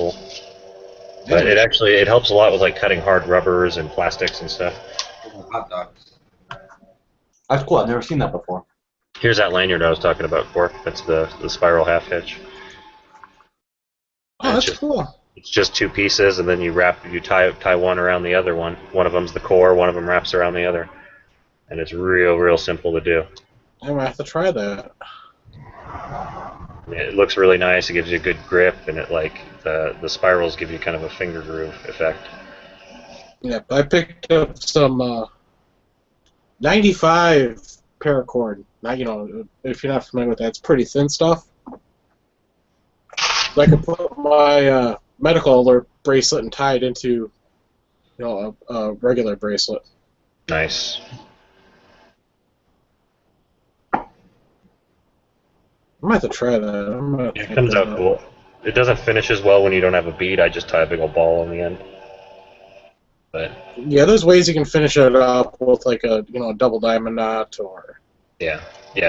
cool. But it helps a lot with like cutting hard rubbers and plastics and stuff. Hot dogs. That's cool. I've never seen that before. Here's that lanyard I was talking about, Quark. That's the spiral half hitch. Oh, that's cool. It's just two pieces, and then you tie one around the other one. One of them's the core, one of them wraps around the other, and it's real simple to do. I might have to try that. It looks really nice. It gives you a good grip, and the spirals give you kind of a finger groove effect. Yeah, I picked up some 95 Paracord. Now, if you're not familiar with that, it's pretty thin stuff. So I can put my medical alert bracelet and tie it into, a regular bracelet. Nice. I might have to try that. It comes out cool. It doesn't finish as well when you don't have a bead. I just tie a big old ball on the end. But yeah, there's ways you can finish it up with like a double diamond knot or. Yeah.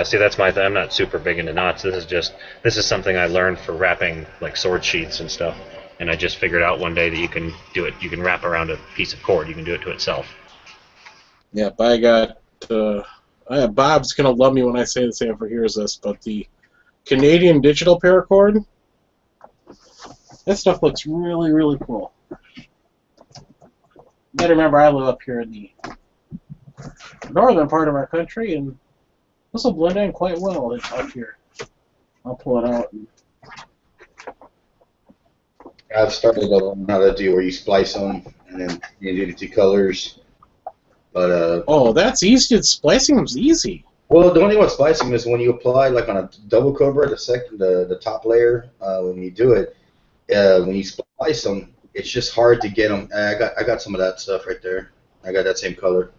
See, that's my thing. I'm not super big into knots. This is something I learned for wrapping like sword sheaths and stuff. And I just figured out one day that you can do it. You can wrap around a piece of cord. You can do it to itself. Yeah, Bob's gonna love me when I say this after he hears this, but the Canadian digital paracord, that stuff looks really cool. You gotta remember, I live up here in the northern part of our country, and this will blend in quite well up here. I'll pull it out. I've started to learn how to do where you splice them and then you do the two colors. But oh, that's easy. Splicing them's easy. Well, the only thing about splicing is when you apply like on a double cover, the top layer, when you do it, when you splice them, it's just hard to get them. I got some of that stuff right there. I got that same color.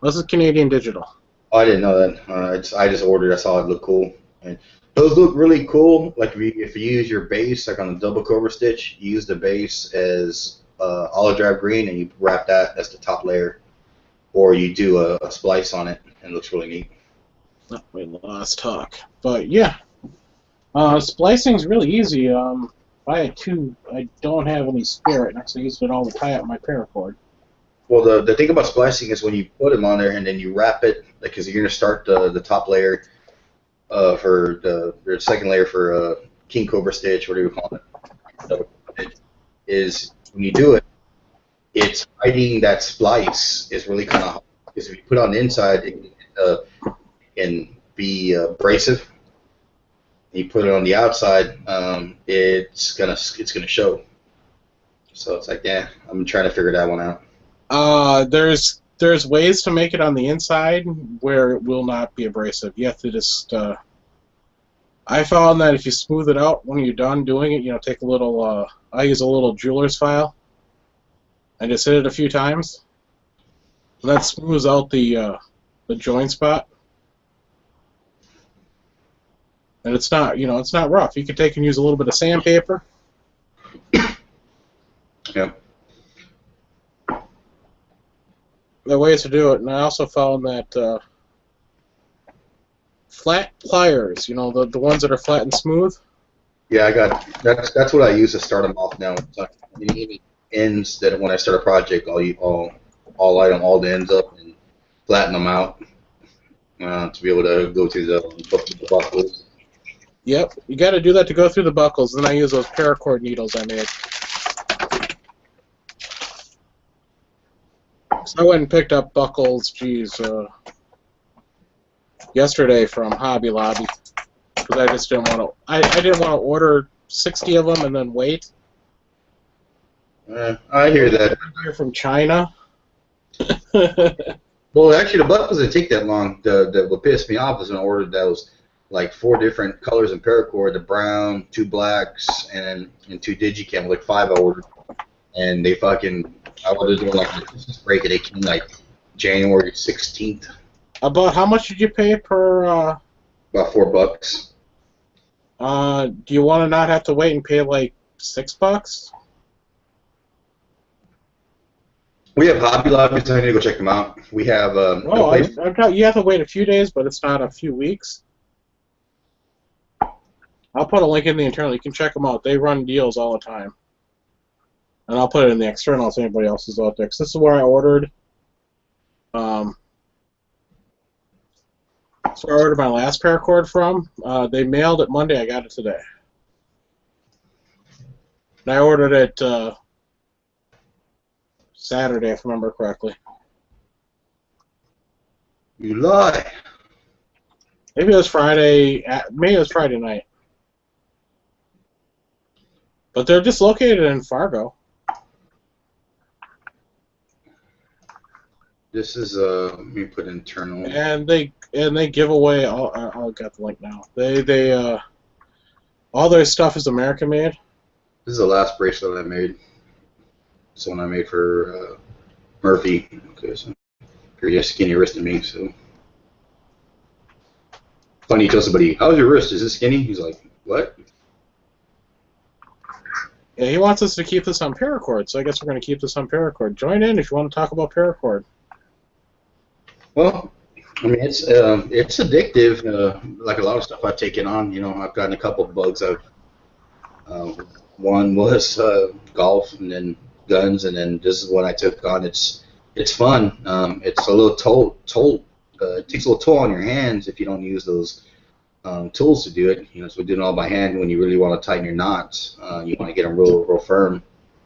This is Canadian digital. Oh, I didn't know that. I just ordered. I saw it look cool. And those look really cool. Like if you use your base, like on the double cover stitch, you use the base as olive drab green, and you wrap that as the top layer, or you do a splice on it, and it looks really neat. Oh, we lost talk, but yeah, splicing's really easy. I had two. I don't have any spare right now, so I use it all to tie up my paracord. Well, the thing about splicing is when you put them on there and then you wrap it, because you're going to start the top layer for the second layer for king cobra stitch, whatever you call it, is when you do it, it's hiding that splice is really kind of hard, because if you put it on the inside, it can be abrasive. You put it on the outside, it's gonna show. So it's like, yeah, I'm trying to figure that one out. There's ways to make it on the inside where it will not be abrasive. You have to just. I found that if you smooth it out when you're done doing it, take a little. I use a little jeweler's file. I just hit it a few times, and that smooths out the joint spot. And it's not, it's not rough. You can take and use a little bit of sandpaper. Yep. There are ways to do it, and I also found that flat pliers, the ones that are flat and smooth. Yeah, that's what I use to start them off now. So any ends that when I start a project, I'll light them all the ends up and flatten them out to be able to go through the buckles. Yep, you got to do that to go through the buckles. Then I use those paracord needles I made. So I went and picked up buckles, yesterday from Hobby Lobby, because I just didn't want to. I didn't want to order 60 of them and then wait. I hear that. They're from China. Well, actually, the buckles didn't take that long. What pissed me off is when I ordered those. Like 4 different colors in paracord, the brown, 2 blacks, and 2 digicam, like 5 I ordered. And they I ordered them like the Christmas break, and they came like January 16th. About how much did you pay per? About $4. Do you want to not have to wait and pay like $6? We have Hobby Lobby, so I need to go check them out. We have. You have to wait a few days, but it's not a few weeks. I'll put a link in the internal. You can check them out. They run deals all the time. And I'll put it in the external if anybody else is out there. Because this is where I ordered. That's where I ordered my last paracord from. They mailed it Monday. I got it today. And I ordered it Saturday, if I remember correctly. You lie. Maybe it was Friday. Maybe it was Friday night. But they're just located in Fargo. This is let me put internal. And they give away. I'll get the link now. They all their stuff is American made. This is the last bracelet I made. It's the one I made for Murphy. Okay, so you're skinny wrist than me, so. Funny, he tells somebody, "How's your wrist? Is it skinny?" He's like, "What?" Yeah, he wants us to keep this on Paracord, so I guess we're going to keep this on Paracord. Join in if you want to talk about Paracord. Well, I mean, it's addictive. Like a lot of stuff I've taken on, you know, I've gotten a couple of bugs. One was golf, and then guns, and then this is what I took on. It's fun. It's a little toll. It takes a little toll on your hands if you don't use those tools to do it. You know, so we're doing it all by hand. When you really want to tighten your knots, you want to get them real firm.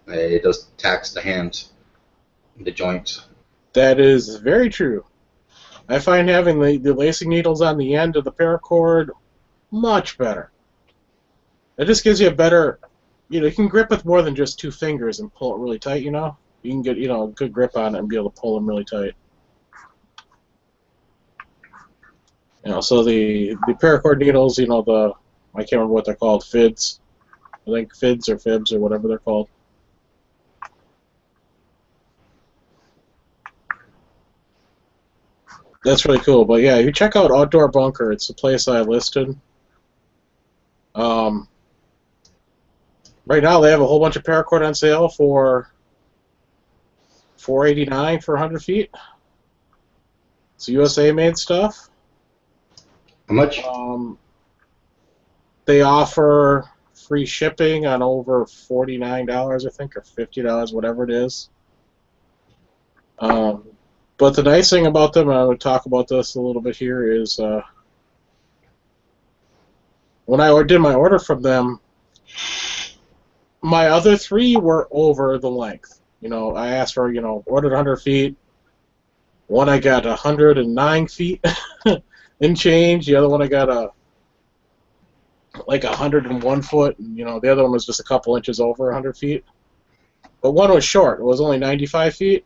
It does tax the hands, the joints. That is very true. I find having the lacing needles on the end of the paracord much better. It just gives you a better, you know, you can grip with more than just 2 fingers and pull it really tight, you know? You can get, you know, a good grip on it and be able to pull them really tight. You know, so the paracord needles, you know, I can't remember what they're called, FIDs. I think FIDs or FIBs or whatever they're called. That's really cool. But yeah, you check out Outdoor Bunker. It's the place I listed. Right now they have a whole bunch of paracord on sale for $4.89 for 100 feet. It's USA made stuff. How much? They offer free shipping on over $49, I think, or $50, whatever it is. But the nice thing about them, and I would talk about this a little bit here, is when I did my order from them, my other 3 were over the length. You know, I asked for, you know, ordered 100 feet. One I got 109 feet in change. The other one I got like 101 foot, and you know, the other one was just a couple inches over 100 feet. But one was short. It was only 95 feet.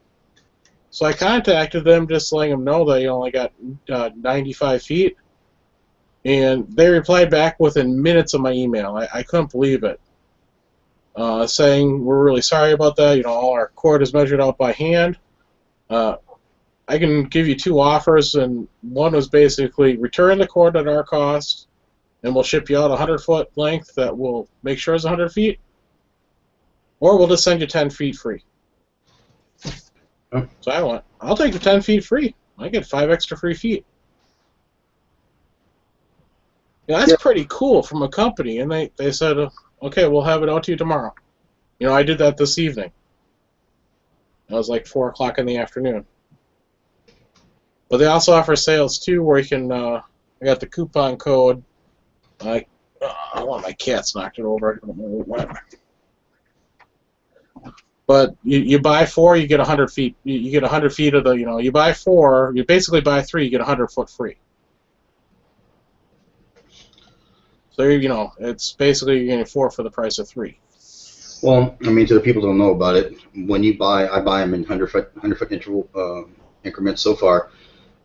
So I contacted them just letting them know that they only got 95 feet. And they replied back within minutes of my email. I couldn't believe it. Saying, we're really sorry about that. You know, all our cord is measured out by hand. I can give you 2 offers, and one was basically return the cord at our cost, and we'll ship you out a 100-foot length that will make sure it's 100 feet, or we'll just send you 10 feet free. So I went, I'll take the 10 feet free. I get 5 extra free feet. Yeah, that's pretty cool from a company. And they said, okay, we'll have it out to you tomorrow. You know, I did that this evening. It was like 4 o'clock in the afternoon. But they also offer sales, too, where you can, I got the coupon code. One of my cats knocked it over. I don't know what. But you buy 4, you get 100 feet. You get 100 feet of the, you know, you buy 4, you basically buy 3, you get 100 foot free. So, you know, it's basically you're getting 4 for the price of 3. Well, I mean, to the people who don't know about it, when you buy, I buy them in 100-foot interval increments so far,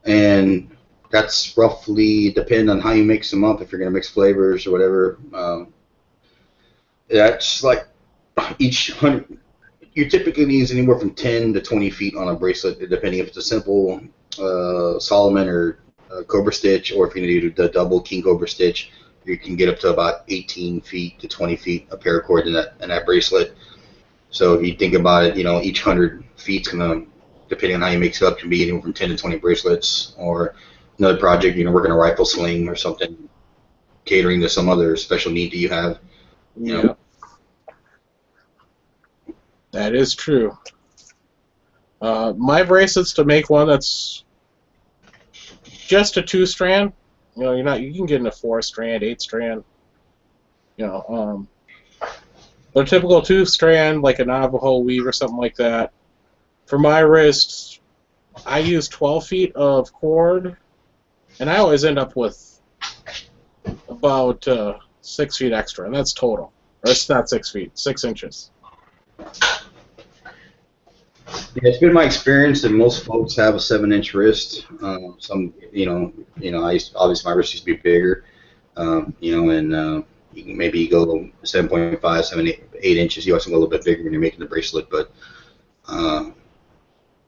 and that's roughly depending on how you mix them up. If you're going to mix flavors or whatever, that's like each 100. You typically need anywhere from 10 to 20 feet on a bracelet, depending if it's a simple Solomon or Cobra stitch, or if you're going to do the double King Cobra stitch, you can get up to about 18 feet to 20 feet of paracord in that bracelet. So if you think about it, you know, each 100 feet, depending on how you mix it up, can be anywhere from 10 to 20 bracelets. Or another project, you know, working a rifle sling or something, catering to some other special need that you have. You know. That is true. My bracelet's to make one that's just a 2-strand. You know, you can get in a 4-strand, 8-strand. You know, but a typical 2-strand, like a Navajo weave or something like that. For my wrist, I use 12 feet of cord, and I always end up with about 6 feet extra, and that's total. Or it's not 6 feet, 6 inches. Yeah, it's been my experience that most folks have a 7-inch wrist. Some, obviously my wrist used to be bigger, and maybe you go 7.5, 7, 8 inches. You also go a little bit bigger when you're making the bracelet, but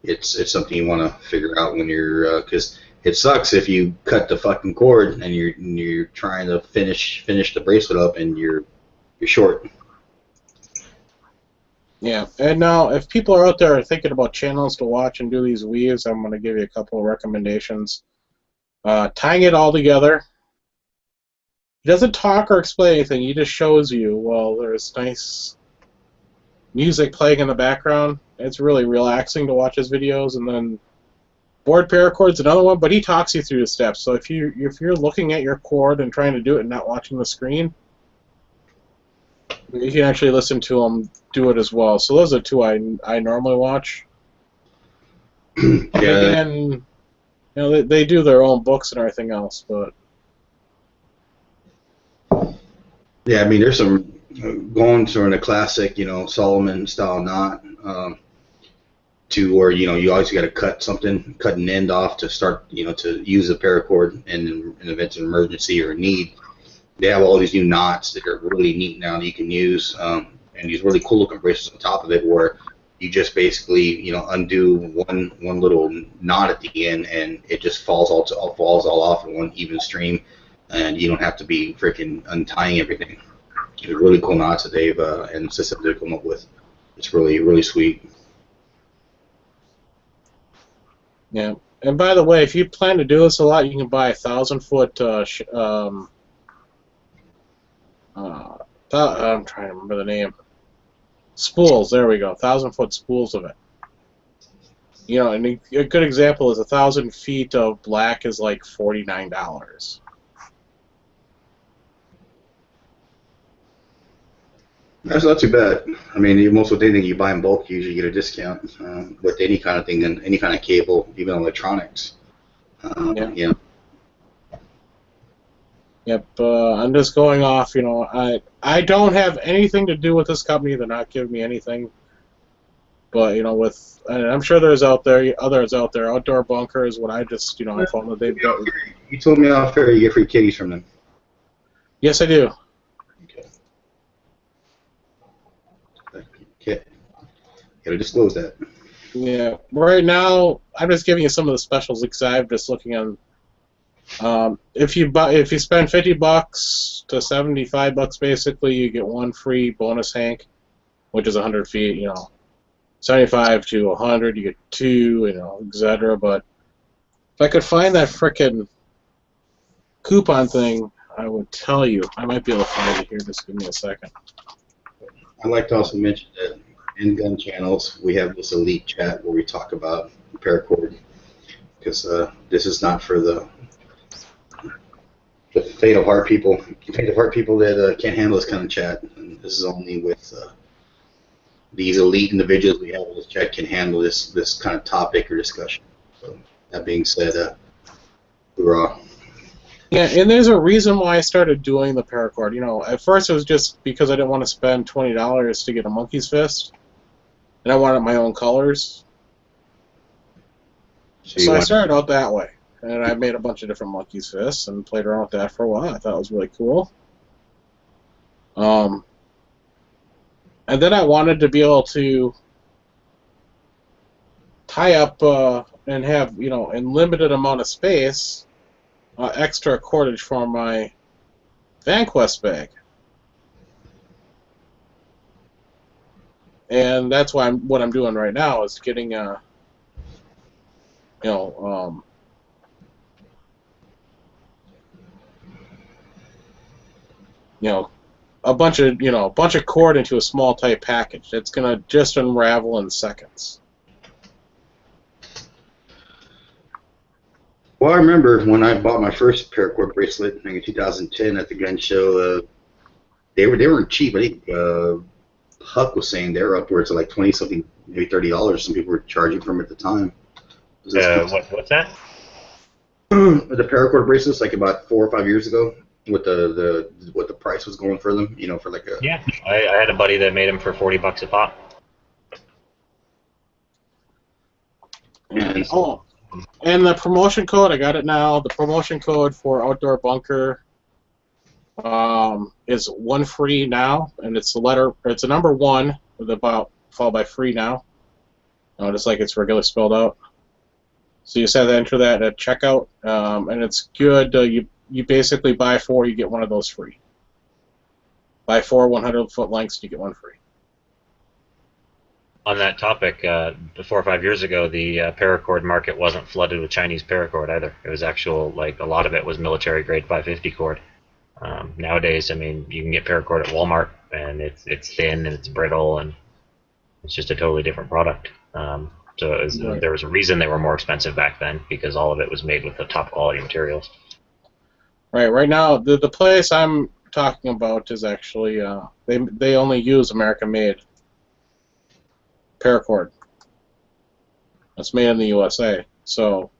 it's something you want to figure out when you're, because it sucks if you cut the fucking cord and you're trying to finish the bracelet up and you're short. Yeah, and now if people are out there thinking about channels to watch and do these weaves, I'm going to give you a couple of recommendations. Tying it all together. He doesn't talk or explain anything. He just shows you. Well, there's nice music playing in the background. It's really relaxing to watch his videos. And then board paracord's another one, but he talks you through the steps. So if you're looking at your cord and trying to do it and not watching the screen, you can actually listen to him do it as well. So those are two I normally watch. Yeah. And they do their own books and everything else, but yeah, I mean, there's some going sort of a classic, Solomon style knot, to where you always got to cut an end off to start, to use the paracord in events of emergency or need. They have all these new knots that are really neat now that you can use, and these really cool looking bracelets on top of it where you just basically undo one little knot at the end and it just falls all off in one even stream, and you don't have to be freaking untying everything. They're really cool knots that they've and systems they've come up with. It's really, really sweet. yeah. And by the way, if you plan to do this a lot, you can buy 1,000-foot. I'm trying to remember the name. Spools. There we go. 1,000-foot spools of it. And a good example is 1,000 feet of black is like $49. That's not too bad. I mean, most of anything you buy in bulk, you usually get a discount with any kind of thing, and any kind of cable, even electronics. Yeah. Yep. I'm just going off. I don't have anything to do with this company. They're not giving me anything. But and I'm sure there's others out there. Outdoor Bunker is what I just I found that they've got. You told me off air you get free kitties from them. Yes, I do. Okay. Gotta disclose that. Yeah. Right now, I'm just giving you some of the specials because I'm just looking on. If you spend $50 to $75 basically, you get one free bonus hank, which is 100 feet. 75 to 100, you get two, etc. But if I could find that frickin' coupon thing, I would tell you. I might be able to find it here. Just give me a second. I'd like to also mention that in gun channels, we have this elite chat where we talk about paracord, because this is not for the faint of heart people that can't handle this kind of chat. And this is only with these elite individuals we have in this chat can handle this kind of topic or discussion. So that being said, hoorah. Yeah, and there's a reason why I started doing the paracord. At first it was just because I didn't want to spend $20 to get a monkey's fist, and I wanted my own colors. So I started out that way, and I made a bunch of different monkey's fists and played around with that for a while. I thought it was really cool. And then I wanted to be able to tie up and have, in limited amount of space, extra cordage for my VanQuest bag. And that's what I'm doing right now is getting you know, a bunch of cord into a small tight package. It's gonna just unravel in seconds. Well, I remember when I bought my first paracord bracelet in 2010 at the gun show. They weren't cheap. I think Huck was saying they were upwards of like 20 something, maybe $30. Some people were charging for them at the time. What's that? The paracord bracelets, like about 4 or 5 years ago, what the price was going for them, for like a. Yeah, I had a buddy that made them for $40 a pop. And And the promotion code, I got it now. The promotion code for Outdoor Bunker is 1 free now, and it's a number 1 with about followed by free now. Just like it's regularly spelled out. So you just have to enter that at checkout, and it's good. You basically buy 4, you get one of those free. Buy 4 100-foot lengths, you get 1 free. On that topic, 4 or 5 years ago, the paracord market wasn't flooded with Chinese paracord either. It was actual, like, a lot of it was military grade 550 cord. Nowadays, I mean, you can get paracord at Walmart, and it's thin and it's brittle, and it's just a totally different product. Right. There was a reason they were more expensive back then, because all of it was made with the top quality materials. Right now, the place I'm talking about is actually they only use American-made paracord. It's made in the USA, so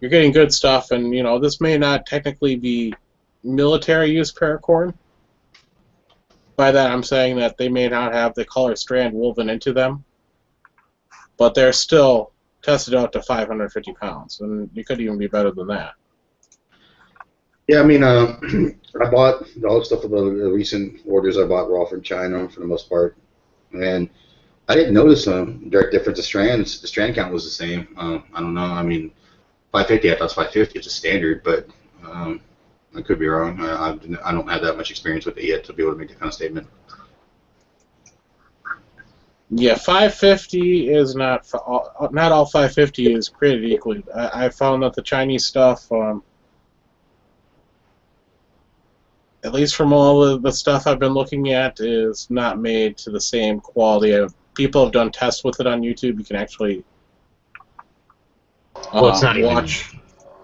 you're getting good stuff. And this may not technically be military use paracord. By that, I'm saying that they may not have the color strand woven into them, but they're still tested out to 550 pounds, and you could even be better than that. Yeah, I mean, I bought all the stuff for the recent orders I bought were all from China for the most part, and I didn't notice a direct difference of strands. The strand count was the same. I don't know. I mean, 550. I thought it's 550. It's a standard, but I could be wrong. I don't have that much experience with it yet to be able to make that kind of statement. Yeah, 550 is not all 550 is created equally. I found that the Chinese stuff, at least from all of the stuff I've been looking at, is not made to the same quality. People have done tests with it on YouTube. You can actually Well, it's not even.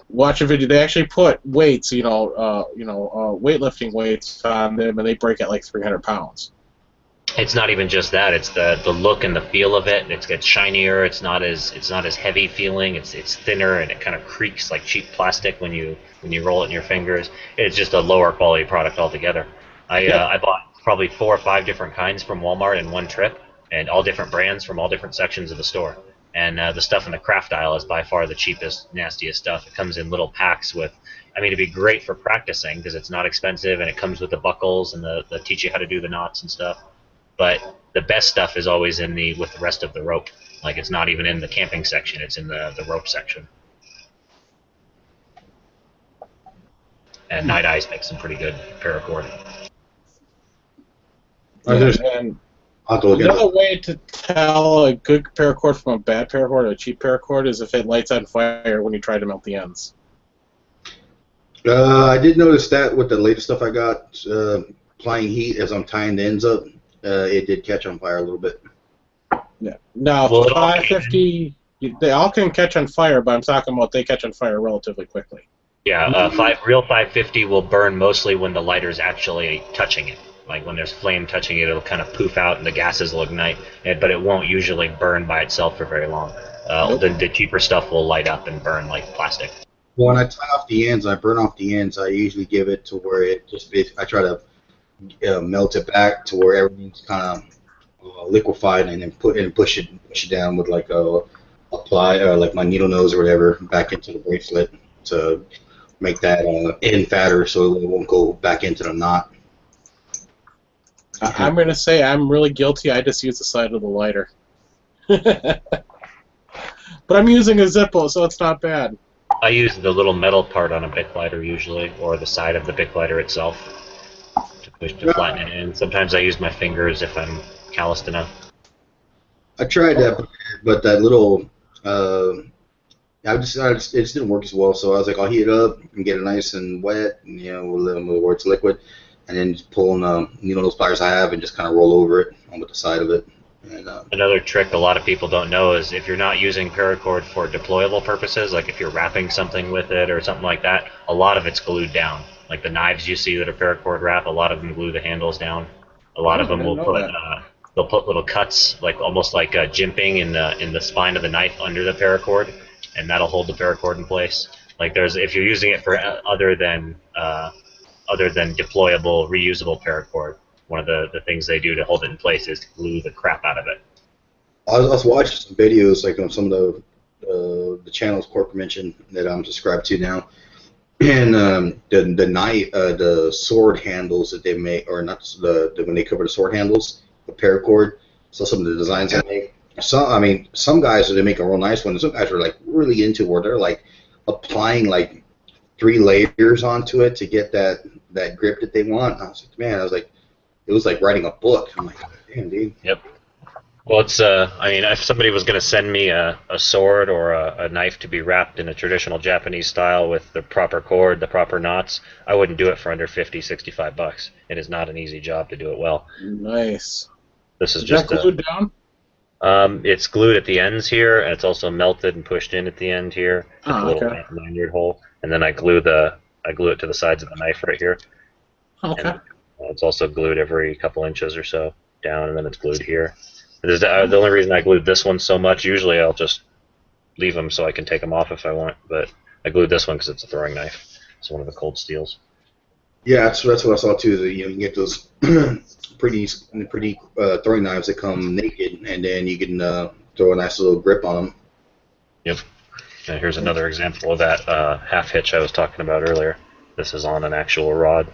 watch a video. They actually put weights, weightlifting weights on them, and they break at like 300 pounds. It's not even just that. It's the look and the feel of it. It gets shinier. It's not as heavy feeling. It's thinner, and it kind of creaks like cheap plastic when you roll it in your fingers. It's just a lower quality product altogether. I bought probably 4 or 5 different kinds from Walmart in one trip, and all different brands from all different sections of the store. And the stuff in the craft aisle is by far the cheapest, nastiest stuff. It comes in little packs with. I mean, it'd be great for practicing because it's not expensive, and it comes with the buckles and the teach you how to do the knots and stuff. But the best stuff is always with the rest of the rope. Like, it's not even in the camping section, it's in the rope section. And Night Eyes makes some pretty good paracord. And another way to tell a good paracord from a bad paracord or a cheap paracord is if it lights on fire when you try to melt the ends. I did notice that with the latest stuff I got, applying heat as I'm tying the ends up, it did catch on fire a little bit. Yeah. Now, 550, they all can catch on fire, but I'm talking about they catch on fire relatively quickly. Yeah, real 550 will burn mostly when the lighter's actually touching it. Like when there's flame touching it, it'll kind of poof out and the gases will ignite, but it won't usually burn by itself for very long. The cheaper stuff will light up and burn like plastic. When I tie off the ends, I burn off the ends. I usually give it to where I try to melt it back to where everything's kind of liquefied, and then push it down with like like my needle nose or whatever back into the bracelet to make that end fatter so it won't go back into the knot. I'm going to say I'm really guilty. I just use the side of the lighter. But I'm using a Zippo, so it's not bad. I use the little metal part on a Bic lighter usually, or the side of the Bic lighter itself to flatten it in. Sometimes I use my fingers if I'm calloused enough. I tried that, but that little, it just didn't work as well. So I was like, I'll heat it up and get it nice and wet, and where it's liquid. and then just pulling those pliers I have and just kind of roll over it on with the side of it. And, another trick a lot of people don't know is if you're not using paracord for deployable purposes, like if you're wrapping something with it or something like that, a lot of it's glued down. Like the knives you see that are paracord wrap, a lot of them glue the handles down. A lot of them will put they'll put little cuts, like almost like jimping in the spine of the knife under the paracord, and that'll hold the paracord in place. Like if you're using it for other than deployable, reusable paracord, one of the things they do to hold it in place is glue the crap out of it. I was watching some videos like on some of the channels Corp mentioned that I'm subscribed to now, and the knife, the sword handles that they make, or not when they cover the sword handles, the paracord. So some of the designs they make. Some guys they make a real nice one. Some guys are like really into where they're like applying like 3 layers onto it to get that grip that they want. I was like, man, it was like writing a book. I'm like, damn, dude. Yep. Well, it's if somebody was going to send me a sword or a knife to be wrapped in a traditional Japanese style with the proper cord, the proper knots, I wouldn't do it for under $50-$65. It is not an easy job to do it well. Nice. This is Is just that glued down? It's glued at the ends here, and it's also melted and pushed in at the end here. Oh, a little lanyard hole, and then I glue it to the sides of the knife right here. Okay. And it's also glued every couple inches or so down, and then it's glued here. The only reason I glued this one so much, usually I'll just leave them so I can take them off if I want, but I glued this one because it's a throwing knife. It's one of the cold steels. Yeah, that's what I saw too. That you can get those pretty throwing knives that come naked, and then you can throw a nice little grip on them. Yep. And here's another example of that half hitch I was talking about earlier. This is on an actual rod.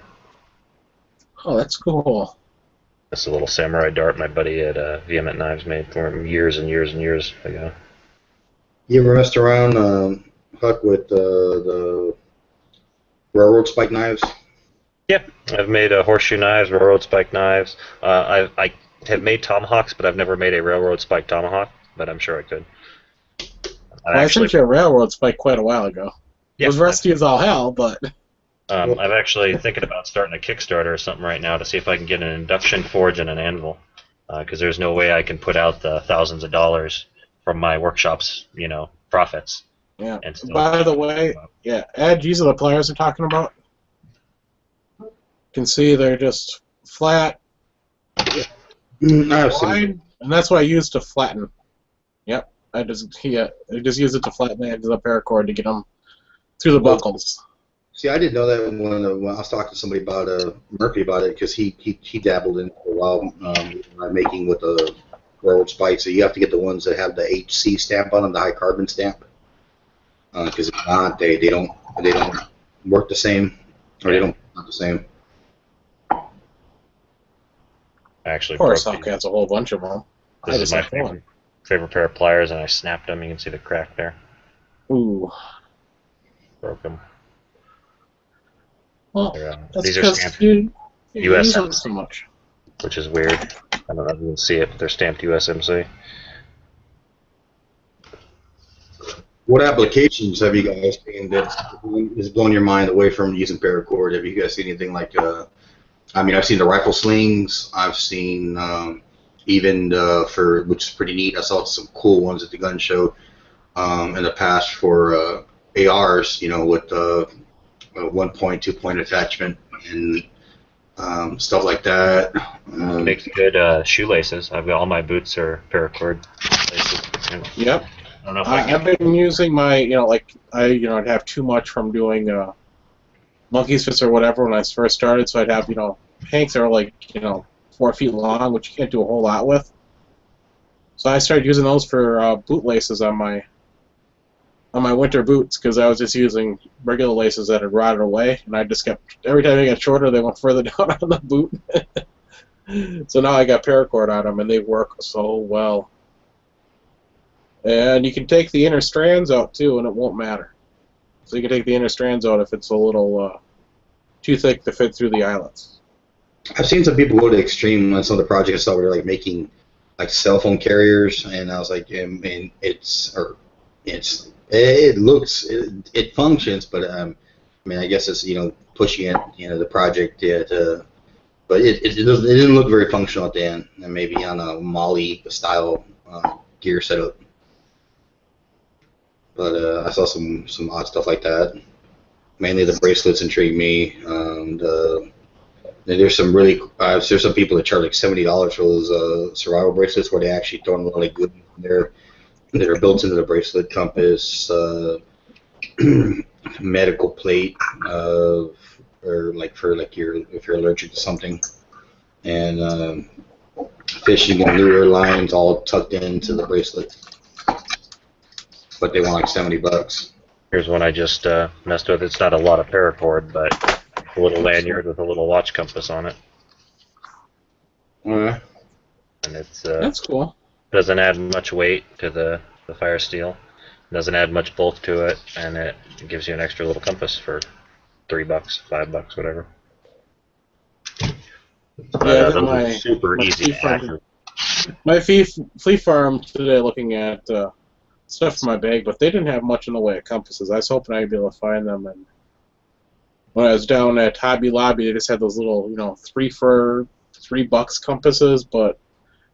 Oh, that's cool. This is a little samurai dart my buddy at Vehement Knives made for him years and years and years ago. You ever messed around, Huck, with the railroad spike knives? Yep, I've made horseshoe knives, railroad spike knives. I have made tomahawks, but I've never made a railroad spike tomahawk, but I'm sure I could. I sent you a railroad spike quite a while ago. It was rusty as all hell, but... I'm actually thinking about starting a Kickstarter or something right now to see if I can get an induction forge and an anvil, because there's no way I can put out the thousands of dollars from my workshop's, profits. Yeah. By the way, Ed, these are the pliers I'm talking about. You can see they're just flat, wide, and that's what I use to flatten. Yep. I just use it to flatten the edge of the paracord to get them through the buckles. See, I didn't know that when I was talking to somebody about Murphy about it, because he dabbled in it for a while making with the railroad spikes. So you have to get the ones that have the HC stamp on them, the high carbon stamp, because if not, they don't work the same, or they don't work the same. Actually, of course, Hawk has a whole bunch of them. This is my favorite pair of pliers, and I snapped them. You can see the crack there. Ooh. Broke them. Well, that's these are because stamped you use USMC, them so much. which is weird. I don't know if you can see it, but they're stamped USMC. What applications have you guys seen that is blowing your mind away from using paracord? Have you guys seen anything like? I've seen the rifle slings. I've seen even which is pretty neat. I saw some cool ones at the gun show in the past for ARs. With 1-point, 2-point attachment and stuff like that. Makes good shoelaces. I've got all my boots are paracord laces. Yep. I don't know if I've been using my, I'd have too much from doing monkey's fists or whatever when I first started, so I'd have, hanks that are like, 4 feet long, which you can't do a whole lot with. So I started using those for boot laces on my winter boots, because I was just using regular laces that had rotted away, and I just kept, every time they got shorter, they went further down on the boot. So now I got paracord on them, and they work so well. And you can take the inner strands out, too, and it won't matter. So you can take the inner strands out if it's a little too thick to fit through the eyelets. I've seen some people go to the extreme on some of the projects I saw where they're like making like cell phone carriers, and I was like, it functions, but I guess it's pushing it, the project to But it didn't look very functional at the end, and maybe on a Molly style gear setup. But I saw some odd stuff like that. Mainly the bracelets intrigued me. And there's some really there's some people that charge like $70 for those survival bracelets where they actually throw in a lot of good in there that are built into the bracelet compass, medical plate, or like for like if you're allergic to something, and fishing and lure lines all tucked into the bracelet. But they want like $70. Here's one I just messed with. It's not a lot of paracord, but a little lanyard with a little watch compass on it. Alright. And it's That's cool. doesn't add much weight to the fire steel. Doesn't add much bulk to it, and it gives you an extra little compass for $3, $5, whatever. Yeah, Those my, are super my easy flea to accurate. My flea farm today looking at stuff for my bag, but they didn't have much in the way of compasses. I was hoping I'd be able to find them, and when I was down at Hobby Lobby, they just had those little, $3 for $3 compasses, but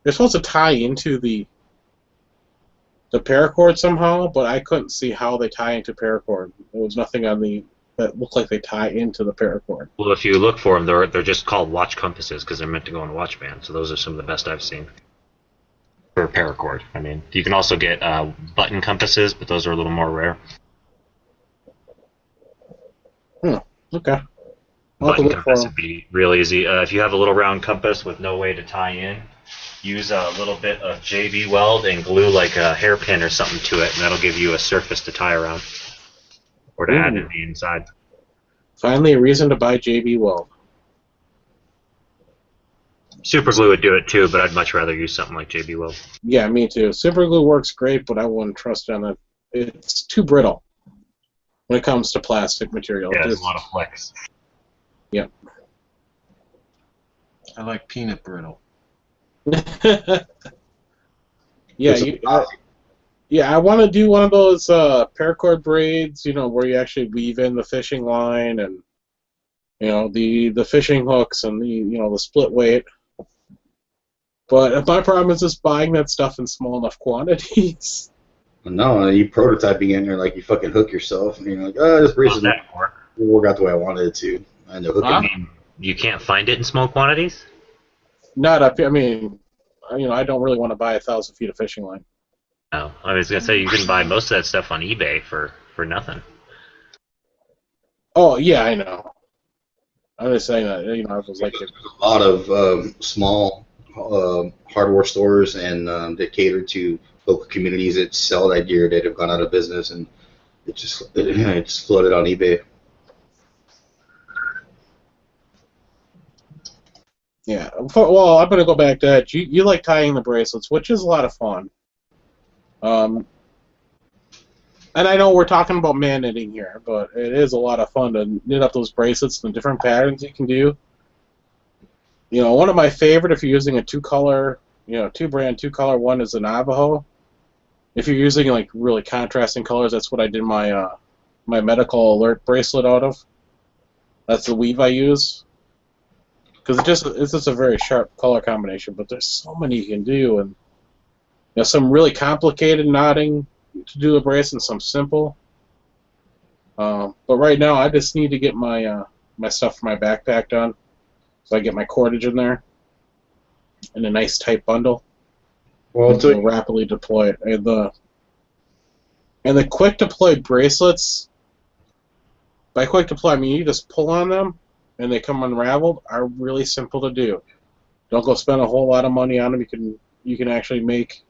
they're supposed to tie into the paracord somehow, but I couldn't see how they tie into paracord. There was nothing on that looked like they tie into the paracord. Well, if you look for them, they're just called watch compasses because they're meant to go in a watch band. So those are some of the best I've seen for paracord. I mean, you can also get button compasses, but those are a little more rare. Okay. Button compass would be real easy. If you have a little round compass with no way to tie in, use a little bit of JB weld and glue like a hairpin or something to it, and that'll give you a surface to tie around or to add in the inside. Finally, a reason to buy JB weld. Super glue would do it too, but I'd much rather use something like JB weld. Yeah, me too. Super glue works great, but I wouldn't trust it on it. It's too brittle when it comes to plastic material. Yeah, there's a lot of flex. Yep. I like peanut brittle. I want to do one of those paracord braids, where you actually weave in the fishing line and the fishing hooks and the split weight. But my problem is just buying that stuff in small enough quantities. No, you prototyping in there like you fucking hook yourself, and you're like, oh, this bracelet will work out the way I wanted it to. And the hook. I mean, you can't find it in small quantities? Not up. I mean, I don't really want to buy 1,000 feet of fishing line. No, I was gonna say you can buy most of that stuff on eBay for nothing. Oh yeah, I know. I was saying that I was like a lot of small hardware stores and that cater to local communities that sell that gear that have gone out of business, and it's flooded on eBay. Yeah. Well, I'm gonna go back to that. You like tying the bracelets, which is a lot of fun. And I know we're talking about man knitting here, but it is a lot of fun to knit up those bracelets and the different patterns you can do. One of my favorite, if you're using a two-color, two-color one is the Navajo. If you're using like really contrasting colors, that's what I did my my medical alert bracelet out of. That's the weave I use. Because it's just a very sharp color combination, but there's so many you can do, and some really complicated knotting to do a bracelet and some simple. But right now, I just need to get my my stuff for my backpack done, so I get my cordage in there in a nice tight bundle. Well, to rapidly deploy it, and the quick deploy bracelets. By quick deploy, I mean you just pull on them and they come unraveled. Are really simple to do. Don't go spend a whole lot of money on them. You can actually make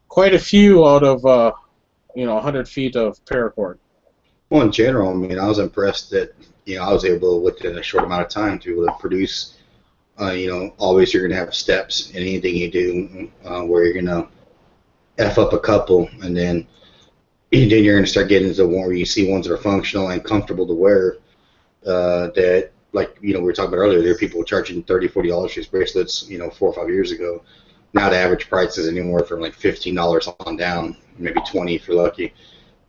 quite a few out of 100 feet of paracord. Well, in general, I mean, I was impressed that I was able, within a short amount of time, to be able to produce. Always you're gonna have steps in anything you do where you're gonna f up a couple, and then you're gonna start getting to the one where you see ones that are functional and comfortable to wear. That, like we were talking about earlier, there are people charging $30, $40 for these bracelets. 4 or 5 years ago. Now the average price is anywhere from like $15 on down, maybe 20 if you're lucky.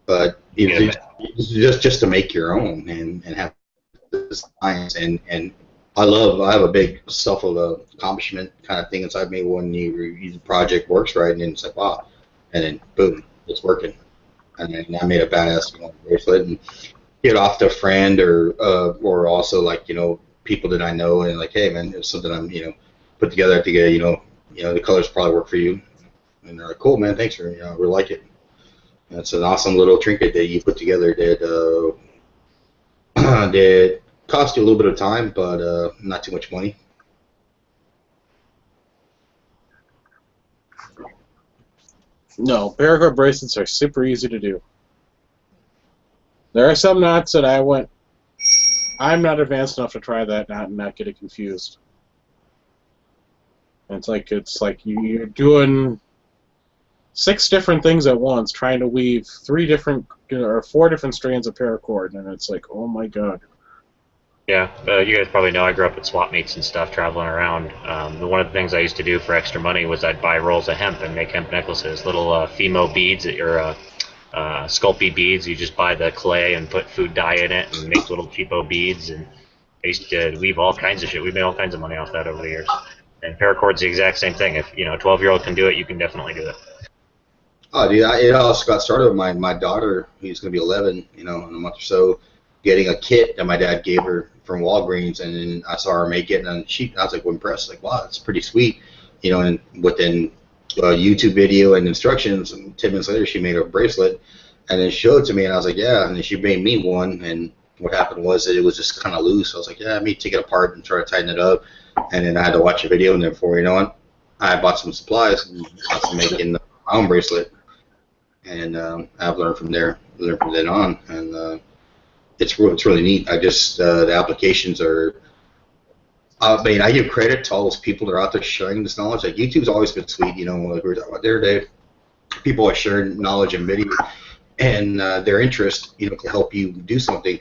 But just to make your own and have designs and I have a big self of accomplishment kind of thing inside me when the project works right, and then it's like wow, and then boom, it's working, and then I made a badass bracelet and give it off to a friend or also like people that I know and like hey man, it's something I'm put together to get the colors probably work for you, and they're like cool man, thanks for we like it. And it's an awesome little trinket that you put together that that cost you a little bit of time, but not too much money. No, paracord bracelets are super easy to do. There are some knots that I'm not advanced enough to try that knot and not get it confused. And it's like you're doing 6 different things at once, trying to weave 3 different or 4 different strands of paracord, and it's like, oh my god. Yeah, you guys probably know I grew up at swap meets and stuff, traveling around. One of the things I used to do for extra money was I'd buy rolls of hemp and make hemp necklaces, little Fimo beads that your Sculpey beads. You just buy the clay and put food dye in it and make little cheapo beads. And I used to weave all kinds of shit. We made all kinds of money off that over the years. And paracord's the exact same thing. If a 12-year-old can do it, you can definitely do it. Oh, dude, it also got started with my daughter, who's going to be 11, in a month or so, getting a kit that my dad gave her from Walgreens, and then I saw her make it, and I was like impressed, like wow, that's pretty sweet, and within a YouTube video and instructions, and 10 minutes later she made a bracelet, and then showed it to me, and I was like yeah, and then she made me one, and what happened was that it was just kind of loose. I was like yeah, let me take it apart and try to tighten it up, and then I had to watch a video, and then before you know it, I bought some supplies and I was making my own bracelet. And I've learned from then on, and it's really neat. I just the applications are. I mean, I give credit to all those people that are out there sharing this knowledge. Like YouTube's always been sweet, like we were talking about the other day. People are sharing knowledge and video, and their interest, to help you do something.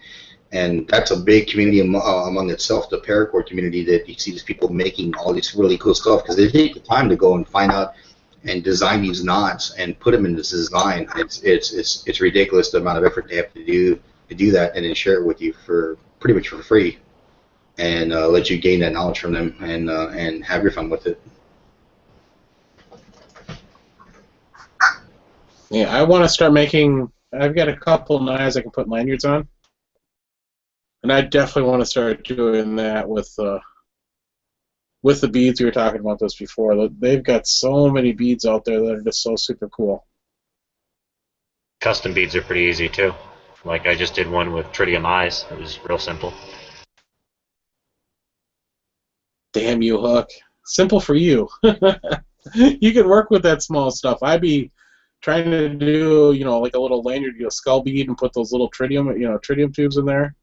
And that's a big community among itself, the paracord community. That you see these people making all this really cool stuff because they take the time to go and find out and design these knots and put them in this design. It's ridiculous the amount of effort they have to do that, and then share it with you for pretty much for free, and let you gain that knowledge from them and have your fun with it. Yeah, I want to start making. I've got a couple knives I can put lanyards on, and I definitely want to start doing that with the beads. We were talking about this before. They've got so many beads out there that are just so super cool. Custom beads are pretty easy too. Like I just did one with tritium eyes. It was real simple. Damn you, Hook. Simple for you. You can work with that small stuff. I'd be trying to do, like a little lanyard, skull bead, and put those little tritium tubes in there,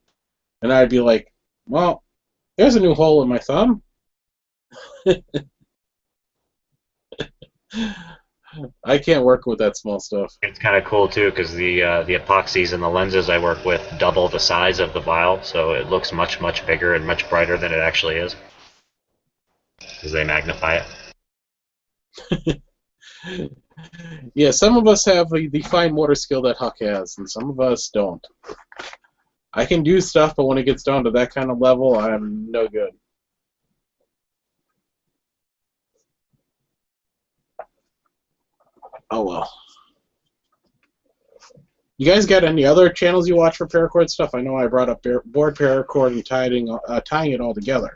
and I'd be like, well, there's a new hole in my thumb. I can't work with that small stuff. It's kind of cool too because the epoxies and the lenses I work with double the size of the vial, so it looks much bigger and much brighter than it actually is because they magnify it. Yeah, some of us have the fine motor skill that Huck has, and some of us don't. I can do stuff, but when it gets down to that kind of level, I'm no good. Oh well. You guys got any other channels you watch for paracord stuff? I know I brought up board paracord and tying it all together.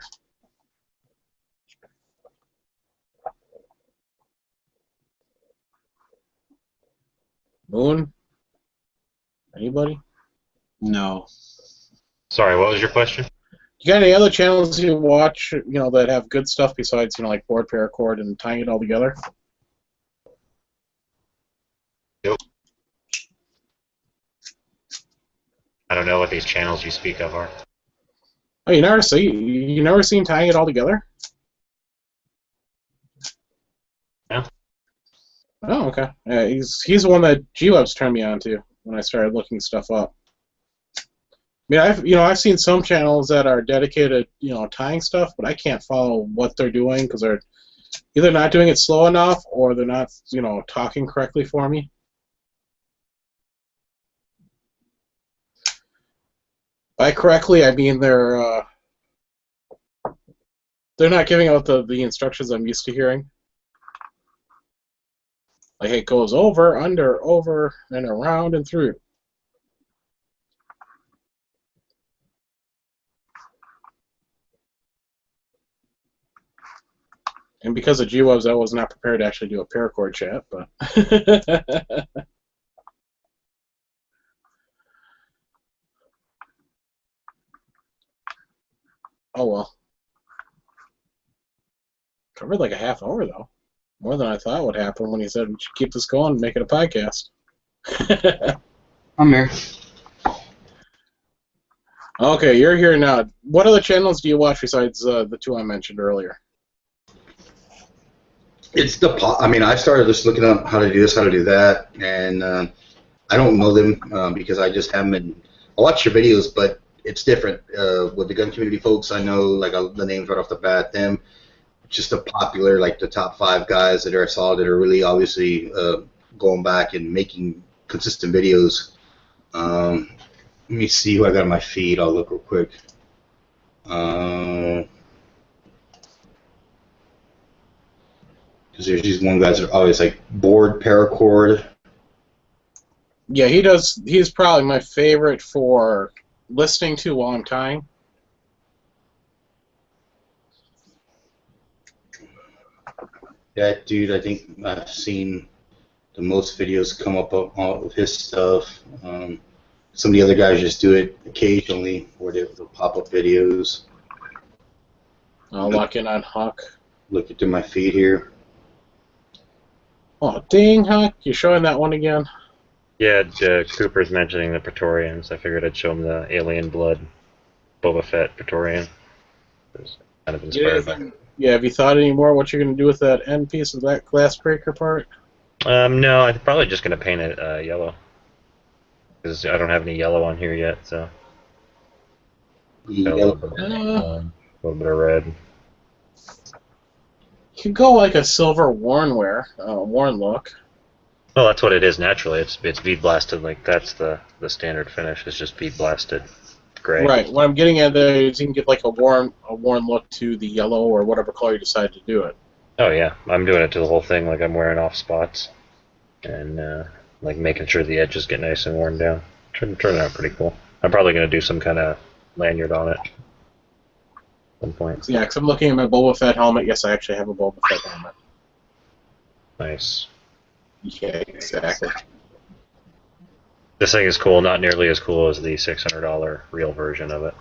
Moon? Anybody? No. Sorry, what was your question? You got any other channels you watch, that have good stuff besides, like board paracord and tying it all together? Nope. I don't know what these channels you speak of are. Oh, you never seen tying it all together? No. Oh, okay. Yeah, he's the one that G-Web's turned me on to when I started looking stuff up. I mean, I've seen some channels that are dedicated, tying stuff, but I can't follow what they're doing because they're either not doing it slow enough or they're not, talking correctly for me. By correctly, I mean they're They're not giving out the instructions I'm used to hearing. Like it goes over, under, over, and around and through. And because of G-Webs, I was not prepared to actually do a Paracord chat, but... oh well. Covered like a half hour, though. More than I thought would happen when he said we should keep this going and make it a podcast. I'm here. Okay, you're here now. What other channels do you watch besides the two I mentioned earlier? It's I mean, I started just looking up how to do this, how to do that, and I don't know them because I just haven't been. I watch your videos, but it's different. With the gun community folks, I know like the names right off the bat. Them, just the popular, like the top 5 guys that are solid, that are really obviously going back and making consistent videos. Let me see who I got on my feed. I'll look real quick. Because there's these one guys that are always like bored Paracord. Yeah, he does. He's probably my favorite for listening to while I'm tying. That dude, I think I've seen the most videos come up of his stuff. Some of the other guys just do it occasionally, where they'll pop up videos. I'll lock in on Huck. Look through my feed here. Oh, dang, Huck. You're showing that one again? Yeah, Cooper's mentioning the Praetorians. I figured I'd show him the Alien Blood Boba Fett Praetorian. It was kind of inspired by. Yeah, have you thought any more what you're going to do with that end piece of that glass breaker part? No, I'm probably just going to paint it yellow. Because I don't have any yellow on here yet, so. Got a little bit of red. You could go like a silver worn look. Well, that's what it is naturally. It's bead blasted. Like that's the standard finish. It's just bead blasted gray. Right. What I'm getting at there is you can get like a worn look to the yellow or whatever color you decide to do it. Oh yeah, I'm doing it to the whole thing. Like I'm wearing off spots, and like making sure the edges get nice and worn down. Turning out pretty cool. I'm probably gonna do some kind of lanyard on it. At some point. Yeah, because I'm looking at my Boba Fett helmet. Yes, I actually have a Boba Fett helmet. Nice. Yeah, exactly. This thing is cool. Not nearly as cool as the $600 real version of it.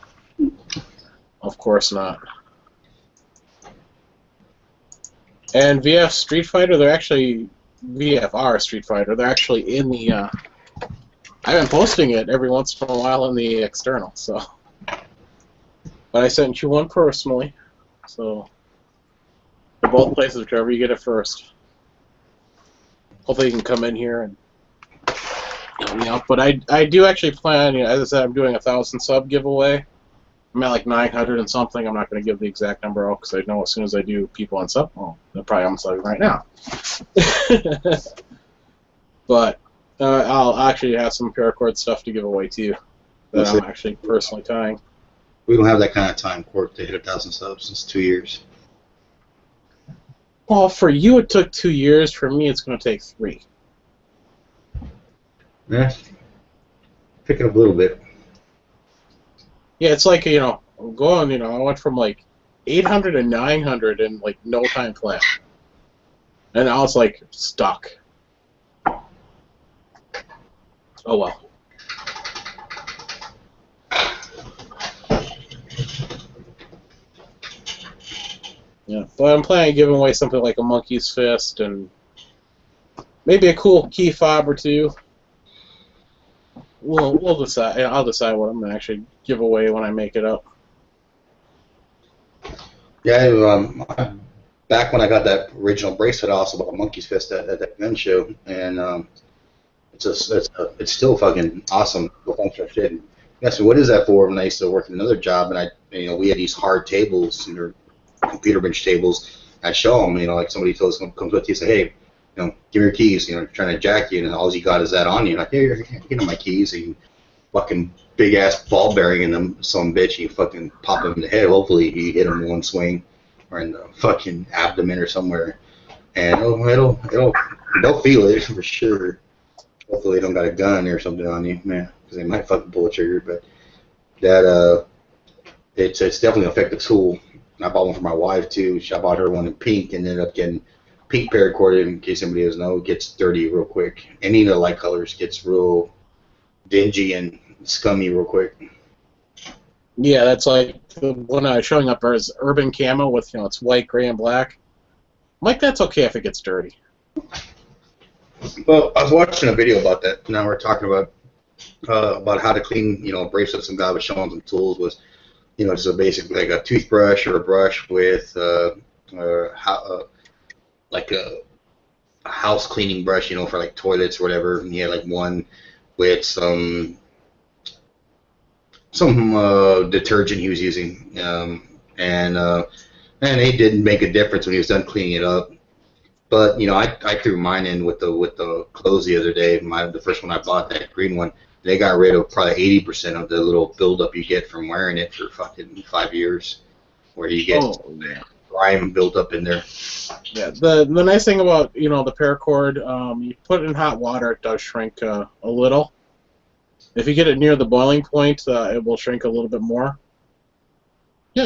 Of course not. And VF Street Fighter, they're actually VFR Street Fighter. They're actually in the. I've been posting it every once in a while in the external, so. But I sent you one personally, so. For both places, whichever you get it first. Hopefully you can come in here and help me out. But I do actually plan, as I said, I'm doing a 1,000 sub giveaway. I'm at like 900 and something. I'm not going to give the exact number out because I know as soon as I do people on sub, well, they're probably on sub right now. But I'll actually have some Paracord stuff to give away to you that I'm actually personally tying. We don't have that kind of time, Court, to hit 1,000 subs since 2 years. Well, for you it took 2 years. For me, it's going to take 3. Yeah. Picking up a little bit. Yeah, it's like, going, I went from like 800 to 900 in like no time flat. And now it's like stuck. Oh well. Yeah, but I'm planning on giving away something like a monkey's fist and maybe a cool key fob or two. We'll decide. I'll decide what I'm gonna actually give away when I make it up. Yeah, back when I got that original bracelet, I also bought a monkey's fist at that gun show, and it's still fucking awesome. Functional shit. And I said, what is that for? When I used to work at another job, and we had these hard tables, and they're computer bench tables. I show them, like somebody comes up to you and say, hey, give me your keys, trying to jack you, and all you got is that on you. Like, here, get my keys, and you fucking big ass ball bearing in them, some bitch, and you fucking pop him in the head. Hopefully, you hit him in one swing. or in the fucking abdomen or somewhere, and they'll feel it for sure. Hopefully they don't got a gun or something on you, man, because they might fucking pull a trigger. But that it's definitely an effective tool. And I bought one for my wife too. I bought her one in pink and ended up getting pink paracord. In case somebody doesn't know, it gets dirty real quick. Any of the light colors gets real dingy and scummy real quick. Yeah, that's like the one I was showing up there is urban camo with, it's white, gray, and black. I'm like, that's okay if it gets dirty. Well, I was watching a video about that. Now we're talking about how to clean, bracelets, and guy was showing some tools. Was just basically like a toothbrush or a brush with like a house cleaning brush, for like toilets or whatever. And he had like one with some detergent he was using, and it didn't make a difference when he was done cleaning it up. But I threw mine in with the clothes the other day. The first one I bought, that green one, they got rid of probably 80% of the little buildup you get from wearing it for fucking 5 years, where you get grime built up in there. Yeah, the nice thing about the paracord, you put it in hot water, it does shrink a little. If you get it near the boiling point, it will shrink a little bit more. Yeah,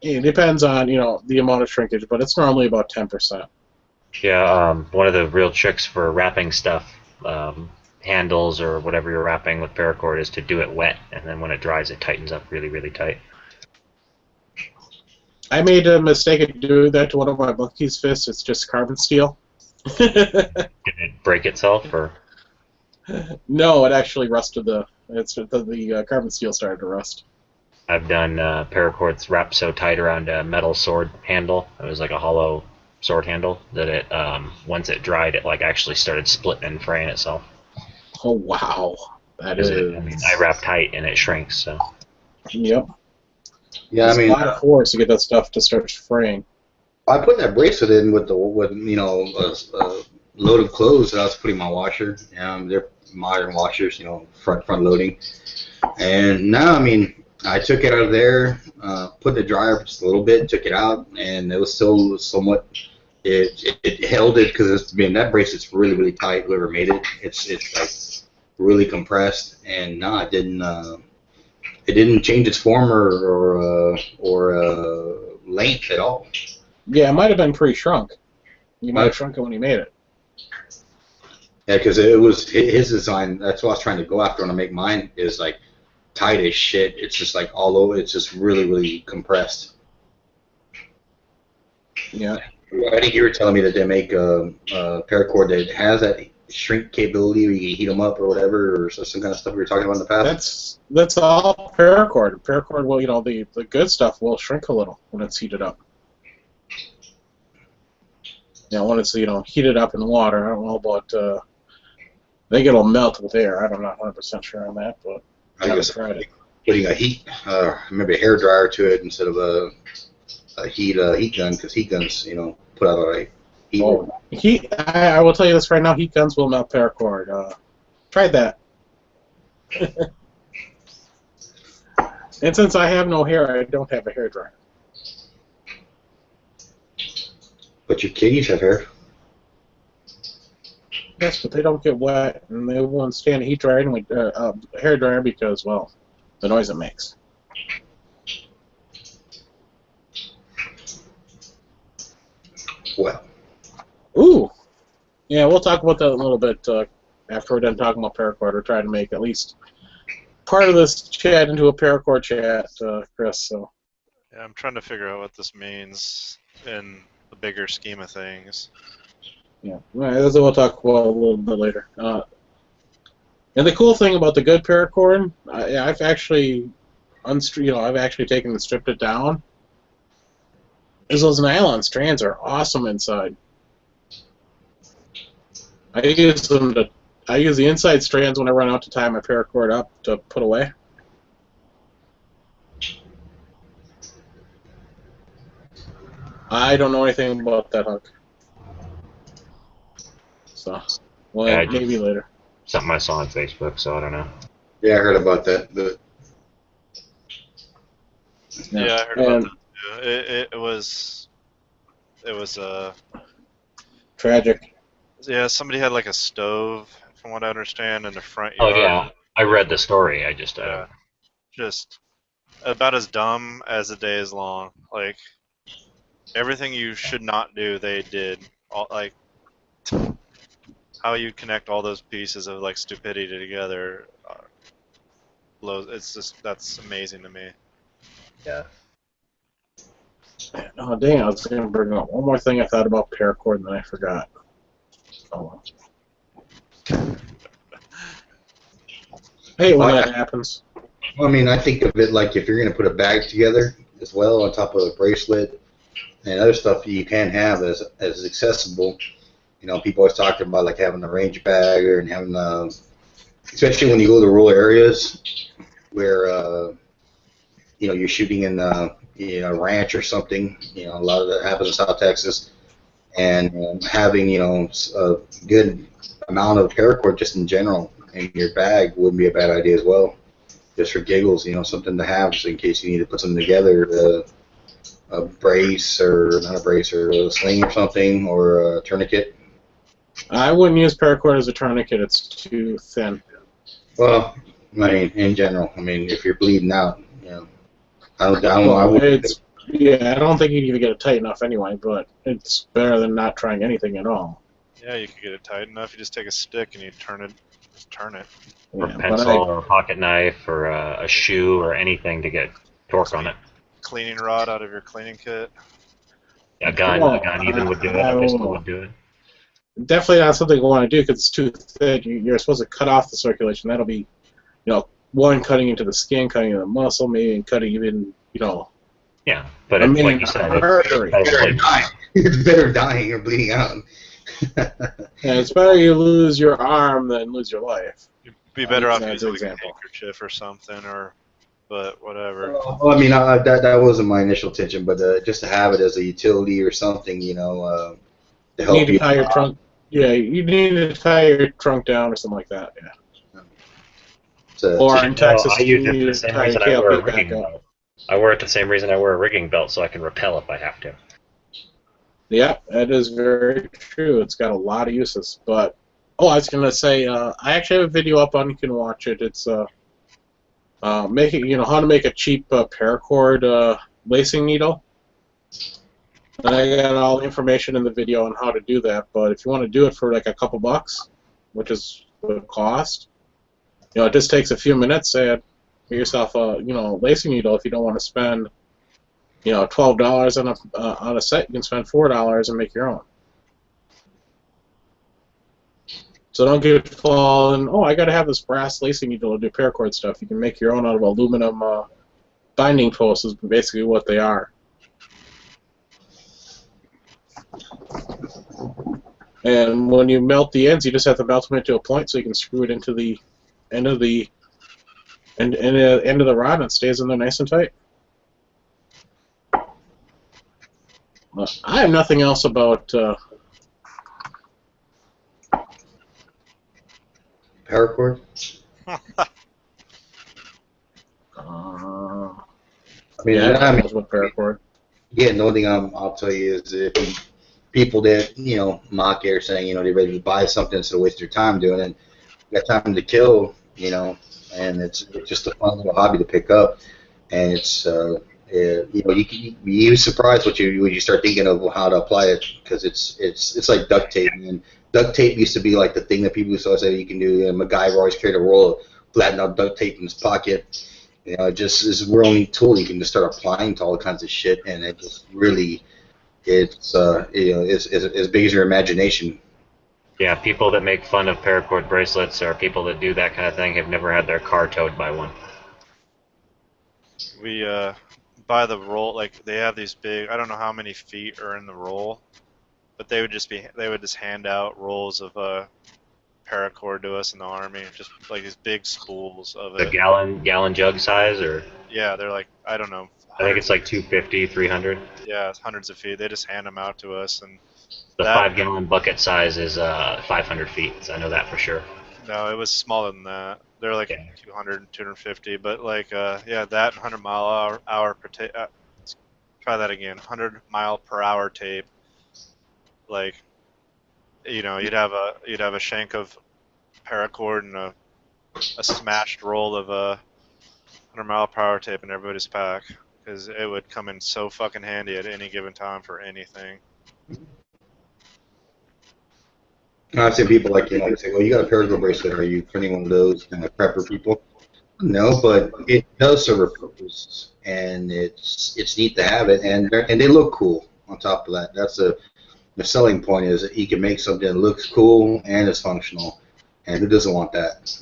it depends on the amount of shrinkage, but it's normally about 10%. Yeah, one of the real tricks for wrapping stuff, handles or whatever you're wrapping with paracord, is to do it wet, and then when it dries, it tightens up really, really tight. I made a mistake of doing that to one of my monkey's fists. It's just carbon steel. Did it break itself, or? No, it actually rusted. The carbon steel started to rust. I've done paracords wrapped so tight around a metal sword handle. It was like a hollow sword handle that it once it dried, it like actually started splitting and fraying itself. Oh wow, that is. I wrap tight and it shrinks. So. Yep. Yeah, There's a lot of force to get that stuff to start fraying. I put that bracelet in with a load of clothes that I was putting in my washer. They're modern washers, front loading. And now, I took it out of there, put the dryer for just a little bit, took it out, and it was still somewhat. It held it because that bracelet's really, really tight. Whoever made it, it's like really compressed, and no, it didn't change its form or length at all. Yeah, it might have been pre-shrunk. You might have shrunk it when you made it. Yeah, because it was his design. That's what I was trying to go after when I make mine. Is like tight as shit. It's just like all over. It's just really, really compressed. Yeah. I think you were telling me that they make a paracord that has that shrink capability, where you can heat them up or whatever, or some kind of stuff we were talking about in the past. That's all paracord. Paracord will, the good stuff will shrink a little when it's heated up. When it's heated up in water. I don't know about. I think it'll melt with air. I'm not 100% sure on that, but I guess putting a heat, maybe a hair dryer to it instead of a heat gun, because heat guns, put out a heat. I will tell you this right now: heat guns will melt paracord. Tried that. And since I have no hair, I don't have a hair dryer. But your kitties have hair. Yes, but they don't get wet, and they won't stand a heat dryer anyway, hair dryer, because, well, the noise it makes. Well. Ooh. Yeah, we'll talk about that a little bit after we're done talking about paracord. We're trying to make at least part of this chat into a paracord chat, Chris. So. Yeah, I'm trying to figure out what this means in the bigger scheme of things. Yeah, that's what we'll talk about a little bit later. And the cool thing about the good paracord, I've actually taken and stripped it down. Is those nylon strands are awesome inside. I use the inside strands when I run out to tie my paracord up to put away. I don't know anything about that hook. So, well, yeah, maybe later. Something I saw on Facebook, so I don't know. Yeah, I heard about that. Yeah, I heard about that It was Tragic. yeah, somebody had like a stove, from what I understand, in the front Oh yard. yeah, I read the story. I just Yeah, just about as dumb as the day is long. Like everything you should not do, they did. All, like how you connect all those pieces of like stupidity together. Blows. It's just that's amazing to me. yeah. Oh dang! I was going to bring up one more thing I thought about paracord, and then I forgot. Oh, well. Hey, when that happens. Well, I mean, I think of it like if you're going to put a bag together as well on top of a bracelet and other stuff you can have as accessible. You know, people always talk about like having a range bag or and having, especially when you go to rural areas where you know you're shooting in a ranch or something. You know, a lot of that happens in South Texas, and having a good amount of paracord just in general in your bag wouldn't be a bad idea as well. Just for giggles, something to have just in case you need to put something together, a brace or not a brace or a sling or something or a tourniquet. I wouldn't use paracord as a tourniquet. It's too thin. Well, I mean, in general, I mean, if you're bleeding out, I Well, wouldn't. I don't think you'd even get it tight enough anyway, but it's better than not trying anything at all. Yeah, you could get it tight enough. You just take a stick and you turn it. Just turn it. Or Yeah, pencil or a pocket knife or a shoe or anything to get torque on it. Cleaning rod out of your cleaning kit. A gun even would do it. A pistol would do it. Definitely not something I want to do because it's too thick. You're supposed to cut off the circulation. That'll be, one cutting into the skin, cutting into the muscle, maybe and cutting even, Yeah, but I it's mean, like you said, artery. it's Better dying. It's better dying or bleeding out. And it's better you lose your arm than lose your life. You'd be better off As using an like a example. handkerchief or something, but whatever. Well, I mean, that wasn't my initial intention, but just to have it as a utility or something, to You help need to you. tie your trunk. Yeah, you need to tie your trunk down or something like that. Yeah. Or in Texas, I use you it for need the to same tie your reason I wear a tailgate back rigging up. belt. I wear it the same reason I wear a rigging belt, so I can rappel if I have to. Yeah, that is very true. It's got a lot of uses. But I was gonna say, I actually have a video up on. You can watch it. It's making how to make a cheap paracord lacing needle. And I got all the information in the video on how to do that. But if you want to do it for like a couple bucks, which is the cost, it just takes a few minutes. And get yourself a lacing needle. If you don't want to spend $12 on a set, you can spend $4 and make your own. So don't get fallen. Oh, I got to have this brass lacing needle to do paracord stuff. You can make your own out of aluminum binding posts. Is basically what they are. And when you melt the ends, you just have to melt them into a point so you can screw it into the end of the end of the rod, and it stays in there nice and tight. I have nothing else about Paracord. I mean, yeah, I mean, knows what paracord. yeah. The only thing I'll tell you is if people that mock it or saying they're ready to buy something instead of waste their time doing it, you got time to kill, and it's just a fun little hobby to pick up, and it's you surprised when you start thinking of how to apply it because it's like duct tape, and duct tape used to be like the thing that people used to say you can do. And MacGyver always carried a roll of flattened out duct tape in his pocket. It just is a real neat tool you can just start applying to all kinds of shit, and it just really it's as big as your imagination. Yeah, people that make fun of paracord bracelets or people that do that kind of thing have never had their car towed by one. We buy the roll. Like they have these big. I don't know how many feet are in the roll, but they would just hand out rolls of paracord to us in the army, just like these big spools of The it. gallon jug size, or Yeah, they're like I don't know. I think it's like 250, 300. Yeah, it's hundreds of feet. They just hand them out to us, and The that, 5-gallon bucket size is 500 feet. So I know that for sure. no, it was smaller than that. They're like Yeah. 200, 250, but like yeah, that 100 mile hour Try that again. 100-mile-per-hour tape. Like, you know, you'd have a shank of paracord and a smashed roll of 100-mile-per-hour tape in everybody's pack, because it would come in so fucking handy at any given time for anything. I've seen people like, they say, well, you got a Paracord bracelet. Are you printing one of those kind of prepper people? No, but it does serve a purpose, and it's neat to have it, and they look cool on top of that. That's the selling point, is that you can make something that looks cool and is functional, and who doesn't want that?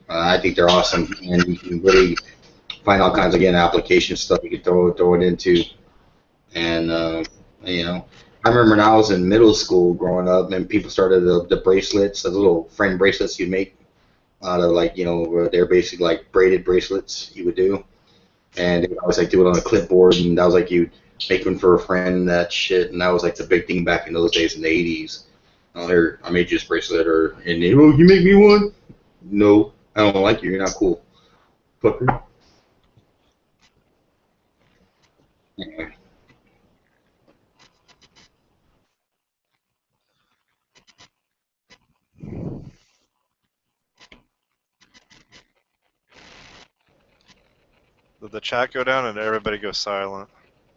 I think they're awesome, and you can really find all kinds of, again, application stuff you can throw it into, and I remember when I was in middle school growing up, and people started the bracelets, the little friend bracelets you make out of, like, they're basically like braided bracelets you would do, and they would always like do it on a clipboard, and that was like you make one for a friend, that shit, and that was like the big thing back in those days in the 80s. Oh, here, I made you this bracelet, and you make me one? No, I don't like you. You're not cool, fucker. Anyway. Did the chat go down and everybody go silent?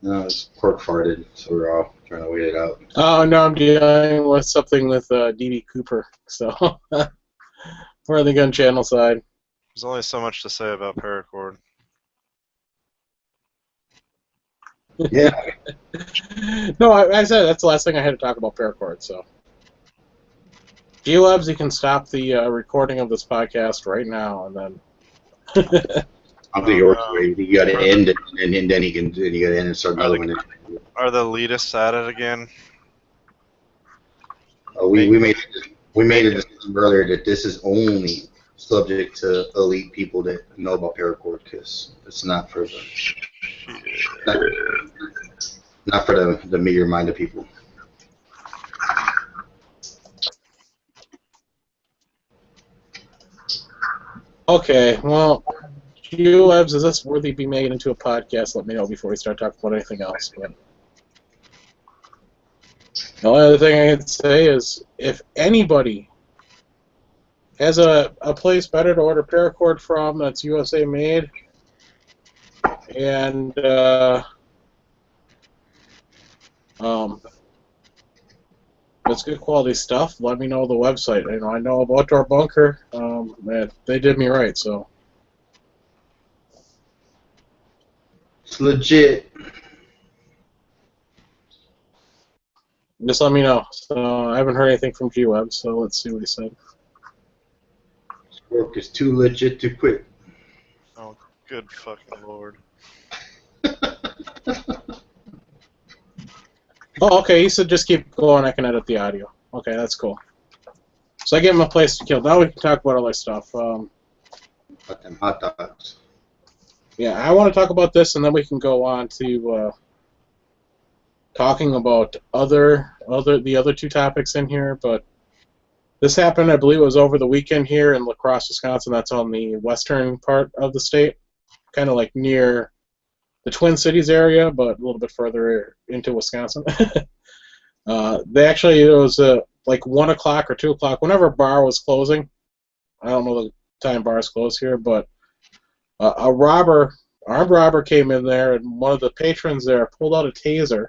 No, it's Cork farted, so we're all trying to wait it out. Oh, no, I'm dealing with something with D.B. Cooper, so we're on the gun channel side. There's only so much to say about Paracord. Yeah. No, I said that's the last thing I had to talk about Paracord, so. G-Labs, you can stop the recording of this podcast right now, and then... I'll do yours. You got to end it, and then you got to end and start another one. Are the elitists at it again? We made a decision earlier that this is only subject to elite people that know about Paracord, because it's not for the meager-minded people. Okay, well, G-Labs, is this worthy to be made into a podcast? Let me know before we start talking about anything else. But the only other thing I can say is, if anybody has a place better to order Paracord from that's USA made, and it's good quality stuff, let me know the website. I know about Outdoor Bunker. They did me right, so. It's legit. Just let me know. So I haven't heard anything from G-Web, so let's see what he said. This work is too legit to quit. Oh, good fucking lord. Oh, okay, he said just keep going, I can edit the audio. Okay, that's cool. So I gave him a place to kill. Now we can talk about other stuff. About them hot dogs. Yeah, I want to talk about this, and then we can go on to talking about the other two topics in here. But this happened, I believe it was over the weekend here in La Crosse, Wisconsin. That's on the western part of the state, kind of like near the Twin Cities area, but a little bit further into Wisconsin. It was like 1 o'clock or 2 o'clock, whenever a bar was closing. I don't know the time bars close here, but armed robber came in there, and one of the patrons there pulled out a taser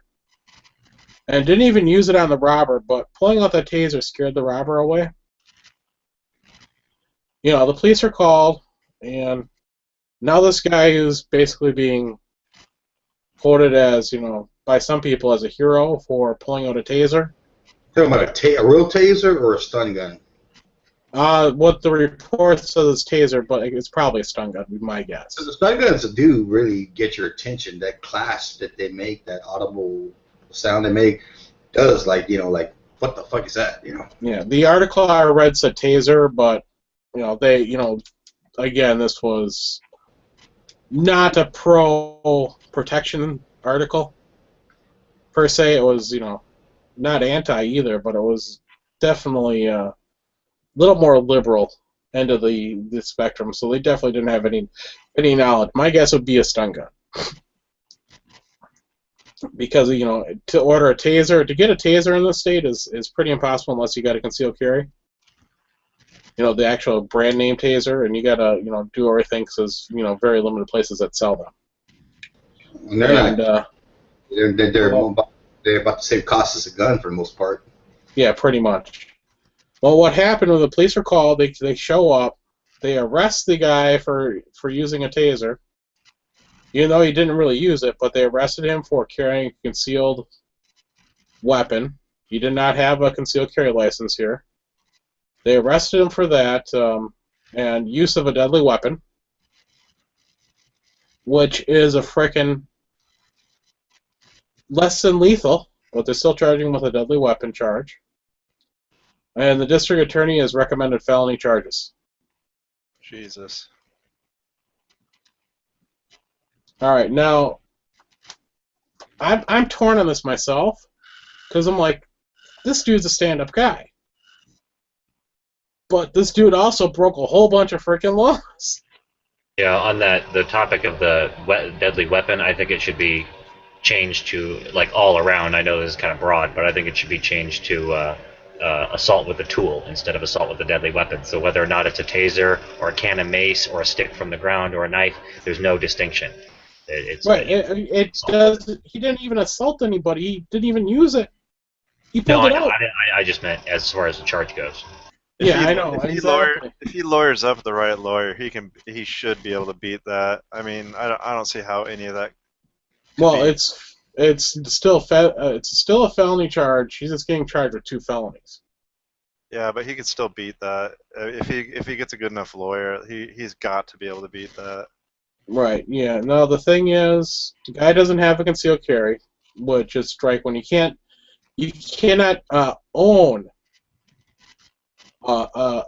and didn't even use it on the robber, but pulling out that taser scared the robber away. The police are called, and now this guy who's basically being quoted as, by some people as a hero for pulling out a taser. Talking about a real taser or a stun gun? What the report says is taser, but it's probably a stun gun, would be my guess. So the stun guns do really get your attention. That clasp that they make, that audible sound they make, does like what the fuck is that? Yeah, the article I read said taser, but again, this was not a pro-protection article per se. It was not anti either, but it was definitely a little more liberal end of the spectrum, so they definitely didn't have any knowledge. My guess would be a stun gun. Because to order a taser, to get a taser in this state is pretty impossible unless you got a concealed carry. The actual brand name taser, and you gotta do everything because there's very limited places that sell them. And they're about the same cost as a gun for the most part. Yeah, pretty much. Well, what happened when the police were called? They show up, they arrest the guy for using a taser. Even though he didn't really use it, but they arrested him for carrying a concealed weapon. He did not have a concealed carry license here. They arrested him for that and use of a deadly weapon, which is a frickin' less than lethal, but they're still charging him with a deadly weapon charge. And the district attorney has recommended felony charges. Jesus. All right, now I'm torn on this myself because I'm like, this dude's a stand-up guy, but this dude also broke a whole bunch of freaking laws. Yeah, on the topic of the deadly weapon, I think it should be changed to like all around. I know this is kind of broad, but I think it should be changed to assault with a tool instead of assault with a deadly weapon. So whether or not it's a taser or a can of mace or a stick from the ground or a knife, there's no distinction. It's right. It does. He didn't even assault anybody. He didn't even use it. He pulled it out. I just meant as far as the charge goes. Yeah, I know. If he lawyers up the right lawyer, he should be able to beat that. I mean, I don't see how any of that. Well, it's still a felony charge. He's just getting charged with 2 felonies. Yeah, but he could still beat that if he gets a good enough lawyer. He's got to be able to beat that. Right. Yeah. No, the thing is, the guy doesn't have a concealed carry, which is strike one. You cannot own a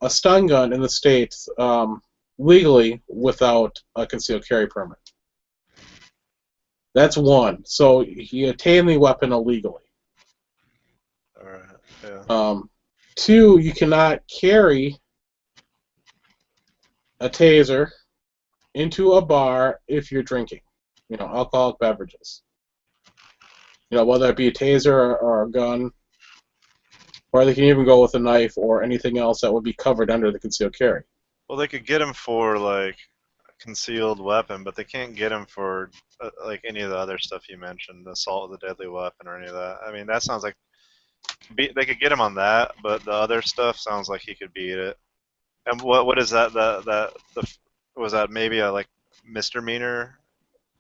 stun gun in the States legally without a concealed carry permit. That's one. So he obtained the weapon illegally. All right. Yeah. 2, you cannot carry a taser into a bar if you're drinking, alcoholic beverages. Whether it be a taser or a gun, or they can even go with a knife or anything else that would be covered under the concealed carry. Well, they could get him for like a concealed weapon, but they can't get him for like any of the other stuff you mentioned, assault with a deadly weapon or any of that. I mean, that sounds like they could get him on that, but the other stuff sounds like he could beat it. And what is that? Was that maybe a like misdemeanor?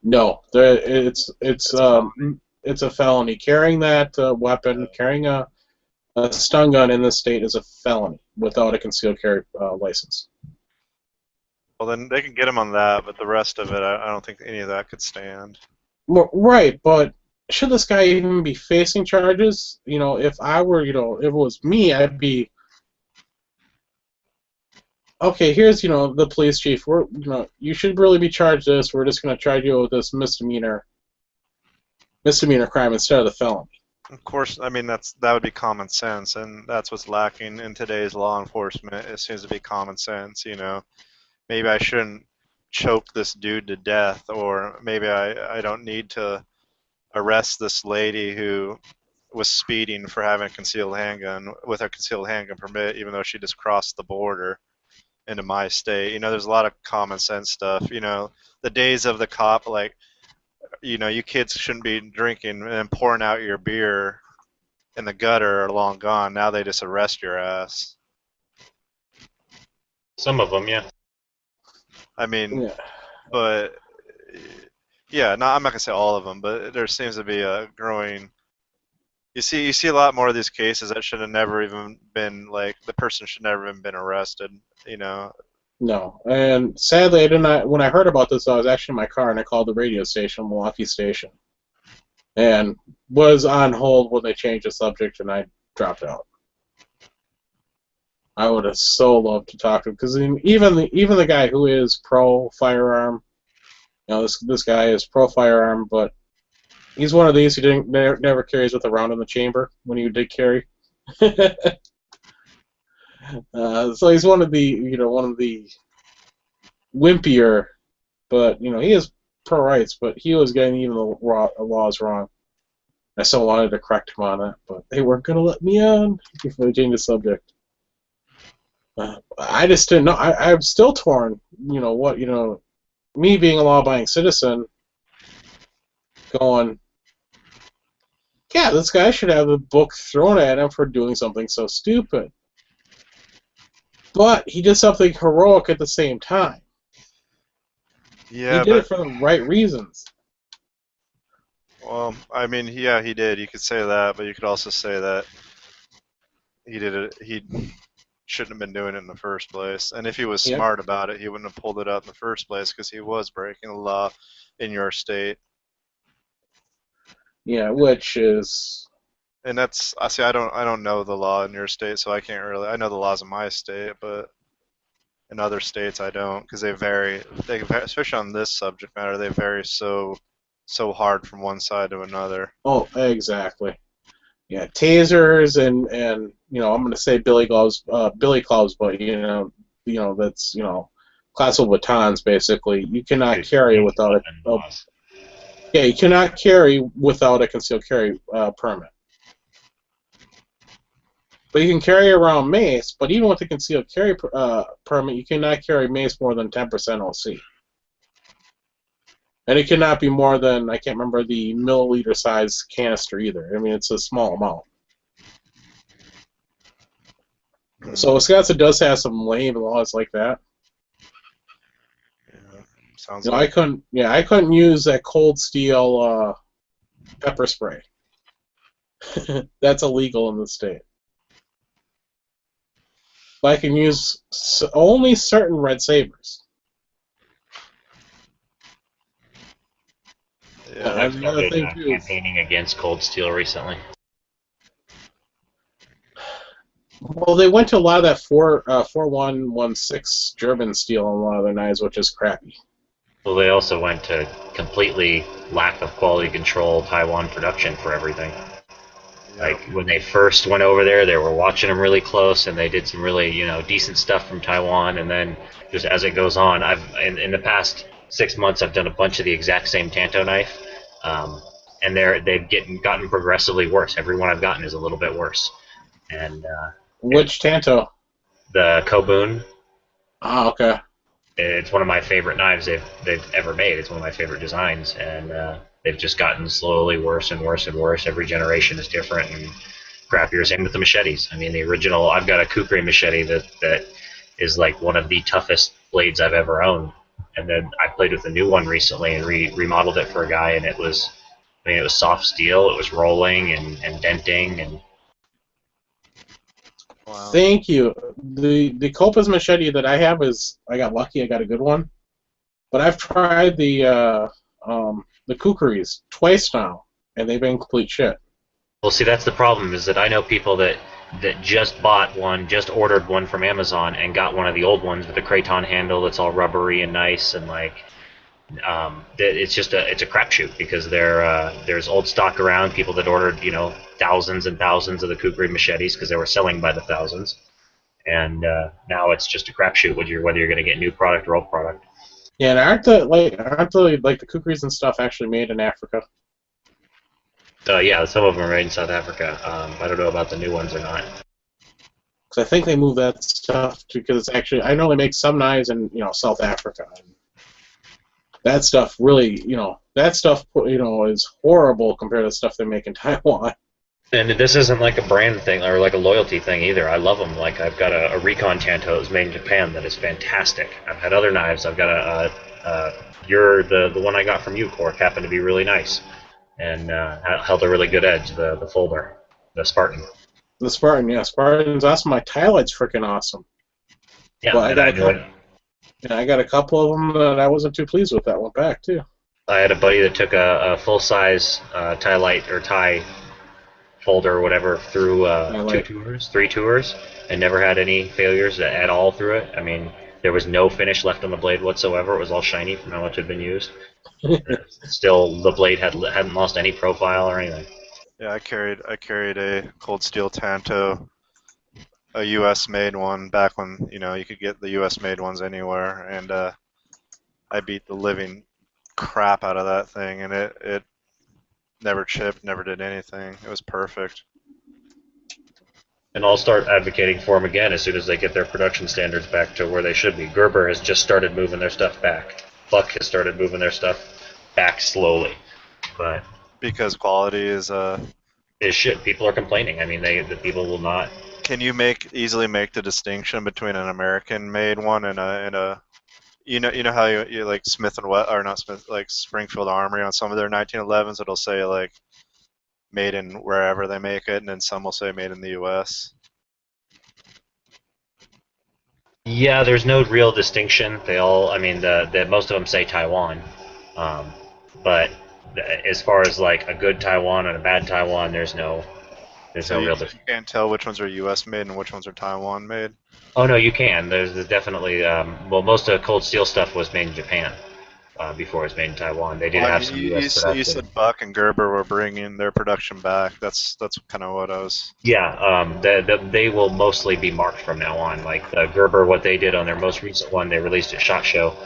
No, it's a felony. Carrying that weapon, carrying a stun gun in this state is a felony without a concealed carry license. Well, then they can get him on that, but the rest of it, I don't think any of that could stand. Right, but should this guy even be facing charges? If I were, if it was me, I'd be. Okay, here's the police chief. We're you should really be charged this. We're just going to charge you with this misdemeanor crime instead of the felony. Of course, I mean that would be common sense, and that's what's lacking in today's law enforcement. It seems to be common sense. Maybe I shouldn't choke this dude to death, or maybe I don't need to arrest this lady who was speeding for having a concealed handgun with a concealed handgun permit, even though she just crossed the border into my state. There's a lot of common sense stuff. The days of the cop, like, you kids shouldn't be drinking and pouring out your beer in the gutter are long gone. Now they just arrest your ass. Some of them, yeah. I mean, but yeah, no, I'm not gonna say all of them, but there seems to be a growing. You see a lot more of these cases that should have never even been like the person should never have been arrested. No, and sadly, I did not. When I heard about this, I was actually in my car and I called the radio station, Milwaukee station, and was on hold when they changed the subject, and I dropped out. I would have so loved to talk to him because even the guy who is pro firearm, this guy is pro firearm, but he's one of these who never carries with a round in the chamber when he did carry. So he's one of the wimpier, but he is pro rights, but he was getting even the laws wrong. I still wanted to correct him on that, but they weren't going to let me on before they changed the subject. I just didn't know. I'm still torn. Me being a law-abiding citizen, going, yeah, this guy should have a book thrown at him for doing something so stupid. But he did something heroic at the same time. Yeah, He did it for the right reasons. well, I mean, yeah, he did. You could say that, but you could also say that he did it. He shouldn't have been doing it in the first place. And if he was Yep. smart about it, he wouldn't have pulled it out in the first place because he was breaking the law in your state. Yeah, which is And that's I see. I don't know the law in your state, so I can't really. I know the laws in my state, but in other states I don't because they vary. Especially on this subject matter, they vary so hard from one side to another. exactly. Yeah, tasers and I'm going to say billy clubs, but that's classical batons basically. You cannot carry without it. Yeah, you cannot carry without a concealed carry permit. But you can carry around mace, but even with a concealed carry permit, you cannot carry mace more than 10% OC. And it cannot be more than, I can't remember the milliliter size canister either. I mean, it's a small amount. So Wisconsin does have some lame laws like that. Yeah, sounds like I couldn't use that cold steel pepper spray. That's illegal in the state. But I can use only certain red sabers. yeah. I've Another started thing too. campaigning against cold steel recently. Well, they went to a lot of that 4116 German steel on a lot of their knives, which is crappy. Well, they also went to completely lack of quality control Taiwan production for everything. Like when they first went over there, they were watching them really close, and they did some really decent stuff from Taiwan. And then just as it goes on, I've in the past 6 months I've done a bunch of the exact same Tanto knife, and they've gotten progressively worse. Every one I've gotten is a little bit worse. And Which Tanto? the Kobun, Ah, okay. it's one of my favorite knives they've ever made. It's one of my favorite designs, and they've just gotten slowly worse and worse and worse. Every generation is different and crappier. Same with the machetes. I mean, the original. I've got a kukri machete that is like one of the toughest blades I've ever owned. And then I played with a new one recently and remodeled it for a guy, and it was soft steel. It was rolling and denting and. Wow. Thank you. The Copas machete that I have I got lucky. I got a good one. But I've tried the kukris twice now, and they've been complete shit. Well, see, that's the problem. Is that I know people that just bought one, just ordered one from Amazon, and got one of the old ones with the craton handle that's all rubbery and nice, and like, it's a crapshoot because there's old stock around. People that ordered thousands and thousands of the kukri machetes because they were selling by the thousands, and now it's just a crapshoot whether you're going to get new product or old product. Yeah, and aren't the kukris and stuff actually made in Africa? Yeah, some of them are made in South Africa. I don't know about the new ones or not. Because I think they moved that stuff because it's actually, I know they make some knives in South Africa. And that stuff really, is horrible compared to the stuff they make in Taiwan. And this isn't like a brand thing or like a loyalty thing either. I love them. Like I've got a Recon Tanto that's made in Japan that is fantastic. I've had other knives. I've got the one I got from you, Cork, happened to be really nice and held a really good edge. The folder, the Spartan. The Spartan, yeah, Spartan's awesome. My Tylight's freaking awesome. Yeah, but I got a couple of them that I wasn't too pleased with that one back too. I had a buddy that took a full size tie folder or whatever through 3 tours, and never had any failures at all through it. I mean, there was no finish left on the blade whatsoever. It was all shiny from how much had been used. Still, the blade hadn't lost any profile or anything. Yeah, I carried a cold steel Tanto, a U.S. made one back when you could get the U.S. made ones anywhere, and I beat the living crap out of that thing, and it never chipped, never did anything. It was perfect. And I'll start advocating for them again as soon as they get their production standards back to where they should be. Gerber has just started moving their stuff back. Buck has started moving their stuff back slowly, but Because quality is shit. People are complaining. I mean, the people will not. Can you easily make the distinction between an American-made one and a you know how you like Smith and West, or not Smith, like Springfield Armory on some of their 1911s, it'll say like made in wherever they make it, and then some will say made in the U.S. Yeah, there's no real distinction. They all, I mean, most of them say Taiwan, but as far as like a good Taiwan and a bad Taiwan, there's no real difference. You can't tell which ones are U.S. made and which ones are Taiwan made. Oh no, you can. There's definitely well, most of the Cold Steel stuff was made in Japan before it was made in Taiwan. They did have some U.S. production. You said Buck and Gerber were bringing their production back. That's kind of what I was. Yeah, they will mostly be marked from now on. Like Gerber, what they did on their most recent one, they released at SHOT Show.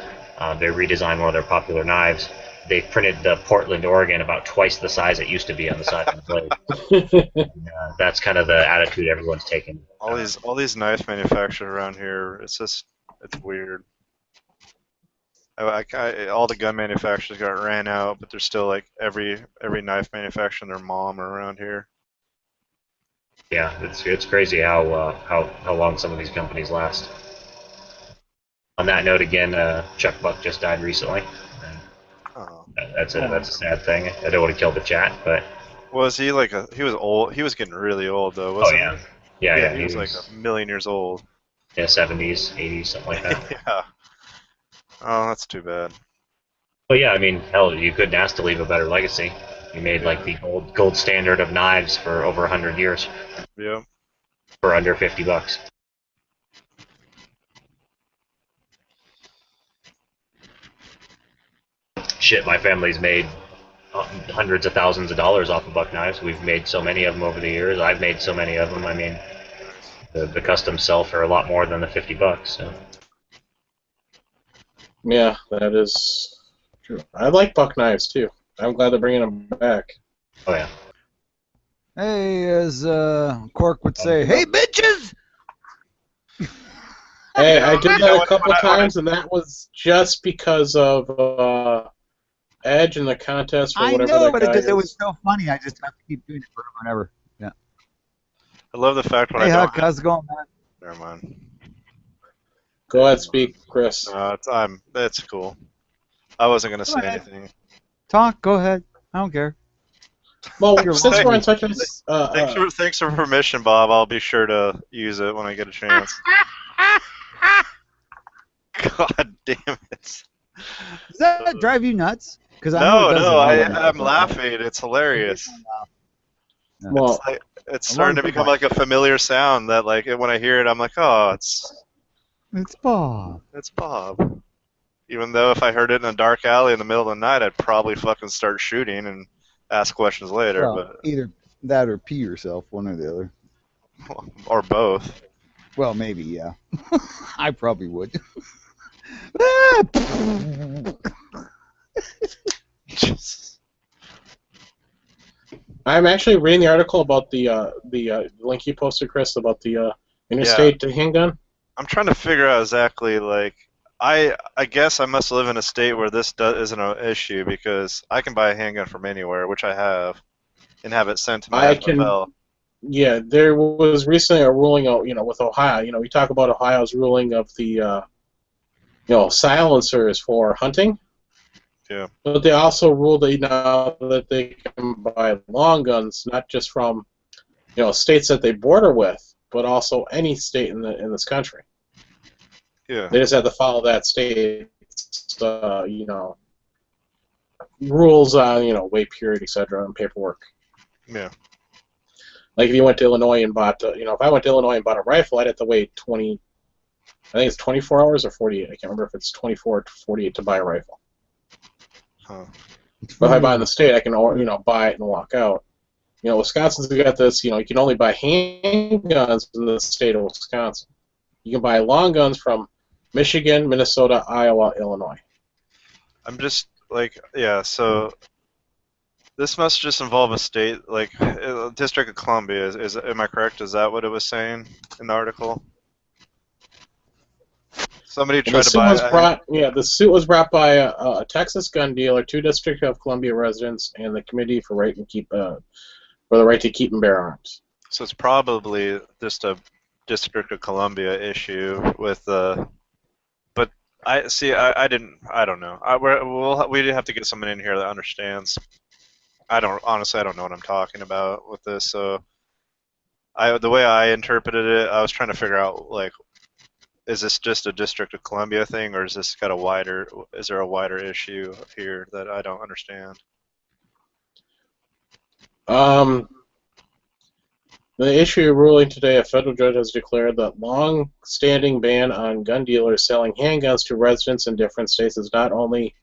They redesigned one of their popular knives. They printed the Portland, Oregon, about twice the size it used to be on the side of the blade. That's kind of the attitude everyone's taking. All these knife manufacturers around here, it's weird. All the gun manufacturers got ran out, but there's still like every knife manufacturer and their mom are around here. Yeah, it's crazy how long some of these companies last. On that note, again, Chuck Buck just died recently. Oh. That's a sad thing. I don't want to kill the chat, but Was he like he was old? He was getting really old though, wasn't yeah. Yeah, he was like a million years old. Yeah, 70s, 80s, something like that. Yeah. Oh, that's too bad. But yeah, I mean, hell, you couldn't ask to leave a better legacy. You made like the gold standard of knives for over 100 years. Yeah. For under $50. Shit, my family's made hundreds of thousands of dollars off of buck knives. We've made so many of them over the years. I've made so many of them. I mean, the custom sell for a lot more than the $50. So. Yeah, that is true. I like buck knives too. I'm glad they're bringing them back. Oh yeah. Hey, as Cork would say, hey bitches! Hey, I did that a couple times, and that was just because of Edge in the contest for whatever I know, that but guy it was is. so funny. I just have to keep doing it forever and ever. Yeah. I love the fact when Hey, I don't. Huck, how's it going, man? Never mind. Go ahead, speak, Chris. No, that's cool. I wasn't gonna say ahead. anything. Talk, go ahead. I don't care. Well, You're since welcome. we're on such a Thanks for permission, Bob. I'll be sure to use it when I get a chance. God damn it! Does that drive you nuts? Because No, I'm laughing. It's hilarious. well, It's starting to become like a familiar sound that, like, when I hear it, I'm like, oh, It's Bob. it's Bob. Even though if I heard it in a dark alley in the middle of the night, I'd probably fucking start shooting and ask questions later, Well, either that or pee yourself, one or the other. or both. Well, maybe, yeah. I probably would. I'm actually reading the article about the link you posted, Chris, about the interstate handgun. I'm trying to figure out exactly, like, I guess I must live in a state where this isn't an issue because I can buy a handgun from anywhere, which I have, and have it sent to my FFL. Yeah, there was recently a ruling, with Ohio. We talk about Ohio's ruling of the, silencers for hunting. Yeah. But they also ruled now that they can buy long guns, not just from, states that they border with, but also any state in this country. Yeah. They just have to follow that state's, rules on, wait period, etc., and paperwork. Yeah. Like if you went to Illinois and bought, if I went to Illinois and bought a rifle, I'd have to wait 20, I think it's 24 hours or 48. I can't remember if it's 24 to 48 to buy a rifle. Huh. But if I buy in the state, I can, buy it and walk out. Wisconsin's got this, you can only buy handguns in the state of Wisconsin. You can buy long guns from Michigan, Minnesota, Iowa, Illinois. I'm just like, yeah. So this must just involve a state, like District of Columbia. Am I correct? Is that what it was saying in the article? Somebody Well, the tried to suit buy. was brought. Yeah, the suit was brought by a Texas gun dealer, 2 District of Columbia residents, and the Committee for for the right to keep and bear arms. So it's probably just a District of Columbia issue with the. But I see. I didn't. I don't know. We have to get someone in here that understands. I don't know what I'm talking about with this. So the way I interpreted it, I was trying to figure out, like, is this just a District of Columbia thing, or is this got is there a wider issue here that I don't understand? The issue ruling today, a federal judge has declared that long-standing ban on gun dealers selling handguns to residents in different states is not only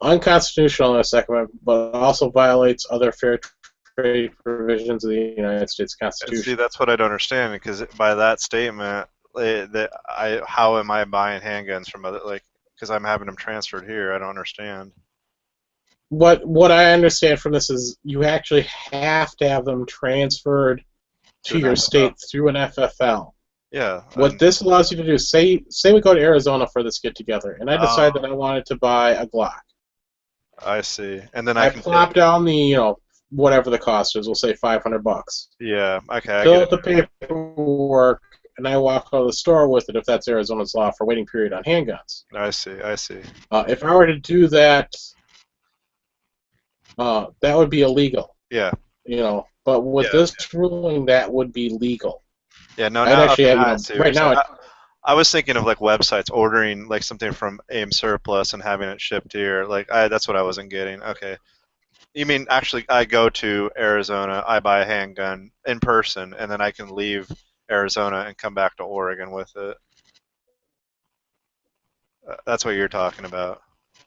unconstitutional in the Second Amendment, but also violates other fair trade provisions of the United States Constitution. See, that's what I don't understand, because by that statement, how am I buying handguns from other, like, because I'm having them transferred here? I don't understand. What I understand from this is you actually have to have them transferred to your state through an FFL. Yeah. What this allows you to do, say we go to Arizona for this get together, and I decide that I wanted to buy a Glock. I see, and then I plop down the whatever the cost is. We'll say $500. Yeah. Okay. Fill out the paperwork, and I walk out of the store with it if that's Arizona's law for waiting period on handguns. I see. If I were to do that, that would be illegal. Yeah. But with this ruling, that would be legal. Yeah. No. I'd actually right now. I was thinking of, like, websites ordering, like, something from AIM Surplus and having it shipped here. Like, that's what I wasn't getting. Okay. You mean actually I go to Arizona, I buy a handgun in person, and then I can leave Arizona and come back to Oregon with it. That's what you're talking about.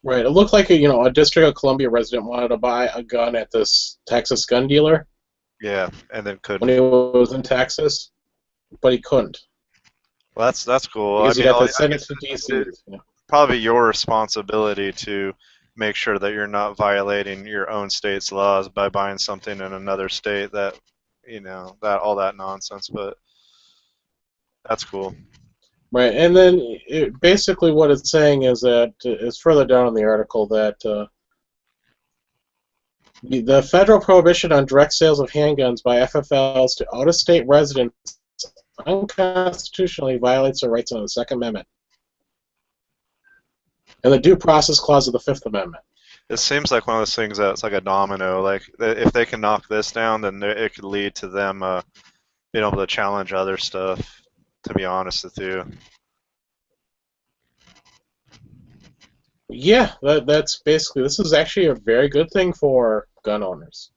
Right. It looked like a District of Columbia resident wanted to buy a gun at this Texas gun dealer. Yeah, and then couldn't. When he was in Texas, but he couldn't. Well, that's cool. Because you'd have to send it to DC. Probably your responsibility to make sure that you're not violating your own state's laws by buying something in another state that, that all that nonsense. But that's cool. Right, and then basically what it's saying is that it's further down in the article that the federal prohibition on direct sales of handguns by FFLs to out-of-state residents unconstitutionally violates their rights under the Second Amendment and the Due Process Clause of the Fifth Amendment. It seems like one of those things that's like a domino. Like, if they can knock this down, then it could lead to them being able to challenge other stuff, to be honest with you. Yeah, that's basically, this is actually a very good thing for gun owners.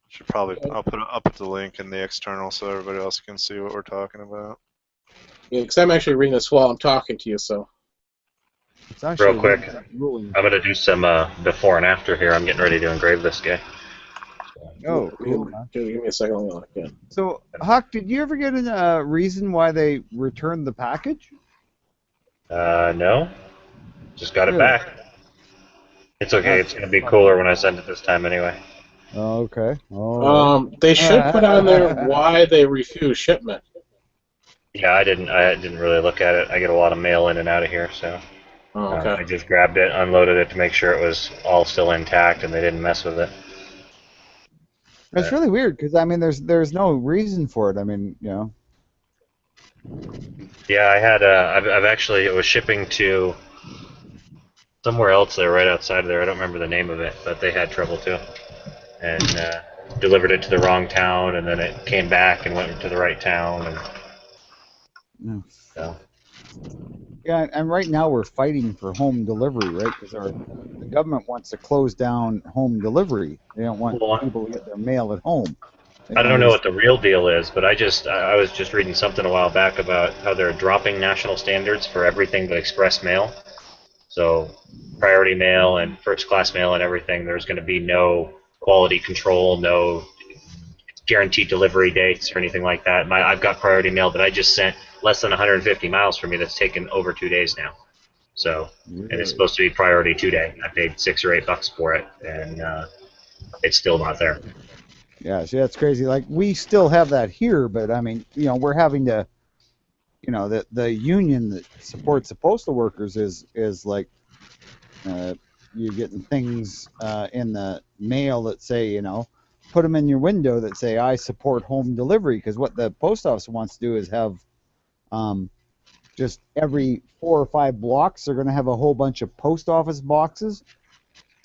Should probably, I'll put the link in the external so everybody else can see what we're talking about. Yeah, because I'm actually reading this while I'm talking to you, so. Real quick, I'm going to do some before and after here. I'm getting ready to engrave this guy. Oh, cool. Give me a second. So, Huck, did you ever get a reason why they returned the package? No. Just got it back. It's okay. It's going to be cooler when I send it this time anyway. Oh, okay. Oh. They should put on there why they refuse shipment. Yeah, I didn't really look at it. I get a lot of mail in and out of here, so okay. I just grabbed it, unloaded it to make sure it was all still intact and they didn't mess with it. It's really weird because there's no reason for it. Yeah, I had I've actually, it was shipping to somewhere else there, right outside of there. I don't remember the name of it, but they had trouble too, and delivered it to the wrong town, and then it came back and went to the right town, and so. Yeah, and right now we're fighting for home delivery, right? Because the government wants to close down home delivery. They don't want people to get their mail at home. I don't know what the real deal is, but I was just reading something a while back about how they're dropping national standards for everything but express mail. So priority mail and first class mail and everything, there's going to be no quality control, no guaranteed delivery dates or anything like that. I've got priority mail that I just sent less than 150 miles from me that's taken over 2 days now. So, and Really? it's supposed to be priority 2-day. I paid $6 or $8 for it, and it's still not there. Yeah, see, that's crazy. Like, we still have that here, but I mean, you know, we're having to, you know, the union that supports the postal workers is like, you're getting things in the mail that say, you know, put them in your window that say, I support home delivery, because what the post office wants to do is have just every 4 or 5 blocks, they're going to have a whole bunch of post office boxes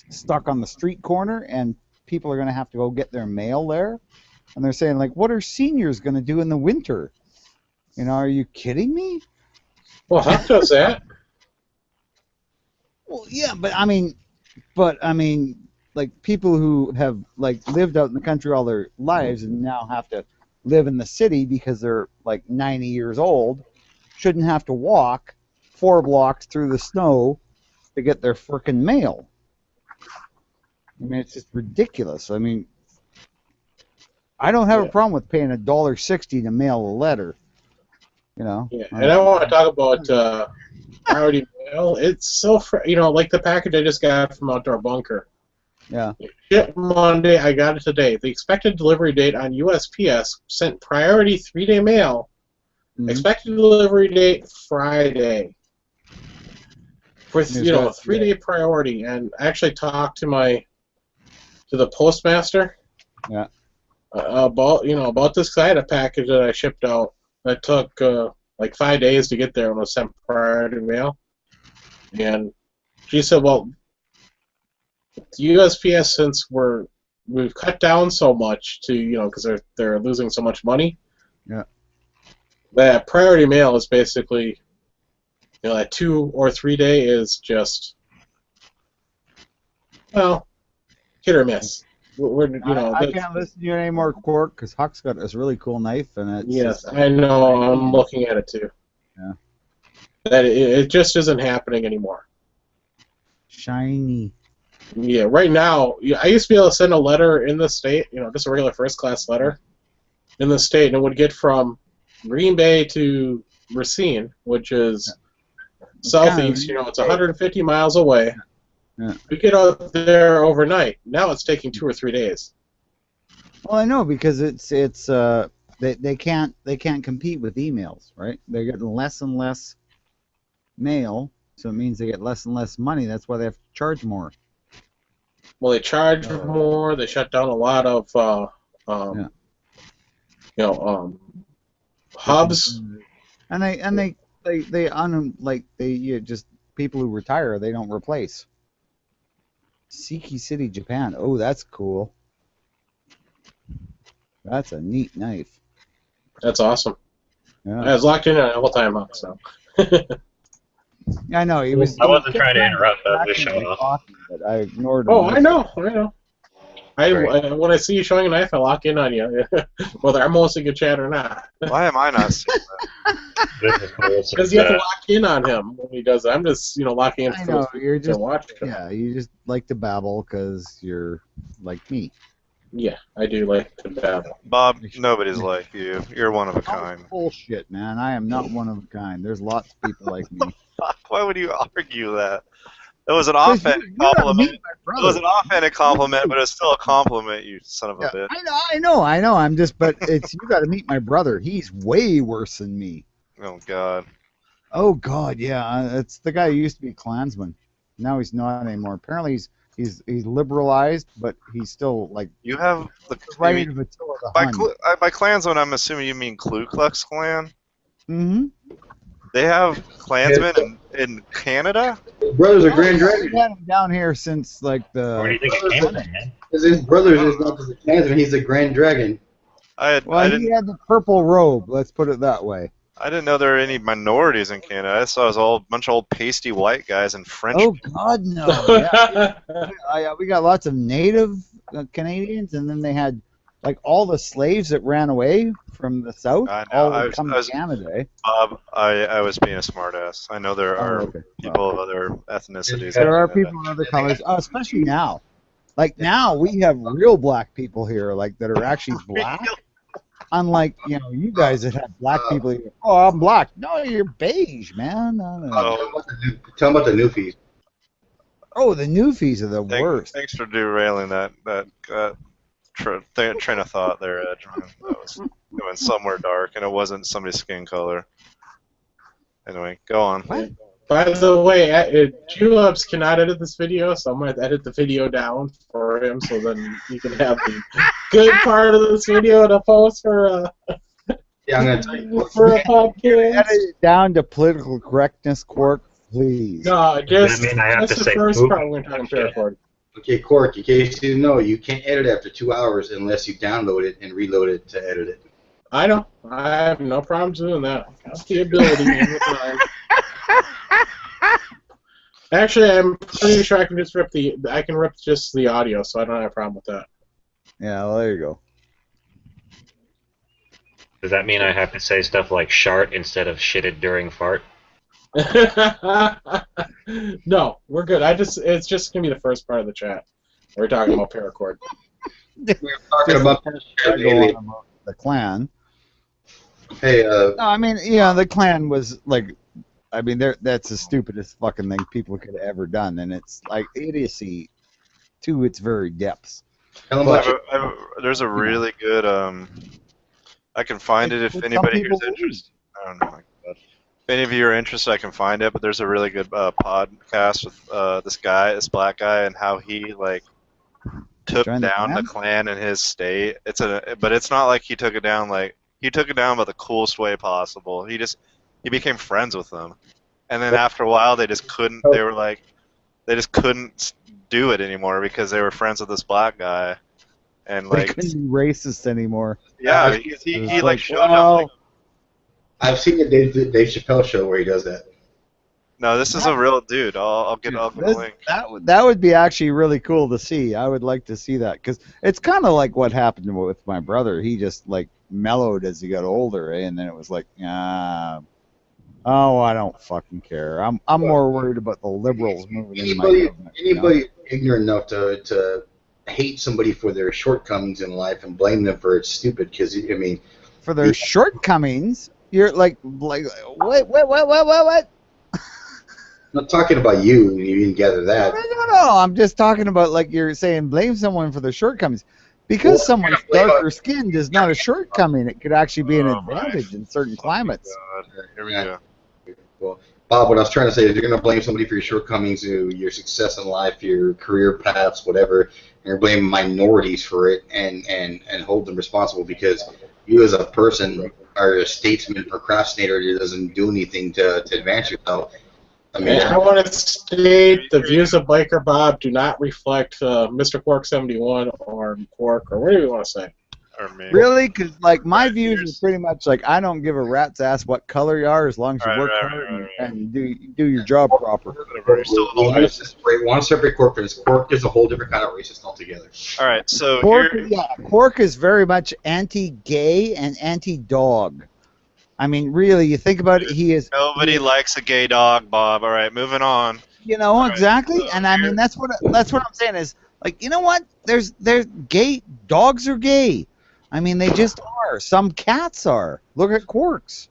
stuck on the street corner, and people are going to have to go get their mail there. And they're saying, like, what are seniors going to do in the winter? You know, are you kidding me? Well, Huck does that. Well, yeah, but I mean, like, people who have, like, lived out in the country all their lives and now have to live in the city because they're, like, 90 years old shouldn't have to walk 4 blocks through the snow to get their frickin' mail. I mean, it's just ridiculous. I mean, I don't have a problem with paying $1.60 to mail a letter. You know. Yeah, and I want to talk about priority mail. It's so you know, like the package I just got from Outdoor Bunker. Yeah. Shipped Monday. I got it today. The expected delivery date on USPS sent priority 3-day mail. Mhm. Expected delivery date Friday. For you know, 3-day priority. And I actually talked to the postmaster. Yeah. About this, 'cause I had a package that I shipped out that took like 5 days to get there and was sent priority mail. And she said, well, USPS, since we've cut down so much to, you know, because they're losing so much money. Yeah. That priority mail is basically, you know, that 2 or 3 day is just, well, hit or miss. I can't listen to you anymore, Quark, because Huck's got this really cool knife, and it's Yes, just, I know. I'm looking at it too. Yeah. That it just isn't happening anymore. shiny. Yeah, right now, I used to be able to send a letter in the state, you know, just a regular first-class letter in the state, and it would get from Green Bay to Racine, which is southeast. You know, it's 150 miles away. Yeah. We get out there overnight. Now it's taking 2 or 3 days. Well, I know, because they can't compete with emails, right? They're getting less and less mail, so it means they get less and less money. That's why they have to charge more. Well, they charge more. They shut down a lot of, hubs. And just people who retire, they don't replace. Siki City, Japan. Oh, that's cool. That's a neat knife. That's awesome. Yeah. I was locked in the whole time up, so. I know. I wasn't trying to interrupt. I was just showing off. But I ignored him. Oh, I know. When I see you showing a knife, I lock in on you, whether I'm hosting a chat or not. Why am I not seeing This is cool. Because you have to lock in on him when he does it. I'm just, locking in I for know. You're to just watch. yeah. You just like to babble because you're like me. Yeah, I do like to babble. Bob, nobody's like you. You're one of a Oh, kind. bullshit, man. I am not one of a kind. There's lots of people like me. Why would you argue that? That was an 'Cause offhanded you gotta compliment. meet my It brother. was an offhanded compliment, but it's still a compliment, you son of a bitch. I know. I'm just, but it's you got to meet my brother. He's way worse than me. Oh, God. Oh God, yeah. It's the guy who used to be a Klansman. Now he's not anymore. Apparently he's liberalized, but he's still like You have the right you mean- of Attila the by, Hun. by Klansman, I'm assuming you mean Ku Klux Klan? Mm-hmm. They have Klansmen in Canada? Brothers are Grand Dragon. We've had him down here since like Where do the. you think it came from, man? His brothers is not the Klansman, he's the Grand Dragon. I Well, he didn't had the purple robe. Let's put it that way. I didn't know there were any minorities in Canada. I saw it was all a bunch of old pasty white guys and French. Oh God, no. Yeah. We got lots of native Canadians, and then they had like all the slaves that ran away from the South. I know. All I would was- come I was- to Canada. Eh? Bob, I was being a smartass. I know there are okay. people of other ethnicities. There in are Canada. people of other colors, especially now. Like now, we have real black people here, like that are actually black. unlike you guys that have black people. Oh, I'm black. No, you're beige, man. No. Tell them about the Newfies. Oh, the Newfies are the worst. Thanks for derailing that train of thought there, Edge. Man. That was going somewhere dark, and it wasn't somebody's skin color. Anyway, go on. What? By the way, Juleps cannot edit this video, so I'm going to edit the video down for him so then you can have the good part of this video to post for Yeah, I'm gonna tell you. for a podcast. Edit it down to political correctness, Quark, please. No, just, mean I have just to the say first poop? part when we're talking Paracord. Okay, Quark, in case you didn't know, you can't edit after 2 hours unless you download it and reload it to edit it. I know. I have no problem doing that. I got the ability and the time. Actually, I'm pretty sure I can just rip just the audio, so I don't have a problem with that. Yeah, well, there you go. Does that mean I have to say stuff like shart instead of shitted during fart? No, we're good. It's just gonna be the first part of the chat. We're talking about Paracord. We were talking about The Klan. Hey, No, I mean, the Klan was like, I mean, that's the stupidest fucking thing people could have ever done, and it's like idiocy to its very depths. tell them about There's a really good. I can find it if Some anybody here is people interested. I don't know. My God. If any of you are interested, I can find it. But there's a really good podcast with this black guy, and how he took Join the down the Klan? Klan in his state. But it's not like he took it down he took it down by the coolest way possible. He became friends with them, and then after a while, they just couldn't. They just couldn't do it anymore because they were friends with this black guy, and They couldn't be racist anymore. yeah, It he was like, showed up. well, I've seen the Dave Chappelle show where he does that. No, this is a real dude. I'll get a link. That would be actually really cool to see. I would like to see that because it's kind of like what happened with my brother. He just mellowed as he got older, and then it was like, oh, I don't fucking care. I'm more worried about the liberals moving in my government. Anybody ignorant enough to hate somebody for their shortcomings in life and blame them for it's stupid, because I mean, For their shortcomings, you're like what? I'm not talking about you. You didn't gather that. No. I'm just talking about you're saying blame someone for their shortcomings. Because someone's darker skin is not a shortcoming. It could actually be an advantage in certain climates. God. Here we go. Well, Bob, what I was trying to say is you're going to blame somebody for your shortcomings, your success in life, your career paths, whatever, and you're blaming minorities for it and hold them responsible because you as a person are a statesman, procrastinator that doesn't do anything to advance yourself. I mean, I want to state the views of Biker Bob do not reflect Mr. Quark 71 or Quark or whatever you want to say. Or me. Really? Because my views are pretty much I don't give a rat's ass what color you are as long as you work hard and do your job proper. Whatever. You're still we want to separate Quark from this. Quark is a whole different kind of racist altogether. all right. So Quark is very much anti-gay and anti-dog. I mean, really, you think about it, he is... Nobody likes a gay dog, Bob. All right, moving on. Exactly. So And I mean, that's what I'm saying is, you know what? There's gay... Dogs are gay. I mean, they just are. Some cats are. Look at Quarks.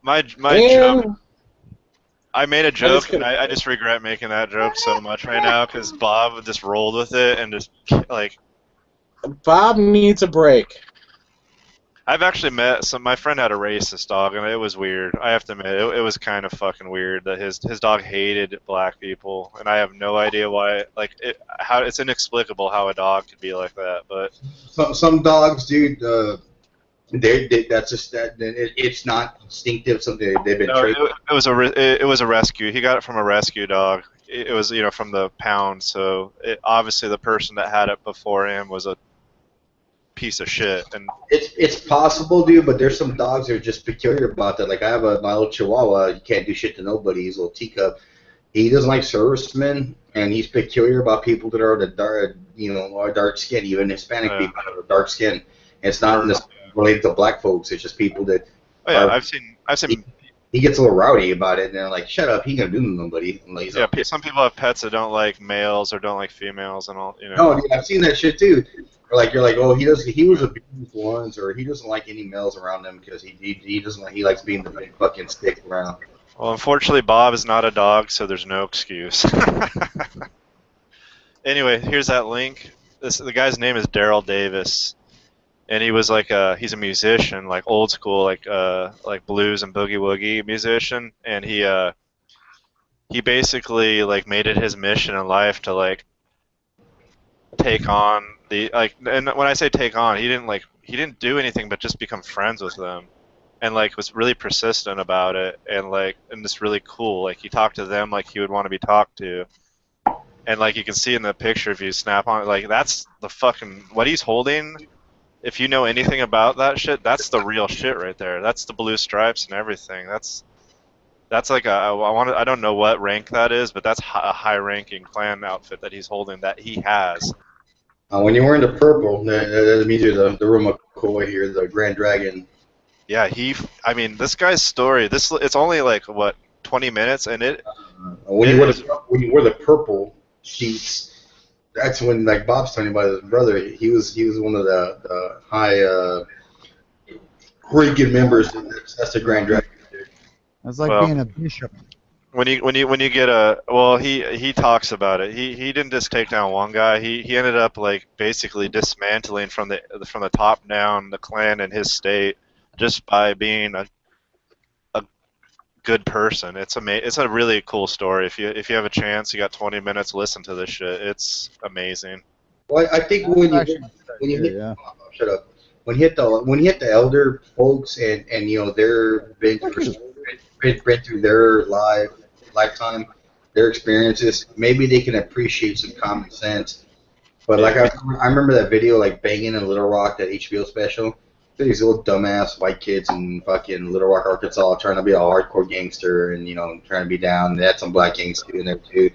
My joke. I made a joke, and I just regret making that joke so much right now because Bob just rolled with it and just Bob needs a break. I've actually met my friend had a racist dog, and it was weird. I have to admit, it was kind of fucking weird that his dog hated black people, and I have no idea why. It's inexplicable how a dog could be like that. But some dogs, dude, that's just that. It's not instinctive. Something they've been trained. It was a rescue. He got it from a rescue dog. It was from the pound. So obviously the person that had it before him was a piece of shit. And it's possible, dude, but there's some dogs that are just peculiar about that. Like I have my old Chihuahua. He can't do shit to nobody. He's a little teacup. He doesn't like servicemen, and he's peculiar about people that are dark skin, even Hispanic people that are dark skin. It's not related to black folks. It's just people that. I've seen he gets a little rowdy about it, and they're like, "Shut up, he ain't gonna do nobody." And like, he's Yeah, like, some people have pets that don't like males or don't like females and all. You know. no, dude, I've seen that shit too. Or like you're like, oh, he was abused once, or he doesn't like any males around him because he doesn't like, he likes being the big fucking stick around. Well, unfortunately, Bob is not a dog, so there's no excuse. Anyway, here's that link. The guy's name is Daryl Davis, and he was like he's a musician, like old school, like blues and boogie woogie musician, and he basically like made it his mission in life to like take on the like, and when I say take on, he didn't do anything but just become friends with them, and like was really persistent about it, and just really cool. Like he talked to them like he would want to be talked to. And like you can see in the picture, if you snap on it, like that's the fucking what he's holding. If you know anything about that shit, that's the real shit right there. That's the blue stripes and everything. That's like I don't know what rank that is, but that's a high-ranking clan outfit that he's holding that he has. When you're wearing the purple, that means you're the Room McCoy here, the Grand Dragon. Yeah, I mean, this guy's story. It's only like what 20 minutes, and When you wear the purple sheets, that's when like Bob's telling me about his brother. He was one of the high ranking members. That's the Grand Dragon. That's like Well, being a bishop. when you get he talks about it. He didn't just take down one guy. He ended up like basically dismantling from the top down the clan in his state just by being a good person. It's a really cool story. If you have a chance, you got 20 minutes, listen to this shit. It's amazing. Well, I think when you hit, Yeah. shut up. When you hit the elder folks and you know they're been through their lifetime, their experiences, maybe they can appreciate some common sense. But like I remember that video like banging in Little Rock, that HBO special. These little dumbass white kids in fucking Little Rock, Arkansas, trying to be a hardcore gangster and trying to be down. They had some black gangs in there too.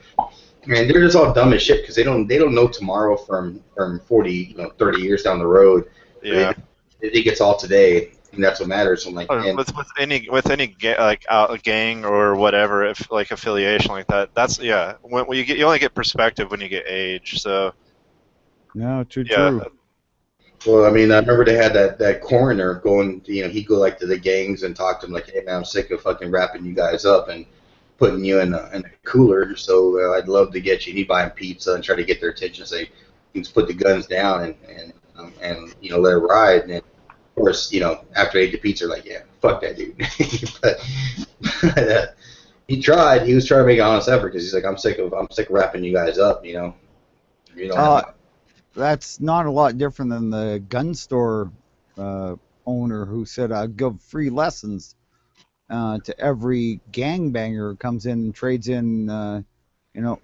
And they're just all dumb as shit because they don't know tomorrow from 40 30 years down the road. Yeah. They think it's all today, and that's what matters. I'm like, man, With any a gang or whatever, if like affiliation like that, that's when you only get perspective when you get age. So No, true. well, I mean, I remember they had that coroner going, he'd go like to the gangs and talk to them like, hey man, I'm sick of fucking wrapping you guys up and putting you in a cooler. So I'd love to get you. And he'd buy them pizza and try to get their attention. Say, you just put the guns down and let it ride. And then, of course, after they ate the pizza, like, yeah, fuck that dude. but he tried. He was trying to make an honest effort because he's like, I'm sick of wrapping you guys up. That's not a lot different than the gun store owner who said, I'll give free lessons to every gangbanger who comes in and trades in,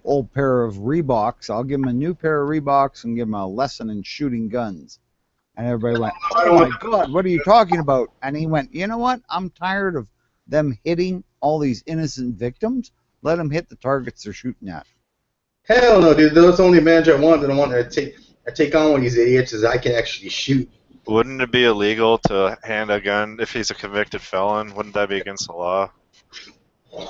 old pair of Reeboks. I'll give him a new pair of Reeboks and give him a lesson in shooting guns. And everybody went, oh my God, what are you talking about? And he went, you know what? I'm tired of them hitting all these innocent victims. Let them hit the targets they're shooting at. Hell no, dude. That's the only manager I want. That I want to take on one of these idiots is I can actually shoot. wouldn't it be illegal to hand a gun if he's a convicted felon? Wouldn't that be against the law? I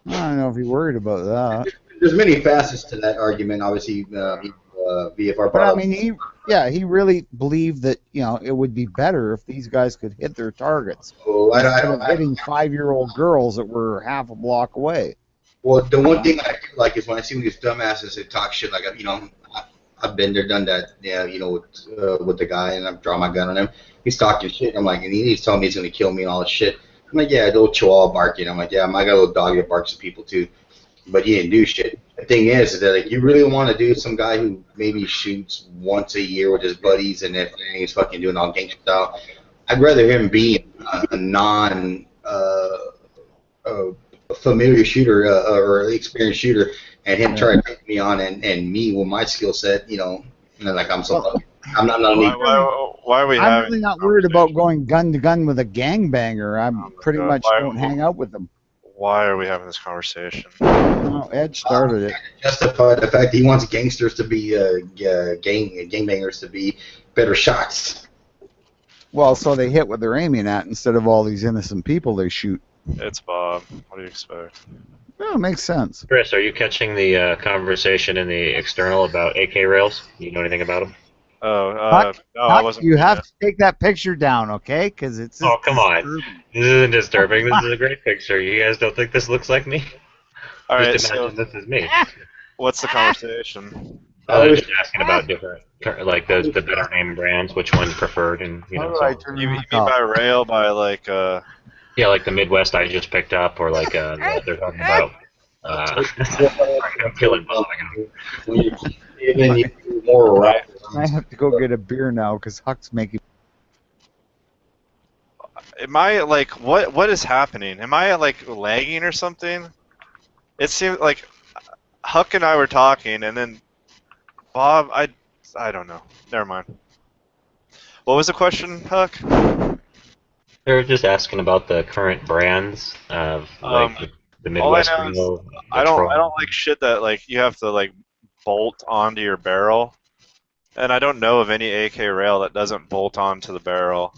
don't know if you're worried about that. There's many facets to that argument. Obviously, VFR. But I mean, he really believed that it would be better if these guys could hit their targets instead of hitting 5-year-old girls that were half a block away. Well, the one thing I do like is when I see these dumbasses that talk shit like, I've been there, done that, with the guy, and I've drawn my gun on him. He's talking shit. I'm like, and he's telling me he's gonna kill me and all this shit. I'm like, yeah, the little chihuahua barking. I'm like, yeah, I got a little dog that barks at people too, but he didn't do shit. The thing is that like, you really want to do some guy who maybe shoots once a year with his buddies, and if he's fucking doing all gangster style, I'd rather him be a non familiar shooter or experienced shooter, and him try to take me on, and me with my skill set, and then like I'm not Why are we I'm having really not worried about going gun to gun with a gangbanger. I'm pretty much don't hang out with them. Why are we having this conversation? Ed started it. justify the fact that he wants gangsters to be gangbangers to be better shots. Well, so they hit what they're aiming at instead of all these innocent people they shoot. It's Bob. What do you expect? No, it makes sense. Chris, are you catching the conversation in the external about AK rails? You know anything about them? Oh, Huck, no, I Huck, wasn't. you have Yeah. to take that picture down, okay? Because it's Oh, just come on. disturbing. This isn't disturbing. This is a great picture. You guys don't think this looks like me? All Just right. So, imagine this is me. what's the conversation? I was Just asking about different, like the better name brands, which one's preferred, and How do so I on. turn You Huck mean off? by rail by like Yeah, like the Midwest I just picked up, or like they're talking about. I'm killing Bob. when you and then you do more I, wrap I have to go get a beer now because Huck's making. am I like what is happening? Am I like lagging or something? It seems like Huck and I were talking, and then Bob, I don't know. Never mind. What was the question, Huck? They're just asking about the current brands of like the All I Midwest know is Grill, the Troy. I don't like shit that like you have to like bolt onto your barrel, and I don't know of any AK rail that doesn't bolt onto the barrel.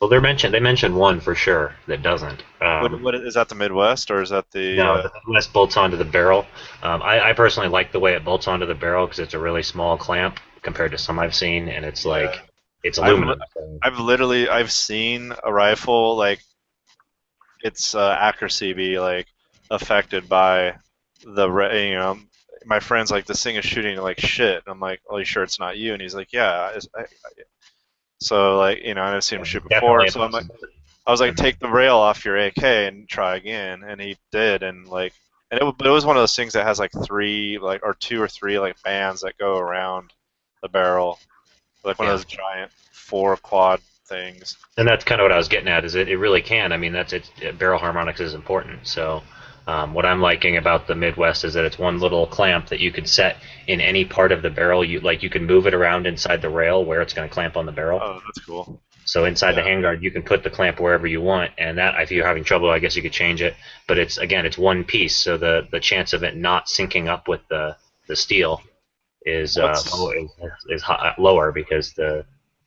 Well, they mentioned one for sure that doesn't. What is that? The Midwest or is that the? No, the Midwest bolts onto the barrel. I personally like the way it bolts onto the barrel because it's a really small clamp compared to some I've seen, and it's like Yeah. it's I've aluminum. So. I've seen a rifle like its accuracy be like affected by you know, my friend's like, this thing is shooting like shit. I'm like, are you sure it's not you? And he's like, yeah. So like, you know, I've seen him shoot before. Definitely a So I'm like, possibility. I was like, take the rail off your AK and try again. And he did. And like, but it was one of those things that has like three, like, or two or three like bands that go around the barrel, like one of Yeah. those giant 4 quad things. And that's kind of what I was getting at. Is it really can? I mean, that's it. Barrel harmonics is important. So, what I'm liking about the Midwest is that it's one little clamp that you could set in any part of the barrel. You can move it around inside the rail where it's going to clamp on the barrel. Oh, that's cool. So inside the Yeah. handguard, you can put the clamp wherever you want, and that if you're having trouble, I guess you could change it. But it's one piece, so the chance of it not syncing up with the steel is What's lower because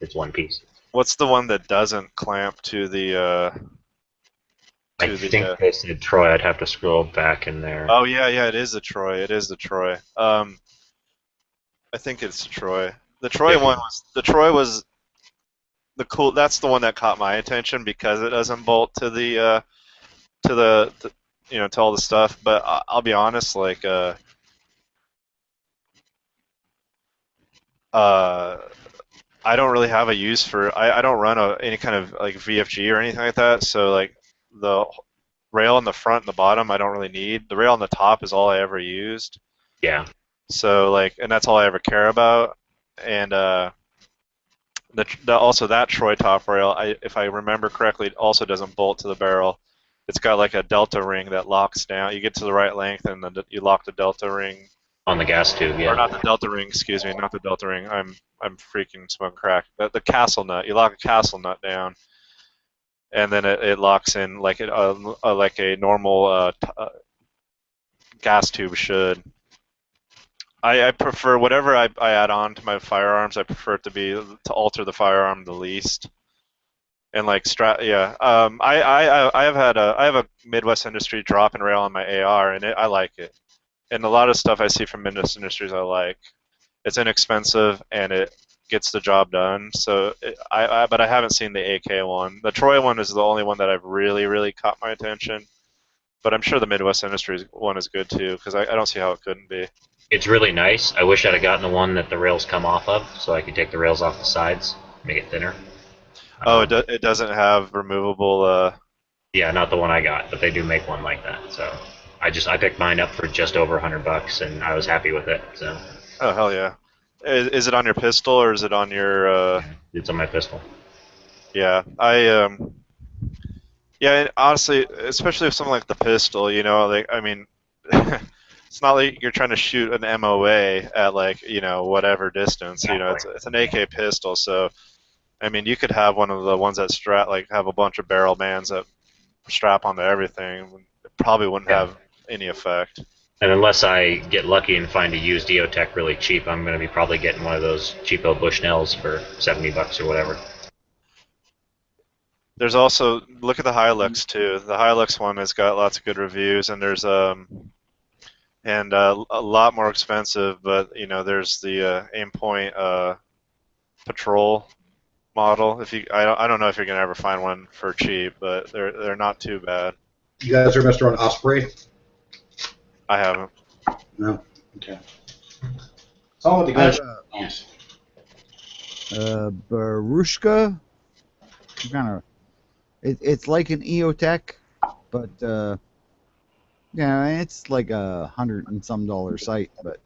it's one piece. what's the one that doesn't clamp to the I think they said Troy. I'd have to scroll back in there. Oh yeah, it is the Troy. It is the Troy. I think it's the Troy. The Troy was the cool. That's the one that caught my attention because it doesn't bolt to the you know, to all the stuff. But I'll be honest, like I don't really have a use for. I don't run any kind of like VFG or anything like that. So like the rail in the front and the bottom, I don't really need. The rail on the top is all I ever used. Yeah. So like, and that's all I ever care about. And also that Troy top rail, if I remember correctly, it also doesn't bolt to the barrel. It's got like a delta ring that locks down. You get to the right length, and then you lock the delta ring. On the gas tube, yeah. Or not the delta ring, excuse me, not the delta ring. I'm freaking smoking crack. The castle nut. You lock a castle nut down, and then it locks in like like a normal gas tube should. I prefer whatever I add on to my firearms. I prefer it to alter the firearm the least. And like yeah. I have a Midwest Industry drop and rail on my AR, and I like it. And a lot of stuff I see from Midwest Industries I like. It's inexpensive and it gets the job done. So but I haven't seen the AK one. The Troy one is the only one that I've really caught my attention. But I'm sure the Midwest Industries one is good too, because I don't see how it couldn't be. It's really nice. I wish I'd have gotten the one that the rails come off of, so I could take the rails off the sides, make it thinner. Oh, it doesn't have removable. Yeah, not the one I got, but they do make one like that. So I picked mine up for just over $100, and I was happy with it. So. Oh hell yeah! Is it on your pistol or is it on your? It's on my pistol. Yeah, yeah, honestly, especially with something like the pistol, you know, like I mean, it's not like you're trying to shoot an MOA at like, you know, whatever distance. You know, it's an AK pistol, so I mean, you could have one of the ones that have a bunch of barrel bands that strap onto everything. It probably wouldn't have any effect. And unless I get lucky and find a used EOTech really cheap, I'm going to be probably getting one of those cheapo Bushnells for $70 or whatever. There's also look at the Hilux too. The Hilux one has got lots of good reviews, and there's and a lot more expensive. But you know, there's the Aimpoint Patrol model. If you, I don't know if you're gonna ever find one for cheap, but they're not too bad. You guys ever messed around Osprey? I haven't. No. Okay. Some of the I have guys. Barushka. Kind of, it's like an EOTech, but yeah, it's like $100 and some site, but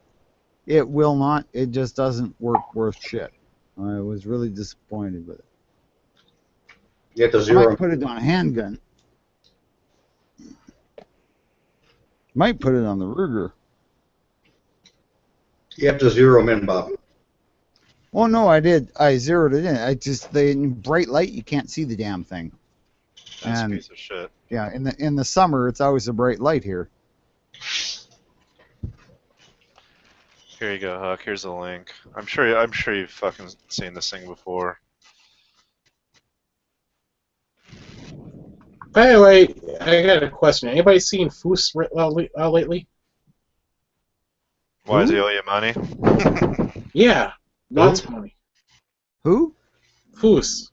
it will not. It just doesn't work worth shit. I was really disappointed with it. You have to I zero. might put it on a handgun. Might put it on the Ruger. You have to zero them in, Bob. Oh no, I did. I zeroed it in. I just in bright light you can't see the damn thing. That's And a piece of shit. yeah, in the summer it's always a bright light here. Here you go, Huck. Here's a link. I'm sure you've fucking seen this thing before. By the way, I got a question. Anybody seen Foos lately? Why does he owe you money? Yeah, lots of money. Who? Foos.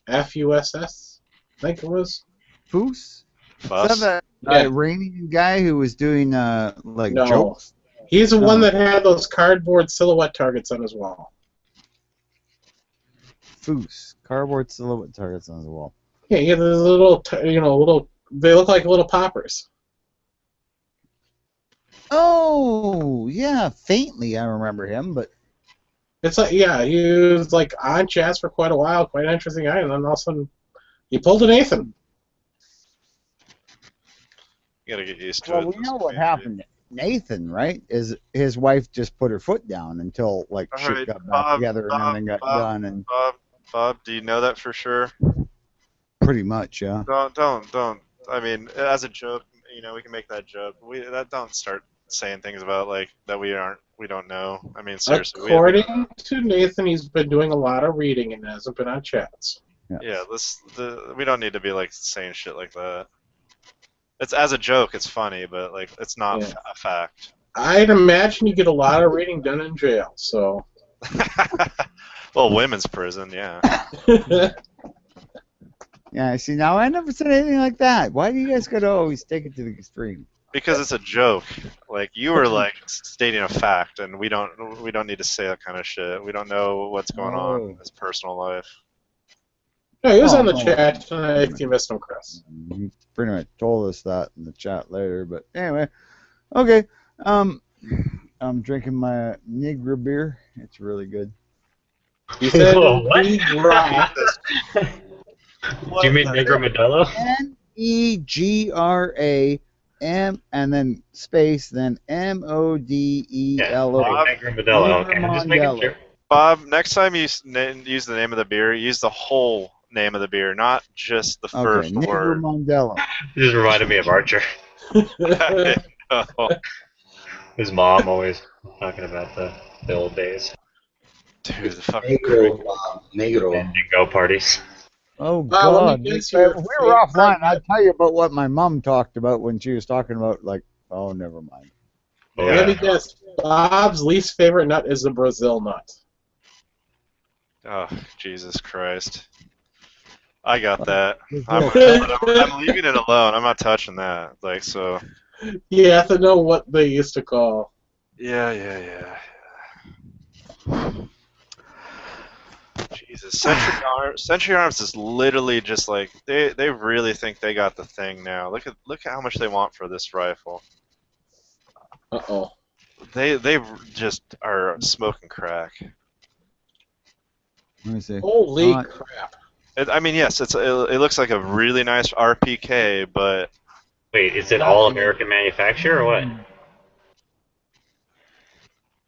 Fuss, I think it was. Foos? Fuss? Is that Yeah. Iranian guy who was doing like No. jokes? He's the one No. that had those cardboard silhouette targets on his wall. Foos. Cardboard silhouette targets on the wall. Yeah, he had those little, little. They look like little poppers. Oh, yeah, faintly I remember him, but It's like, yeah, he was like on chats for quite a while, quite an interesting guy, and then all of a sudden, he pulled a Nathan. You gotta get used to well, it. we know what happened. Nathan, right? Is his wife just put her foot down until like All shit right, got back Bob, together and everything got Bob, done, and Bob, do you know that for sure? pretty much, yeah. Don't. I mean, as a joke, we can make that joke. Don't start saying things about like that we don't know. I mean, seriously. According to Nathan, he's been doing a lot of reading and hasn't been on chats. Yeah, we don't need to be like saying shit like that. It's as a joke, it's funny, but like it's not Yeah. a fact. I'd imagine you get a lot of reading done in jail, so. Well, women's prison, yeah. Yeah, see, now I never said anything like that. Why do you guys gotta always take it to the extreme? Because it's a joke. Like you were like stating a fact, and we don't need to say that kind of shit. We don't know what's going on in his personal life. No, he was Oh, on the no. chat tonight if you missed him, Chris. He pretty much told us that in the chat later, but anyway, okay. I'm drinking my Negra beer. It's really good. You said What? Negra. Do you mean Negro Modelo? Negra and then space, then Modelo. Yeah, Negro Modelo. Okay, I'm just making Mondelo. sure. Bob, next time you use the name of the beer, use the whole name of the beer, not just the Okay, first Negra word. Mondelo. This just reminded me of Archer. Oh, His mom always talking about the old days dude, the fucking Negro, Bob. Negro. and go parties. Oh let God! me guess If your we were offline, favorite- I'd tell you about what my mom talked about when she was talking about like. Oh, never mind. Oh, Let me yeah. guess. Bob's least favorite nut is the Brazil nut. Oh, Jesus Christ. I got that. Brazil. I'm leaving it alone. I'm not touching that. Like, so. You have to know what they used to call. Yeah. Jesus. Century Arms is literally just like, they really think they got the thing now. Look at how much they want for this rifle. Uh-oh. They just are smoking crack. Let me see. Holy crap. I mean, yes, it looks like a really nice RPK, but Wait, is it all American manufacture or what?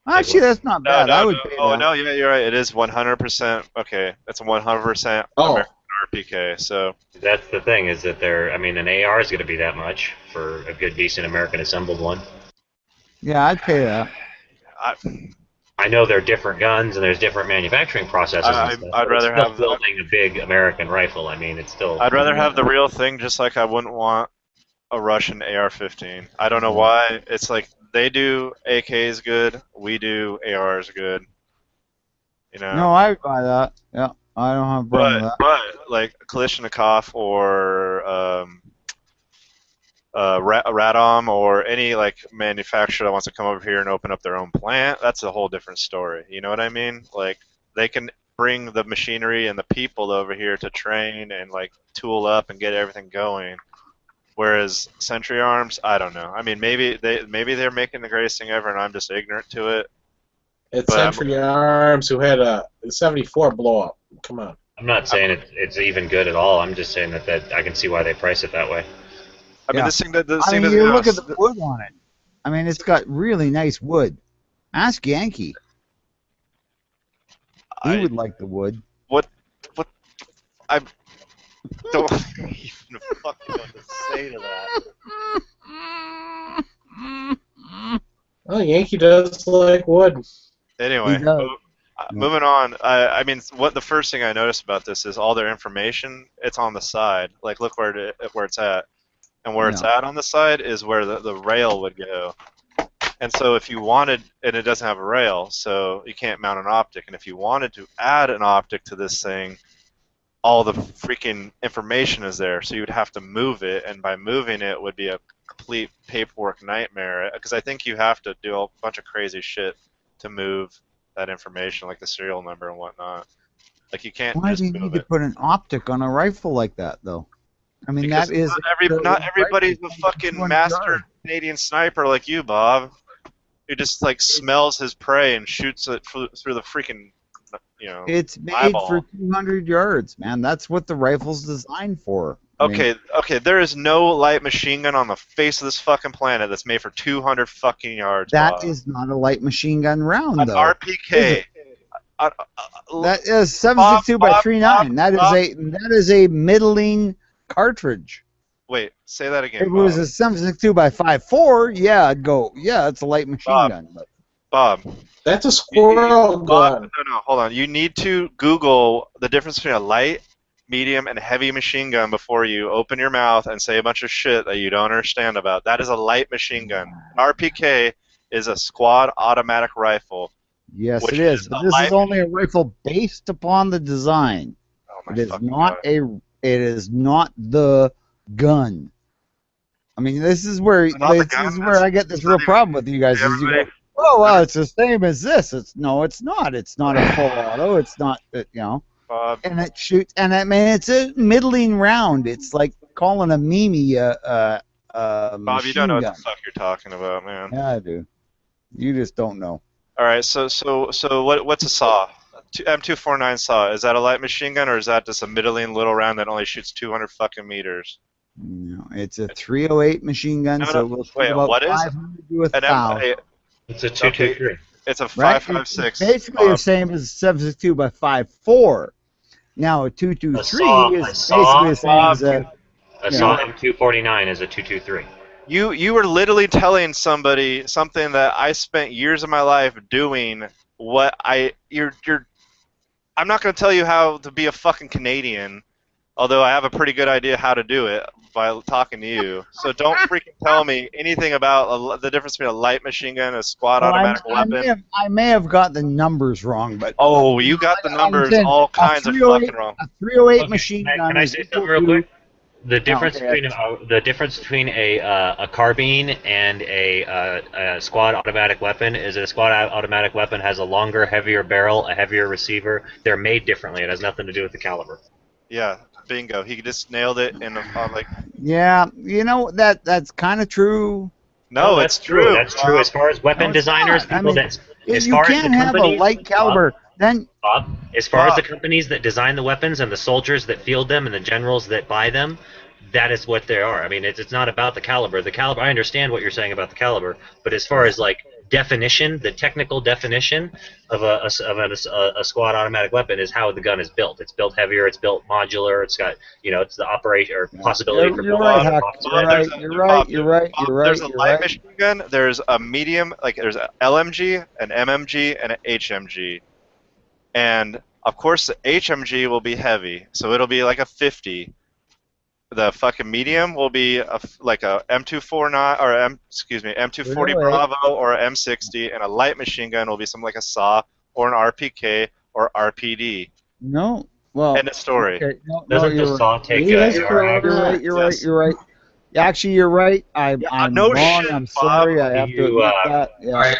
Actually, that's not bad. I would pay Oh that. no, yeah, you're right. It is 100%. Okay, it's a 100% Oh. American RPK. So That's the thing, is that an AR is going to be that much for a good, decent American assembled one. Yeah, I'd pay that. I I know they're different guns and there's different manufacturing processes and stuff. I'd But it's rather still have building a big American rifle. I mean, it's still. I'd rather have the real thing, just like I wouldn't want a Russian AR-15. I don't know why. It's like they do AKs good, we do ARs good. You know. No, I buy that. Yeah, I don't have a problem with that. But like Kalashnikov or Radom or any like manufacturer that wants to come over here and open up their own plant, that's a whole different story. You know what I mean? Like they can bring the machinery and the people over here to train and like tool up and get everything going. Whereas Century Arms, I don't know. I mean, maybe they're making the greatest thing ever, and I'm just ignorant to it. It's Century Arms who had a 74 blow up. Come on. I'm not saying it's even good at all. I'm just saying that I can see why they price it that way. I mean, this thing that you look at the wood on it. I mean, it's got really nice wood. Ask Yankee. He would like the wood. What? I don't even fucking know what to say to that. Oh, Yankee does like wood. Anyway, moving on. I mean, the first thing I noticed about this is all their information. It's on the side. Like, look where it's at, and where it's at on the side is where the rail would go. And so, if you wanted, and it doesn't have a rail, so you can't mount an optic. And if you wanted to add an optic to this thing, all the freaking information is there. So you would have to move it, and by moving it would be a complete paperwork nightmare. Because I think you have to do a bunch of crazy shit to move that information, like the serial number and whatnot. Like you can't. Why just do you move need to it. put an optic on a rifle like that, though? I mean, Because that is not everybody's a fucking 200 master yards. Canadian sniper like you, Bob. Who just like smells his prey and shoots it through the freaking, It's made eyeball. for 200 yards, man. That's what the rifle's designed for. I mean, Okay. There is no light machine gun on the face of this fucking planet that's made for 200 fucking yards. that Bob. is not a light machine gun round, An though. RPK. That is 7.62 by Bob, 3.9. That is a middling cartridge. Wait, say that again. If it was a 7.62 by 5.4, yeah, I'd go. Yeah, it's a light machine Bob. gun. But Bob. That's a squirrel Bob, gun. no, hold on. You need to Google the difference between a light, medium, and heavy machine gun before you open your mouth and say a bunch of shit that you don't understand about. That is a light machine gun. An RPK is a squad automatic rifle. yes, Which it is. is But a this light is only a rifle based upon the design. Oh my It is fucking not God. It is not the gun. I mean, this is where It's not the this is gun, where I get this real problem with you guys. Is you go, oh well, it's the same as this. It's not. It's not a full auto. It's not. Bob, And it shoots. And I mean, it's a middling round. It's like calling a Mimi Bob, you don't know machine what gun. the fuck you're talking about, man. Yeah, I do. You just don't know. All right, so what's a saw? M249 saw. Is that a light machine gun or is that just a middling little round that only shoots 200 fucking meters? No, it's a 308 machine gun, No, so no, we'll shoot wait, about what is it? 500 to a An 1,000. It's a 223. It's a Right? 5.56. It's basically the same as a 7.62 by 5.4. Now a 223 is basically the same as a. A saw M249 is a 223. You were literally telling somebody something that I spent years of my life doing. I'm not going to tell you how to be a fucking Canadian, although I have a pretty good idea how to do it by talking to you. So don't freaking tell me anything about the difference between a light machine gun and a squad Well, automatic weapon. I may have got the numbers wrong, but Oh, you got the numbers saying all a kinds of 308 fucking wrong. a 308 Okay, machine can gun. I is say equal something real to- quick? The difference okay. between a carbine and a squad automatic weapon is that a squad automatic weapon has a longer, heavier barrel, a heavier receiver. They're made differently. It has nothing to do with the caliber. Yeah, bingo. He just nailed it in like. Yeah, that's kind of true. No, that's it's true. That's true. As far as weapon No, it's designers, not. I people mean, that as You far as can't the have a companies, light caliber. Then Bob, as far as Bob. the companies that design the weapons and the soldiers that field them and the generals that buy them, that is what they are. I mean, it's not about the caliber. The caliber, I understand what you're saying about the caliber, but as far as like definition, the technical definition of a squad automatic weapon is how the gun is built. It's built heavier. It's built modular. It's got it's the operation or possibility for You're building right, a Huck. box. You're right. You're right. You're right. Bob, You're right. there's a You're light right. machine gun. There's a medium, like there's a LMG, an MMG, and an HMG. And of course, the HMG will be heavy, so it'll be like a 50. The fucking medium will be like a M249 or M240 Really? Bravo or a M60, and a light machine gun will be something like a SAW or an RPK or RPD. No. Well. End of story. Okay. No, Doesn't you're the right. saw take Yes, AR mags? You're right. You're right. Yes. You're right. Actually, you're right. I'm no wrong. shit, I'm Bob. sorry. I have to You, admit that. Yeah. All right,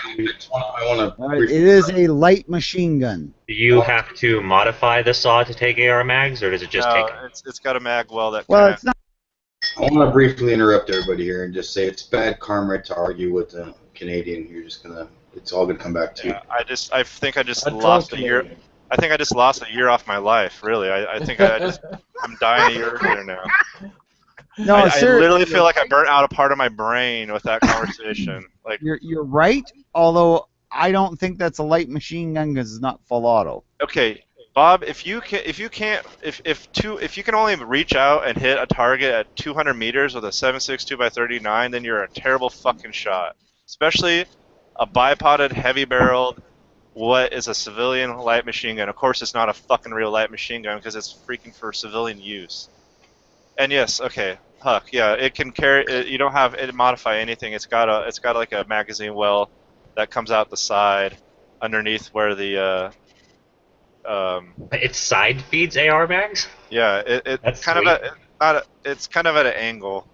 I want All right. It is a light machine gun. Do you have to modify the saw to take AR mags, or does it just No, take? it's got a mag well that Well, kind it's not. I want to briefly interrupt everybody here and just say it's bad karma to argue with the Canadian. It's all gonna come back to you. I think I just A lost a drunk year. Canadian. I think I just lost a year off my life. Really, I think I'm dying a year earlier now. No, I sir. literally feel like I burnt out a part of my brain with that conversation. Like, You're right. Although I don't think that's a light machine gun because it's not full auto. okay, Bob, if you can only reach out and hit a target at 200 meters with a 7.62 by 39, then you're a terrible fucking shot. Especially a bipoded, heavy-barreled, what is a civilian light machine gun. Of course, it's not a fucking real light machine gun because it's freaking for civilian use. And yes, okay, Huck, yeah, it can carry. You don't have it modify anything. It's got like a magazine well that comes out the side, underneath where the It side feeds AR mags. yeah, That's kind sweet. of it's kind of at an angle,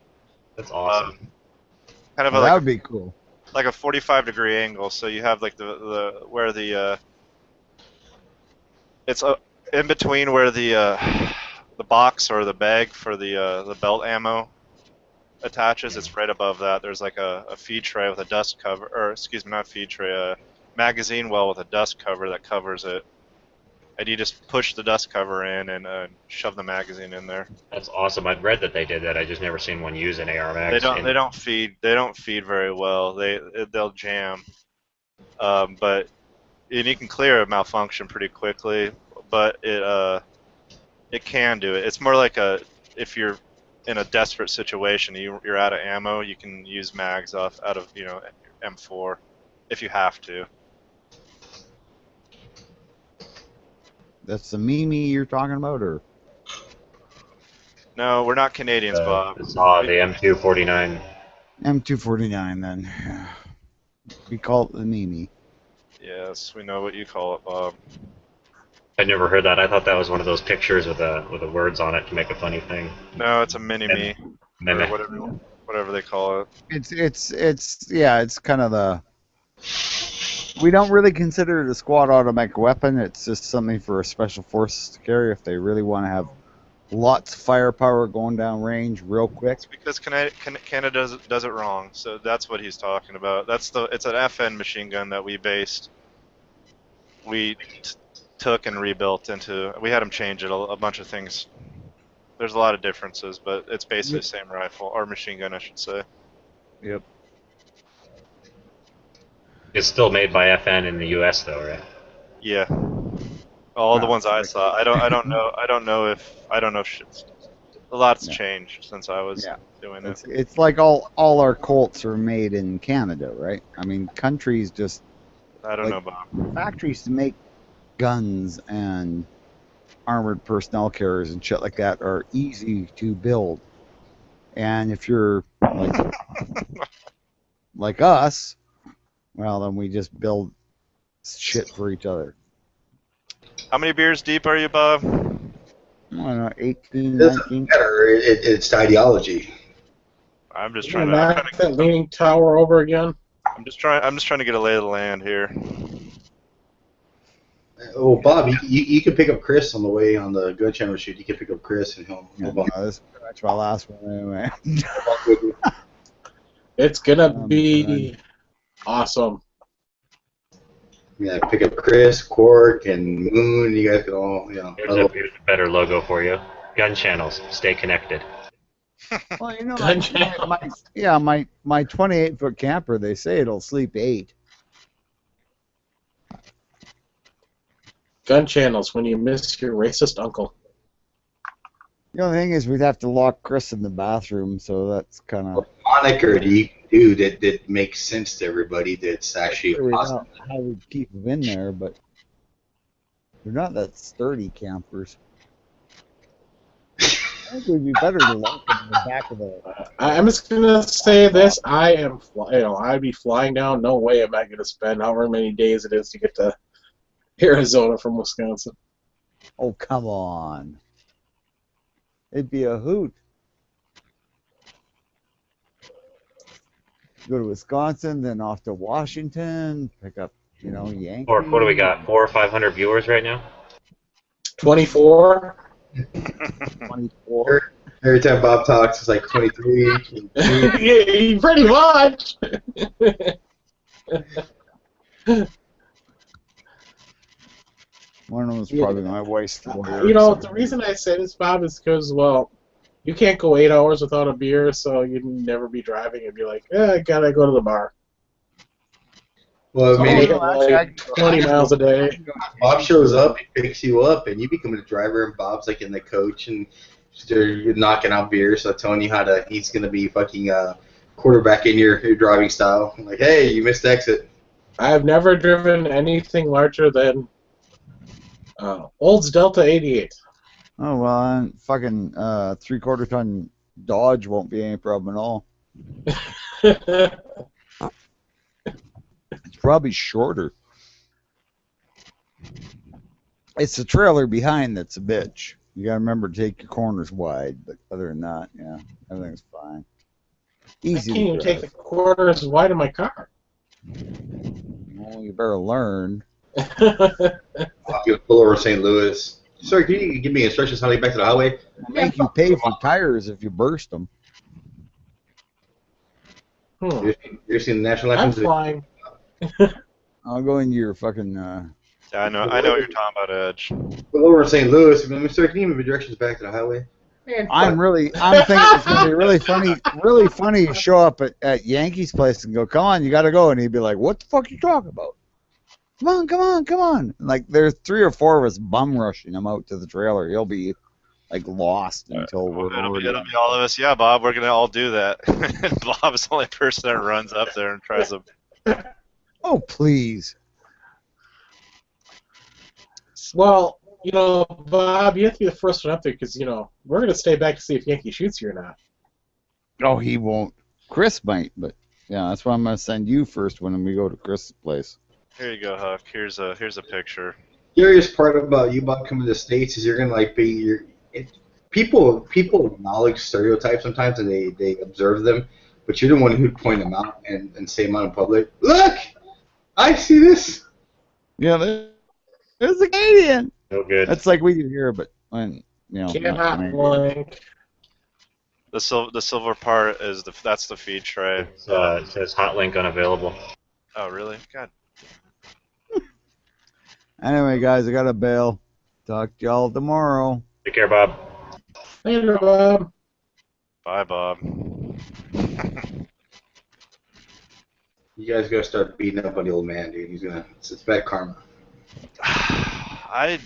That's awesome. kind of Well, a, that like would be cool. like a 45-degree angle. So you have like the where the it's in between where the box or the bag for the belt ammo attaches. It's right above that. There's like a feed tray with a dust cover, or excuse me, not feed tray, a magazine well with a dust cover that covers it. And you just push the dust cover in and shove the magazine in there. That's awesome. I've read that they did that. I just never seen one use an AR mag. They don't feed very well. They'll jam. But and you can clear a malfunction pretty quickly, but it can do it. It's more like if you're in a desperate situation, you're out of ammo, you can use mags out of M4 if you have to. That's the Mimi you're talking about, or No, we're not Canadians, Bob. The saw, the M249. M249 then. We call it the Mimi. Yes, we know what you call it, Bob. I'd never heard that. I thought that was one of those pictures with the words on it to make a funny thing. No, it's a mini-me, Meme. or whatever they call it. It's kind of the. We don't really consider it a squad automatic weapon. It's just something for special forces to carry if they really want to have lots of firepower going down range real quick. It's because Canada does it wrong, so that's what he's talking about. It's an FN machine gun that we took and rebuilt into. We had them change it a bunch of things. There's a lot of differences, but it's basically the same rifle or machine gun, I should say. Yep. It's still made by FN in the U.S. though, right? Yeah. All the ones I saw. I don't know if a lot's changed since I was doing it. It's like all our Colts are made in Canada, right? I mean, countries just I don't know, Bob. factories to make guns and armored personnel carriers and shit like that are easy to build. And if you're like us, well, then we just build shit for each other. How many beers deep are you, Bob? I don't know, 18, It doesn't 19. matter. It's the ideology. I'm just Trying trying to knock that leaning tower over again. I'm just trying to get a lay of the land here. Oh, Bob, you can pick up Chris on the way on the gun channel shoot. You can pick up Chris and he'll Yeah, bump. no, this is pretty much my last one anyway. It's gonna be awesome. Yeah, pick up Chris, Quark, and Moon. You guys can all, Here's a better logo for you. Gun channels. Stay connected. Well, Gun channel. my 28-foot camper, they say it'll sleep 8. Gun channels when you miss your racist uncle. The only thing is we'd have to lock Chris in the bathroom, so that's kind of. Moniker do you do that makes sense to everybody that's actually How we keep them in there, but they're not that sturdy campers. I think we'd be better to lock them in the back of the. I'm just gonna say this: I'd be flying down. No way am I gonna spend however many days it is to get to Arizona from Wisconsin. Oh, come on. It'd be a hoot. Go to Wisconsin, then off to Washington, pick up, Yankees. Or what do we got? 400 or 500 viewers right now? 24. 24. Every time Bob talks, it's like 23. Yeah, pretty much. One of them is probably my wife's lawyer. The reason I say this, Bob, is because, you can't go 8 hours without a beer, so you'd never be driving and be like, I gotta go to the bar. Well, So maybe like 20 miles a day. Bob shows up, he picks you up, and you become a driver, and Bob's like in the coach, and you're knocking out beers, so telling you he's gonna be fucking quarterback in your driving style. Like, hey, you missed exit. I've never driven anything larger than Olds Delta 88. Oh, well, fucking 3/4 ton Dodge won't be any problem at all. It's probably shorter. It's the trailer behind that's a bitch. You gotta remember to take your corners wide, but other than that, yeah, everything's fine. Easy I can't to even drive. take the quarters wide of my car. Well, you better learn. I'll give pull over St. Louis. Sir, can you give me instructions how to get back to the highway? Make you pay for tires if you burst them. You're seeing the national I'm anthem? flying. I'll go into your fucking. Yeah, I know what you're talking about, Edge. Pull over in St. Louis. Sir, can you give me directions back to the highway? Man, I'm thinking it's gonna be really funny to show up at Yankee's place and go, come on, you gotta go, and he'd be like, what the fuck are you talking about? Come on. Like, there's 3 or 4 of us bum rushing him out to the trailer. He'll be, like, lost until we're It'll over be all of us. Yeah, Bob, we're going to all do that. And Bob's the only person that runs up there and tries to... Oh, please. Well, Bob, you have to be the first one up there because, we're going to stay back to see if Yankee shoots you or not. Oh, he won't. Chris might, but, yeah, that's why I'm going to send you first when we go to Chris's place. Here you go, Huck. Here's a picture. Curious part about you about coming to the States is you're gonna people acknowledge stereotypes sometimes and they observe them, but you're the one who'd point them out and say them out in public. Look, I see this. Yeah, there's a Canadian. No good. That's like we can hear, but when Can't hot link. The silver part is that's the feed tray. It says hot link unavailable. Oh, really? God. Anyway, guys, I got to bail. Talk to y'all tomorrow. Take care, Bob. Later, Bob. Bye, Bob. You guys gotta start beating up on the old man, dude. It's bad karma. I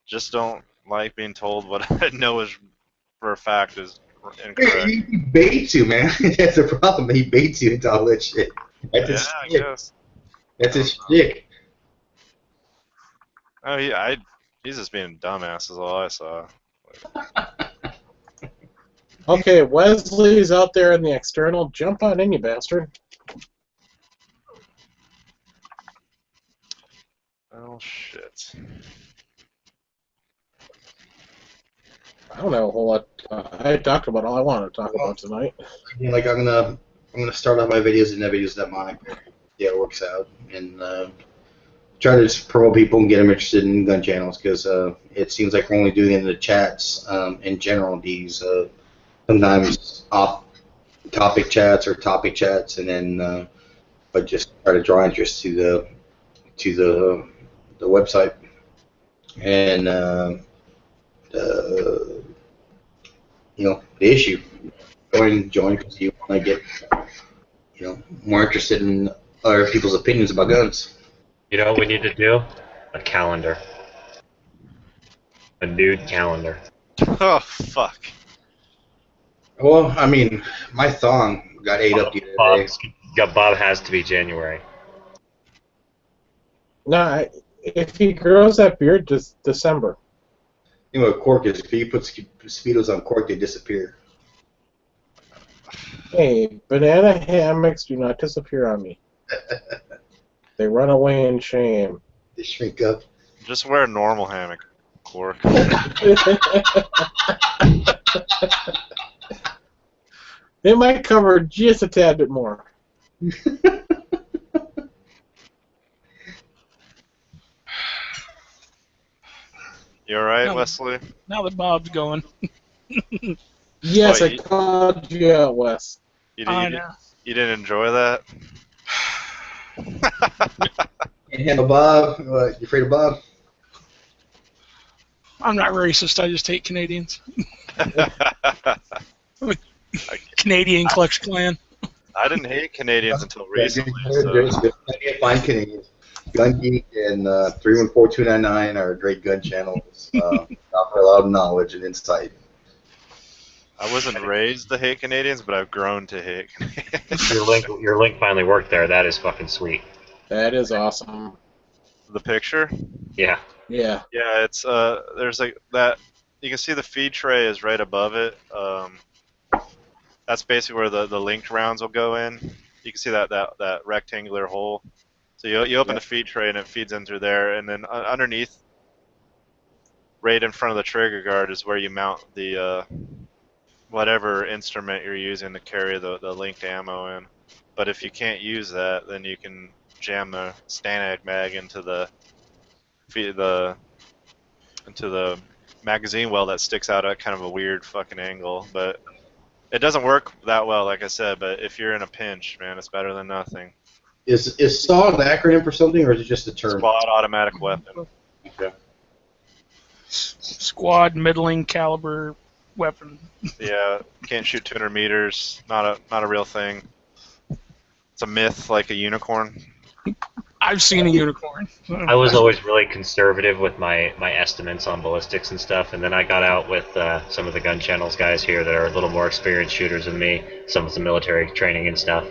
just don't like being told what I know is for a fact is incorrect. He baits you, man. That's the problem. He baits you into all that shit. That's his I shtick. guess. That's his shtick. Oh, he's just being a dumbass is all I saw. Okay, Wesley's out there in the external. Jump on in, you bastard. Oh, shit. I don't know a whole lot. I talked about all I wanted to talk about tonight. Like I'm gonna start off my videos and the videos that mine. Yeah, it works out and try to just promote people and get them interested in gun channels because it seems like we're only doing it in the chats in general. These sometimes off-topic chats or topic chats, and then but just try to draw interest to the website and the issue. Join because you want to get more interested in other people's opinions about guns. You know what we need to do? A calendar. A nude calendar. Oh fuck. Well, I mean, my thong got ate up the other day. Bob has to be January. No, if he grows that beard, just December. You know what cork is? If you put speedos on cork, they disappear. Hey, banana hammocks do not disappear on me. They run away in shame. They shrink up. Just wear a normal hammock, Quark. They might cover just a tad bit more. You alright, No. Wesley? Now that Bob's going. Yes, What, I called you out, Wes. I know. You didn't enjoy that? Can't handle Bob. What, you afraid of Bob? I'm not racist. I just hate Canadians. Canadian Klux Klan. I didn't hate Canadians until Yeah, recently. there's So. plenty of fine Canadians. Gun Geek and 314-299 are great gun channels. Offer a lot of knowledge and insight. I wasn't raised to hate Canadians, but I've grown to hate Canadians. Your link finally worked there. That is fucking sweet. That is awesome. The picture? Yeah. Yeah. Yeah, it's there's like that. You can see the feed tray is right above it. That's basically where the linked rounds will go in. You can see that rectangular hole. So you open the feed tray and it feeds in through there, and then underneath, right in front of the trigger guard, is where you mount the whatever instrument you're using to carry the linked ammo in. But if you can't use that, then you can jam the Stanag mag into the magazine well that sticks out at kind of a weird fucking angle. But it doesn't work that well, like I said. But if you're in a pinch, man, it's better than nothing. Is SAW an acronym for something, or is it just a term? Squad automatic weapon. Okay. Squad middling caliber weapon. Yeah, can't shoot 200 meters. Not a real thing. It's a myth, like a unicorn. I've seen a unicorn. I was always really conservative with my estimates on ballistics and stuff, and then I got out with some of the gun channels guys here that are a little more experienced shooters than me, some with some military training and stuff.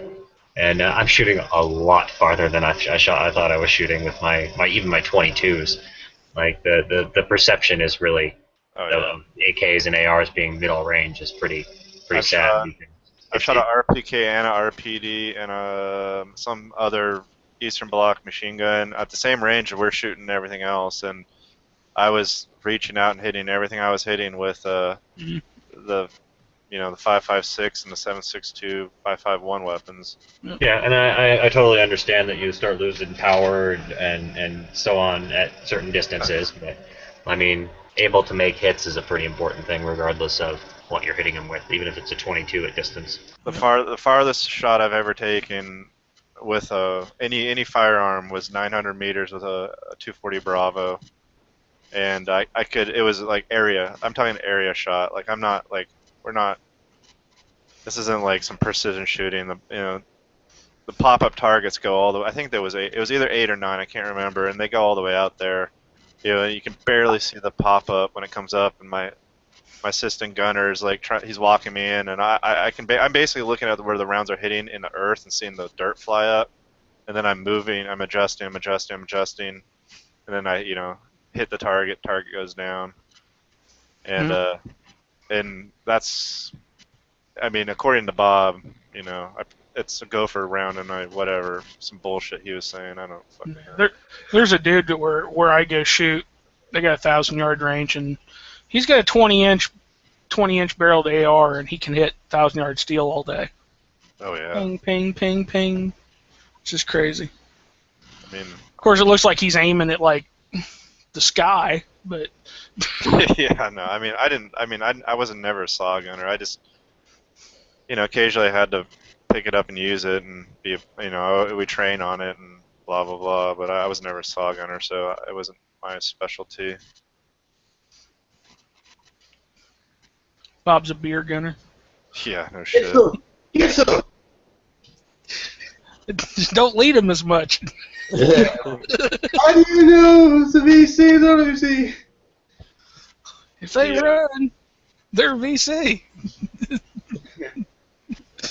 And I'm shooting a lot farther than I thought I was shooting with my even my 22s. Like the perception is really of AKs and ARs being middle range is pretty sad. I've shot a RPK and a RPD and some other Eastern Bloc machine gun at the same range that we're shooting everything else, and I was reaching out and hitting everything I was hitting with the 5.56 and the 7.62 5.51 weapons. Yeah, and I totally understand that you start losing power and so on at certain distances, but I mean, able to make hits is a pretty important thing regardless of what you're hitting them with, even if it's a 22 at distance. The farthest shot I've ever taken with any firearm was 900 meters with a 240 Bravo, and it was like area. I'm talking area shot. Like this isn't like some precision shooting. The pop-up targets go all the way. I think it was either 8 or 9. I can't remember, and they go all the way out there. You can barely see the pop-up when it comes up, and my assistant gunner is like he's walking me in, and I'm basically looking at where the rounds are hitting in the earth and seeing the dirt fly up, and then I'm moving, I'm adjusting, and then I hit the target goes down, and and that's, I mean, according to Bob, it's a gopher round and some bullshit he was saying. I don't fucking know. There's a dude that where I go shoot. They got a 1,000-yard range, and he's got a 20-inch barreled AR, and he can hit 1,000-yard steel all day. Oh yeah. Ping, ping, ping, ping. It's just crazy. I mean, of course, it looks like he's aiming at like the sky, but yeah, no. I wasn't never a saw gunner. I just, occasionally I had to pick it up and use it, and we train on it and blah blah blah. But I was never a saw gunner, so it wasn't my specialty. Bob's a beer gunner. Yeah, no shit. Yes, sir. Just don't lead them as much. Yeah. How do you know it's a VC? It's not a VC. If they Yeah. run, they're VC. Yeah, the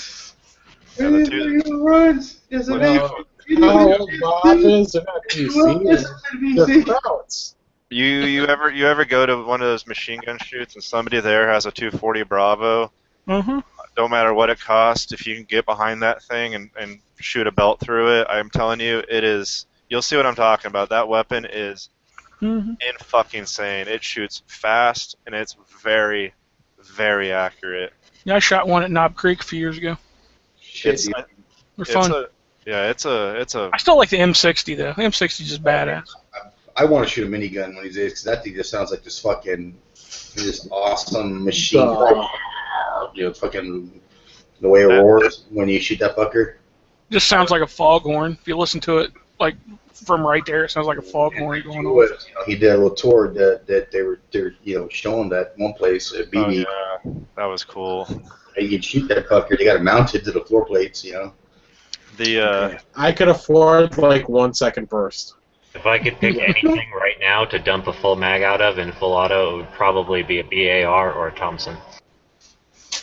two- Anything that runs is a Well, VC. how old Bob is, they're not VC. They're VC. Krauts. You ever go to one of those machine gun shoots and somebody there has a 240 Bravo? Uh-huh. Don't matter what it costs, if you can get behind that thing and shoot a belt through it, I'm telling you, it is. You'll see what I'm talking about. That weapon is Mm-hmm. fucking insane. It shoots fast and it's very, very accurate. Yeah, I shot one at Knob Creek a few years ago. Shit, It's dude. They're it's fun. it's a I still like the M60 though. The M60 is just badass. I want to shoot a minigun one of these days because that thing just sounds like this awesome machine. You know, fucking the way it roars when you shoot that fucker. Just sounds like a foghorn. If you listen to it like from right there, it sounds like a foghorn going off. He did a little tour that they were showing that one place at oh BB. yeah, that was cool. You can shoot that fucker. They got it mounted to the floor plates. You know. The I could afford like 1 second burst. If I could pick anything right now to dump a full mag out of in full auto, it would probably be a BAR or a Thompson.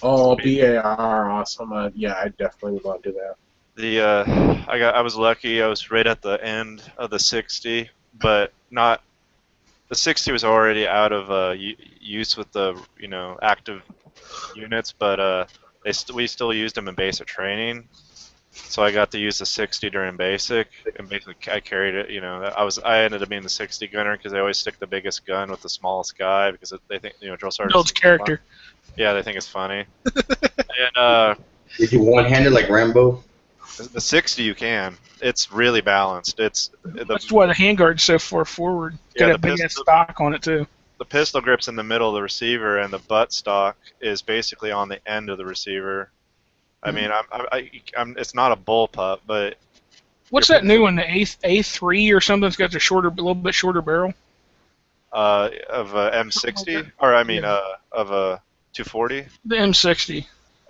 Oh, BAR, awesome. Yeah, I definitely would want to do that. I was lucky. I was right at the end of the 60, but not. The 60 was already out of use with the active units, but we still used them in basic training. So I got to use the 60 during basic, and basically I carried it. I ended up being the 60 gunner because they always stick the biggest gun with the smallest guy because they think drill sergeants Builds character. Yeah, they think it's funny. And Did you one-handed like Rambo? the 60 you can. It's really balanced. That's why the handguard's so far forward. Yeah, Got a the big ass pistol- stock on it too. The pistol grip's in the middle of the receiver, and the butt stock is basically on the end of the receiver. I mean, it's not a bullpup, but What's that new one? The A3 or something? It's got the a little bit shorter barrel. of a M60, or I mean, of a 240. The M60.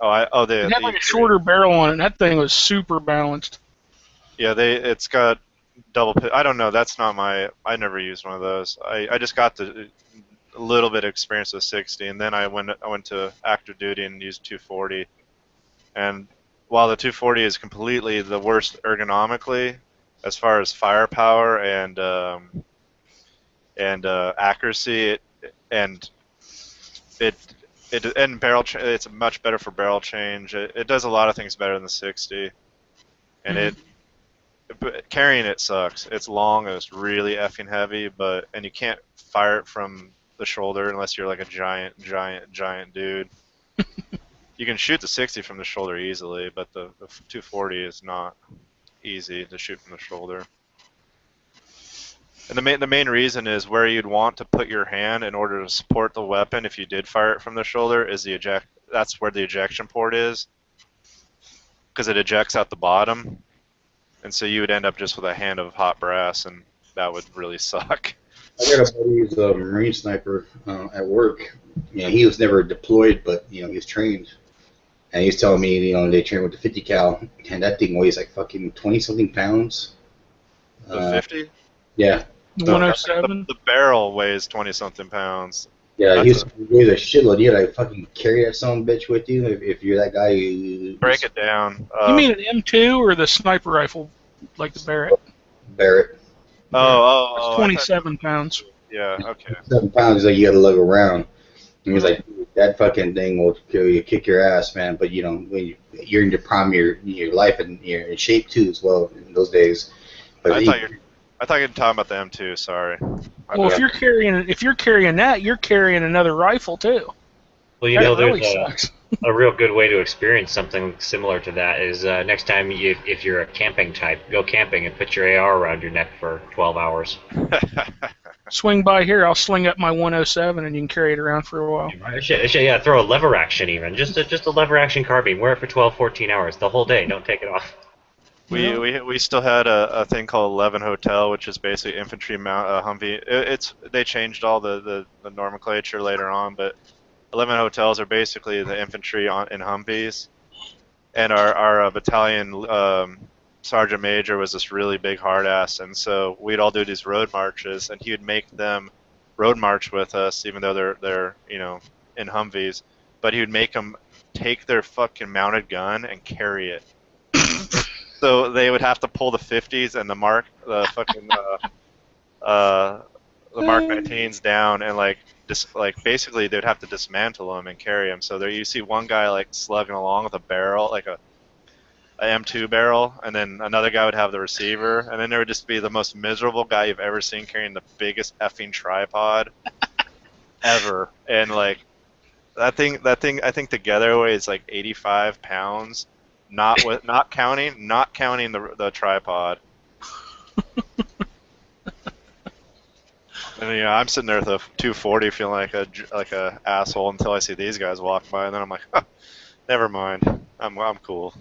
It It had like a shorter barrel on it. And that thing was super balanced. Yeah, it's got double. I don't know. That's not my. I never used one of those. I just got a little bit of experience with 60, and then I went to active duty and used 240. And while the 240 is completely the worst ergonomically, as far as firepower and accuracy, and barrel, it's much better for barrel change. It does a lot of things better than the 60, and but carrying it sucks. It's long and it's really effing heavy, and you can't fire it from the shoulder unless you're like a giant dude. You can shoot the 60 from the shoulder easily, but the 240 is not easy to shoot from the shoulder. And the main reason is where you'd want to put your hand in order to support the weapon if you did fire it from the shoulder is that's where the ejection port is, because it ejects out the bottom, and so you would end up just with a hand of hot brass, and that would really suck. I got a buddy who's a Marine sniper at work. He was never deployed, but he was trained. And he was telling me, they train with the 50 cal, and that thing weighs like fucking 20-something pounds. The 50? Yeah. The 107. The barrel weighs 20-something pounds. Yeah, he weighs a shitload. You gotta fucking carry that son of a bitch with you if you're that guy who... Break it down. You mean an M2 or the sniper rifle, like the Barrett? Barrett. It's 27 pounds. Yeah, okay. 7 pounds is like you gotta lug around. And he's like, that fucking thing will kick your ass, man. But when you're in the prime of your life and you're in shape too as well in those days. But I thought you were talking about the M2. Sorry. Well, if you're carrying that, you're carrying another rifle too. Well, That there's really sucks. a real good way to experience something similar to that is next time if you're a camping type, go camping and put your AR around your neck for 12 hours. Swing by here, I'll sling up my 107 and you can carry it around for a while. Yeah, throw a lever action even. Just a lever action carbine. Wear it for 12, 14 hours, the whole day. Don't take it off. We still had a thing called 11 Hotel, which is basically infantry mount Humvee. They changed all the nomenclature later on, but 11 Hotels are basically the infantry in Humvees, and our battalion sergeant major was this really big hard ass, and so we'd all do these road marches, and he would make them road march with us, even though they're in Humvees, but he would make them take their fucking mounted gun and carry it. So they would have to pull the 50s and the Mark 19s down, and basically they'd have to dismantle them and carry them. So there you see one guy like slugging along with a barrel, like a M2 barrel, and then another guy would have the receiver, and then there would just be the most miserable guy you've ever seen carrying the biggest effing tripod ever. And like that thing I think together weighs like 85 pounds, not counting the tripod. And I'm sitting there with a 240 feeling like a asshole until I see these guys walk by, and then I'm like, huh, never mind, I'm cool.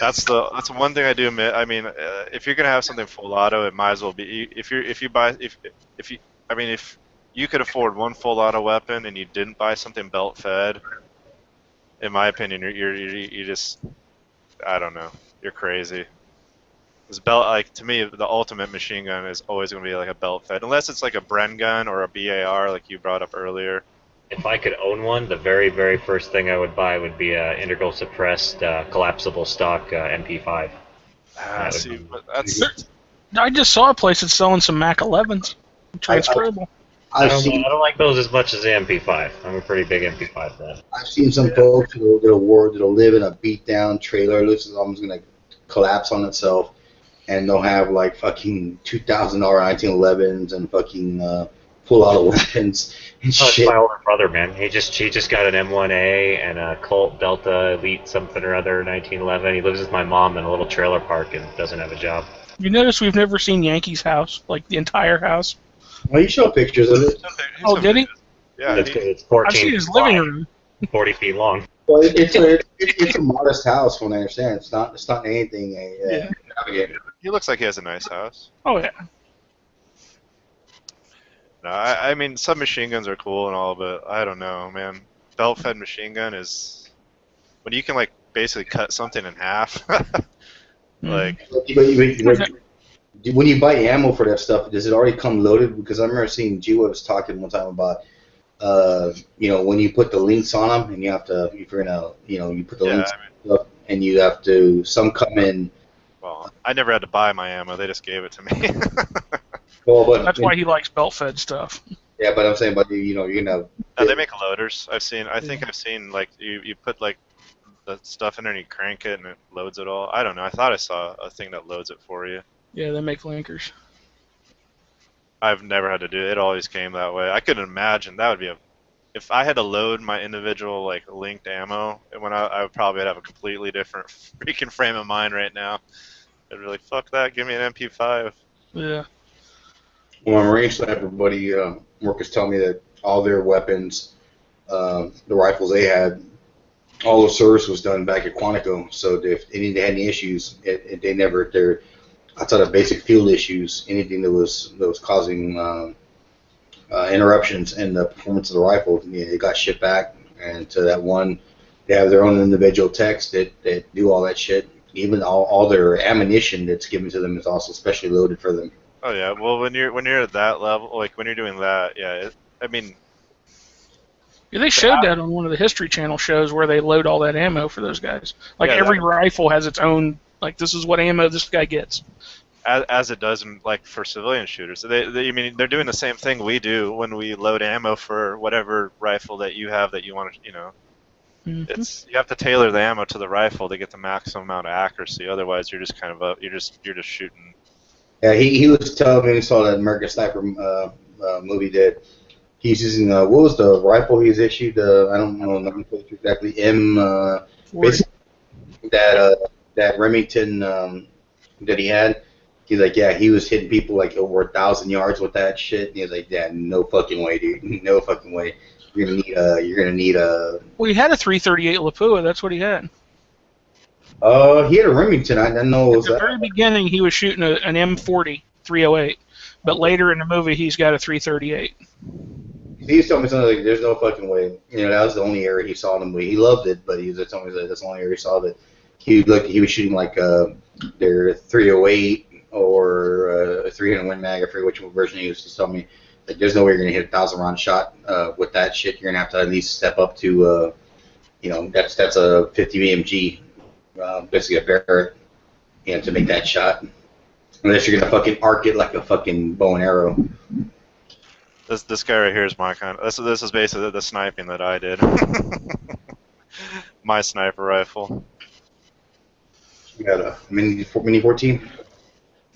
That's one thing I do admit. I mean, if you're gonna have something full auto, it might as well be. If you could afford one full auto weapon and you didn't buy something belt fed, in my opinion, you just, I don't know, you're crazy. This belt, like, to me, the ultimate machine gun is always gonna be like a belt fed, unless it's like a Bren gun or a BAR, like you brought up earlier. If I could own one, the very, very first thing I would buy would be a integral suppressed collapsible stock MP5. See, but that's I just saw a place that's selling some Mac 11s. Transferable. I don't like those as much as the MP5. I'm a pretty big MP5 fan. I've seen some folks that'll live in a beat down trailer. It looks like it's almost gonna collapse on itself, and they'll have like fucking $2,000 1911s and fucking full auto weapons and shit. It's my older brother, man. He just got an M1A and a Colt Delta Elite something or other 1911. He lives with my mom in a little trailer park and doesn't have a job. You notice we've never seen Yankee's house, like the entire house. Well, you show pictures of it. Oh, did he? Yeah, it's 14 I've seen his living room. 40 feet long. Well, it's a modest house, from what I understand. It's not anything extravagant. he looks like he has a nice house. Oh yeah. No, I mean, submachine guns are cool and all, but I don't know, man. Belt-fed machine gun is when you can like basically cut something in half. Like, But when you buy ammo for that stuff, does it already come loaded? Because I remember seeing G-Web was talking one time about, when you put the links on them, and you have to, if you're gonna, you put the links up, and you have to, some come in. Well, I never had to buy my ammo; they just gave it to me. Well, but That's why he likes belt-fed stuff. Yeah, but I'm saying, but you're gonna. They make loaders. I think I've seen like you put like the stuff in there and you crank it and it loads it all. I don't know. I thought I saw a thing that loads it for you. Yeah, they make linkers. I've never had to do it. It always came that way. I couldn't imagine that would be if I had to load my individual like linked ammo. When I would probably have a completely different freaking frame of mind right now. I'd really fuck that. Give me an MP5. Yeah. Well, my Marine sniper buddy Marcus told me that all their weapons, the rifles they had, all the service was done back at Quantico. So if they had any issues, they never outside of basic field issues, anything that was causing interruptions in the performance of the rifle, they got shipped back. And to that one, they have their own individual techs that do all that shit. Even all their ammunition that's given to them is also specially loaded for them. Oh yeah, well when you're at that level, like when you're doing that, yeah, Yeah, they showed that on one of the History Channel shows where they load all that ammo for those guys. Like every rifle has its own, like this is what ammo this guy gets. As it does in, like for civilian shooters. They're doing the same thing we do when we load ammo for whatever rifle that you have that you want to, Mm-hmm. You have to tailor the ammo to the rifle to get the maximum amount of accuracy. Otherwise, you're just kind of you're just shooting. Yeah, he was telling me he saw that American Sniper movie that he's using what was the rifle he's issued? I don't know exactly. Basically that Remington that he had. He's like, yeah, he was hitting people like over 1,000 yards with that shit. And he's like, yeah, no fucking way, dude, no fucking way. You're gonna need a. Well, he had a 338 Lapua. That's what he had. He had a Remington. I didn't know it was At the very beginning, he was shooting an M40 308, but later in the movie, he's got a 338. He was telling me something like, "There's no fucking way." You know, that was the only area he saw in the movie. He loved it, but he was telling me that that's the only area he saw that he was shooting like their 308 or a 300 Win Mag. I forget which version he was just telling me. Like, there's no way you're gonna hit a 1,000 round shot with that shit. You're gonna have to at least step up to, you know, that's a 50 BMG, basically a Barrett, you know, to make that shot. Unless you're gonna fucking arc it like a fucking bow and arrow. This guy right here is my kind. This is basically the sniping that I did. My sniper rifle. You got a mini 14.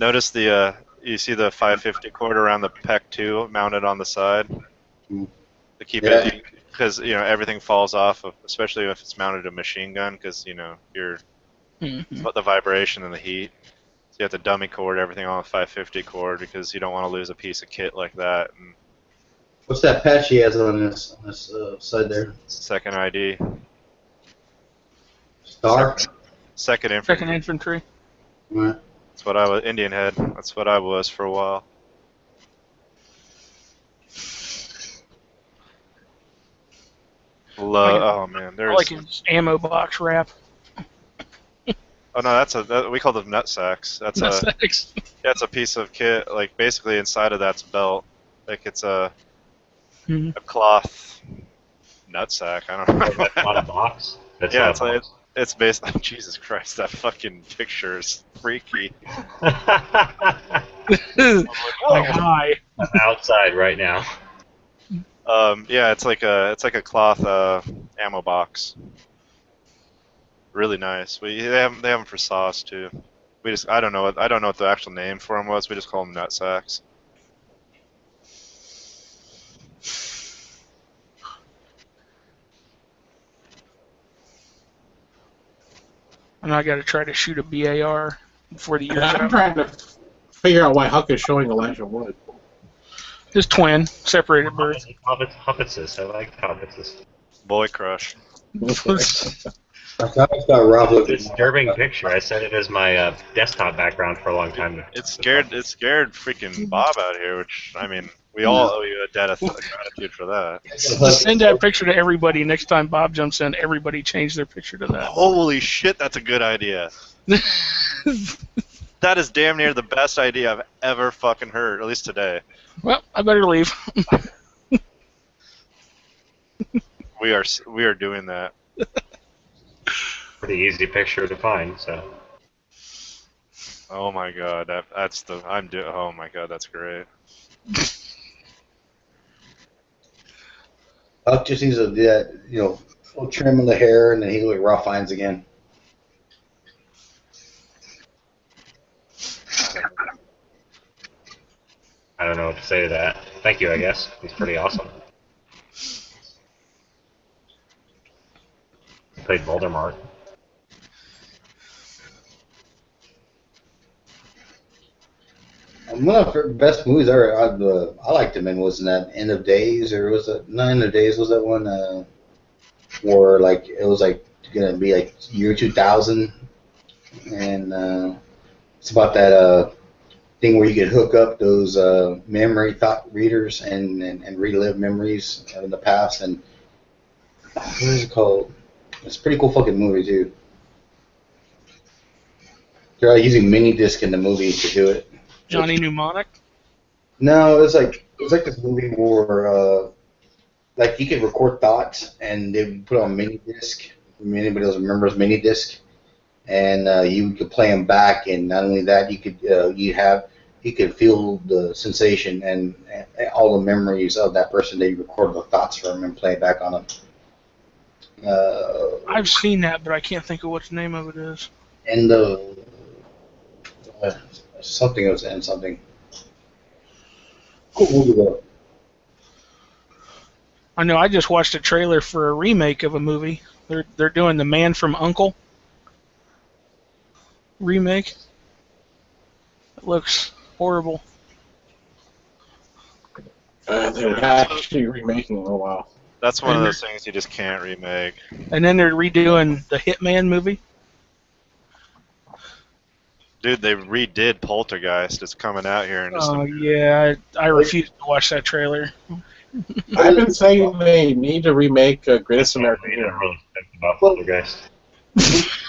Notice the you see the 550 cord around the PEC 2 mounted on the side. Mm. To keep Yeah. it, because you know everything falls off, especially if it's mounted to a machine gun, because you know the vibration and the heat. So you have to dummy cord everything on a 550 cord because you don't want to lose a piece of kit like that. And What's that patch he has on this side there? second ID, Star. second infantry. Second infantry. Right. That's what I was. Indian head. That's what I was for a while. Oh man, I there's. like his ammo box wrap. Oh no, we call them nut sacks. That's That's a next. yeah, it's a piece of kit. Like basically inside of that's a belt. Like it's a cloth nut sack. I don't know. That's not a box. That's Yeah, not it's a like box. it's based. Oh, Jesus Christ, that fucking picture is freaky. Like hi. I'm outside right now. Yeah, it's like a cloth ammo box. Really nice. They have them for sauce too. I don't know what the actual name for them was. We just call them nut sacks. And I got to try to shoot a BAR before the year's I'm out. trying to figure out why Huck is showing Elijah Wood. His twin, separated birth. Hobbitses. I like hobbitses. Boy crush. I thought I saw Rob looking. Disturbing picture. I set it as my desktop background for a long time. It scared freaking Bob out here, which I mean, we all owe you a debt of gratitude for that. Just send that picture to everybody. Next time Bob jumps in, everybody change their picture to that. Holy shit, that's a good idea. That is damn near the best idea I've ever fucking heard, at least today. Well, I better leave. We are doing that. Pretty easy picture to find. So. Oh my god, oh my god, that's great. Huck just needs to do that, you know, full trim of the hair, and then he look like Ralph Fiennes again. I don't know what to say to that. Thank you, I guess. He's pretty awesome. He played Voldemort. One of the best movies I liked him in was in that End of Days, or was it not End of Days? Was that one where like it was like gonna be like year 2000, and it's about that thing where you could hook up those memory thought readers and relive memories in the past. And what is it called? It's a pretty cool fucking movie too. They're using mini disc in the movie to do it. Johnny Mnemonic? No, it was like this movie where like you could record thoughts and they would put it on mini disc. If anybody else remembers mini disc, and you could play them back. And not only that, you could feel the sensation and all the memories of that person that you recorded the thoughts from and play it back on them. I've seen that, but I can't think of what the name of it is. And the something else and something. Cool movie though. I know. I just watched a trailer for a remake of a movie. They're doing The Man from U.N.C.L.E. remake. It looks horrible. They're actually remaking it in a while. That's one of those things you just can't remake. And then they're redoing the Hitman movie. Dude, they redid Poltergeist. It's coming out here in just Oh yeah, I refuse to watch that trailer. I've been saying they need to remake Greatest American I'm Hero. really stoked about Poltergeist.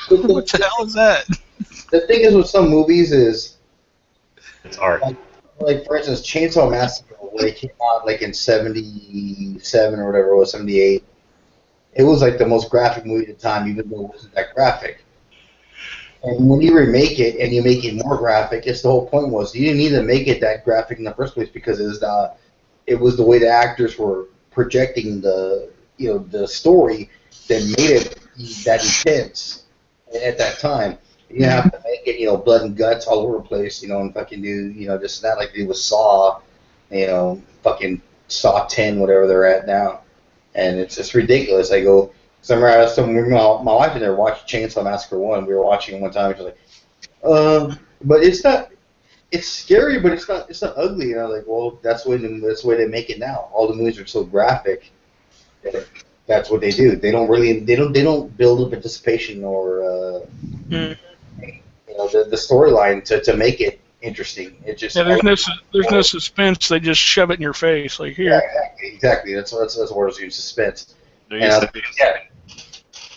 What the hell is that? The thing is with some movies is It's art. like for instance Chainsaw Massacre when it came out like in '77 or whatever it was, '78. It was like the most graphic movie at the time, even though it wasn't that graphic. And when you remake it and you make it more graphic, it's the whole point was you didn't need to make it that graphic in the first place because it was the way the actors were projecting the story that made it that intense at that time. You didn't have to make it blood and guts all over the place, and fucking do just not like they was Saw, fucking Saw 10 whatever they're at now, and it's just ridiculous. I go. So I remember my wife and I were watching Chainsaw Massacre 1. We were watching it one time. She was like, but it's not. It's scary, but it's not ugly. And I was like, well, that's the way they make it now. All the movies are so graphic that that's what they do. They don't build up anticipation or the storyline to make it interesting. It just there's no suspense. They just shove it in your face, like here. Yeah, exactly. That's what I was using, suspense. There And used, to be,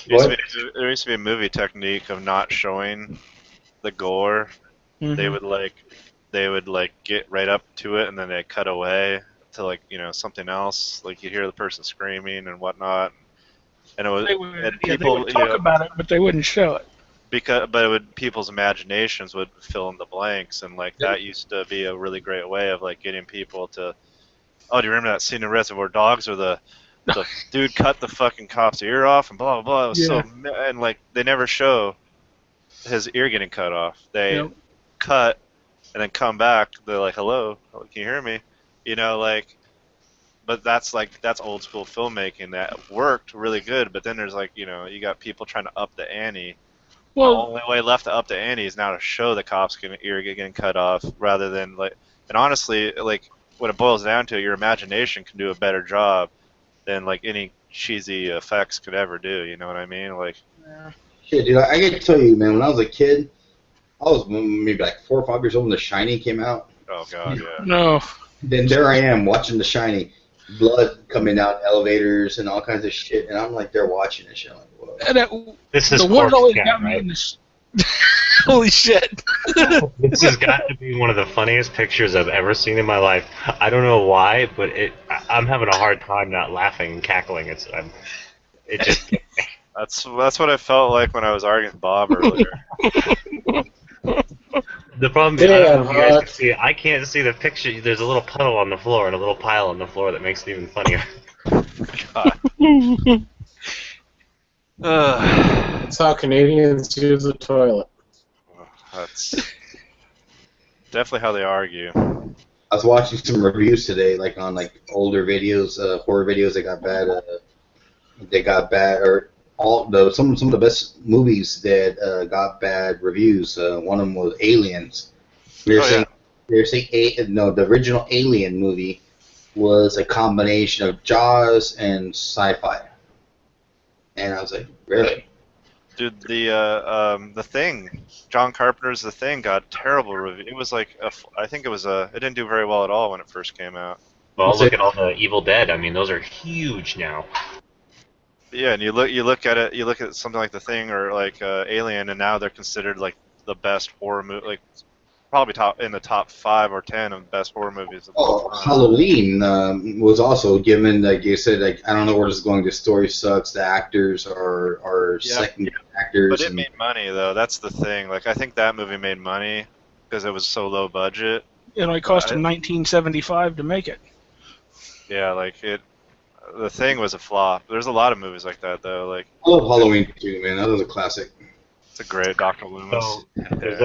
Go ahead. there used to be a movie technique of not showing the gore. Mhm. They would get right up to it and then they cut away to something else. Like you hear the person screaming and whatnot. And it was They would, and they people would talk about it, but they wouldn't show it. people's imaginations would fill in the blanks, and that used to be a really great way of getting people to. Oh, do you remember that scene in Reservoir Dogs where the dude cut the fucking cop's ear off and blah blah blah? It was and they never show his ear getting cut off. They cut and then come back. They're like, "Hello, can you hear me?" But that's old school filmmaking that worked really good. But then there's you got people trying to up the ante. Well, The only way left to up the ante is now to show the cops ear getting cut off, rather than And honestly, what it boils down to, your imagination can do a better job than any cheesy effects could ever do. You know what I mean? Shit, dude, I gotta tell you, man. When I was a kid, I was maybe like 4 or 5 years old when The Shining came out. Oh god, yeah. no. Then there I am watching The Shining, blood coming out elevators and all kinds of shit, and I'm like there watching this shit. I'm like, whoa. This is the one that always Corpse got Cam, me right? in this. Holy shit! This has got to be one of the funniest pictures I've ever seen in my life. I don't know why, but I'm having a hard time not laughing and cackling. It just. That's what I felt like when I was arguing with Bob earlier. The problem is, I don't know if you guys can see it. I can't see the picture. There's a little puddle on the floor and a little pile on the floor that makes it even funnier. God. That's how Canadians use the toilet. That's definitely how they argue. I was watching some reviews today, on older videos, horror videos that got bad. Or some of the best movies that got bad reviews. One of them was Aliens. They were saying the original Alien movie was a combination of Jaws and sci-fi. And I was like, really? Dude, the Thing, John Carpenter's The Thing got terrible review. It was I think it didn't do very well at all when it first came out. Well, look at all the Evil Dead. I mean, those are huge now. Yeah, and you look at something like The Thing or Alien, and now they're considered the best horror movie, probably in the top 5 or 10 of best horror movies of all time. Halloween was also given, like you said, I don't know where this is going. The story sucks. The actors are second actors. But it made money though. That's the thing. I think that movie made money because it was so low budget. It only cost him $19.75 to make it. Yeah, The Thing was a flop. There's a lot of movies like that though. I love Halloween too, man. That was a classic. It's a great Dr. Loomis. So,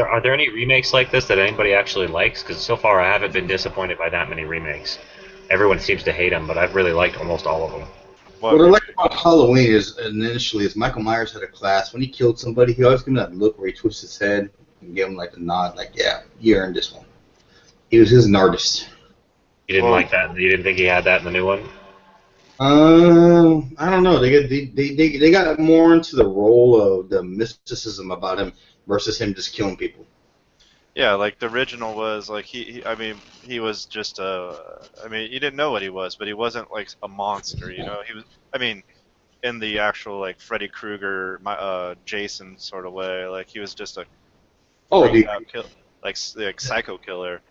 are there any remakes like this that anybody actually likes? Because so far I haven't been disappointed by that many remakes. Everyone seems to hate them, but I've really liked almost all of them. What I like about Halloween is Michael Myers had a class. When he killed somebody, he always gave him that look where he twists his head and give him the nod, yeah, you earned this one. He was an artist. You didn't like that? You didn't think he had that in the new one? I don't know. They got more into the role of the mysticism about him versus him just killing people. Yeah, like the original was like I mean, he was just I mean, you didn't know what he was, but he wasn't like a monster, you know. He was, I mean, in the actual like Freddy Krueger, Jason sort of way. Like he was just a Oh, freaked dude, out kill, like psycho killer.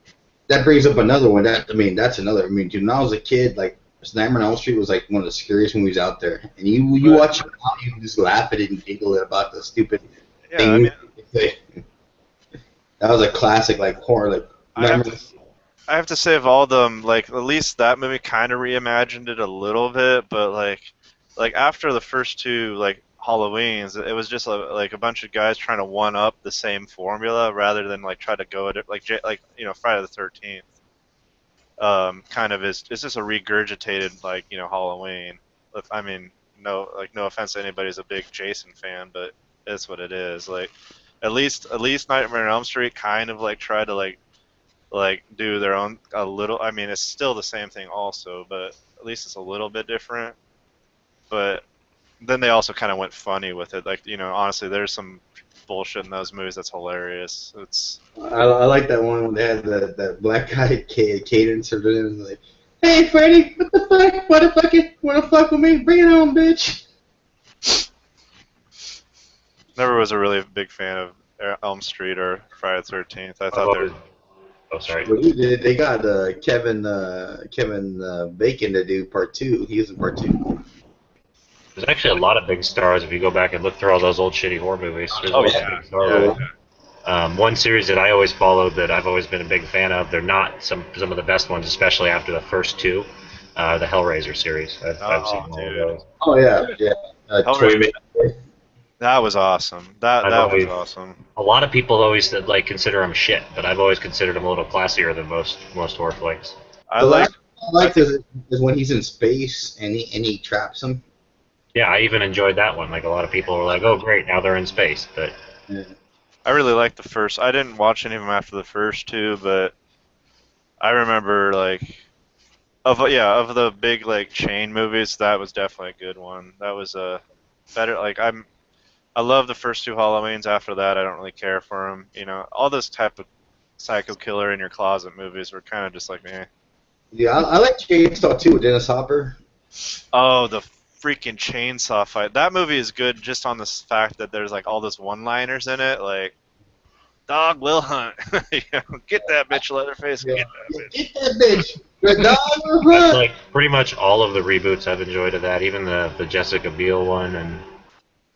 that brings up another one. That I mean, that's another. I mean, dude, when I was a kid, like Nightmare on Elm Street was like one of the scariest movies out there. And you But watch it now, you can just laugh at it and giggle about the stupid yeah, I thing. mean, That was a classic, like horror, like I have Nightmare. to I have to say of all of them, like at least that movie kind of reimagined it a little bit, but like after the first two like Halloweens, it was just like a bunch of guys trying to one up the same formula rather than like try to go at it like you know Friday the 13th. Kind of is it's just a regurgitated like you know Halloween. I mean no offense to anybody who's a big Jason fan, but it's what it is. Like at least Nightmare on Elm Street kind of like tried to like do their own a little. I mean, it's still the same thing also, but at least it's a little bit different. But then they also kind of went funny with it. Like you know, honestly, there's some bullshit in those movies that's hilarious. It's I like that one when they had that black guy cadence or something. Like, hey, Freddy, what the fuck? Wanna fuck with me? Bring it on, bitch. never was a really big fan of Elm Street or Friday the 13th. I I've thought they're always, oh, sorry. Well, dude, they got Kevin Bacon to do part two. He was in part two. There's actually a lot of big stars if you go back and look through all those old shitty horror movies. There's a oh lot yeah of big stars. yeah. One series that I always followed that I've always been a big fan of. They're not some of the best ones, especially after the first two. The Hellraiser series. I've seen all of Dude, those. Oh yeah, yeah. Hellraiser. That was awesome. That I've that was always, awesome. a lot of people always like consider them shit, but I've always considered them a little classier than most horror flicks. I The like. last one I liked is when he's in space and he traps him. Yeah, I even enjoyed that one. Like a lot of people were like, "Oh, great, now they're in space." But Yeah. I really liked the first. I didn't watch any of them after the first two, but I remember like of the big like chain movies, that was definitely a good one. That was a better like I love the first two Halloweens. After that, I don't really care for them. You know, all those type of psycho killer in your closet movies were kind of just like eh. Yeah, I like Chainsaw too with Dennis Hopper. Oh, the freaking chainsaw fight. That movie is good just on the fact that there's like all those one-liners in it, like dog will hunt. You know, get that bitch, Leatherface. Yeah. Get that bitch. Get that bitch. The dog will that's run. like pretty much all of the reboots I've enjoyed of that. Even the Jessica Biel one, and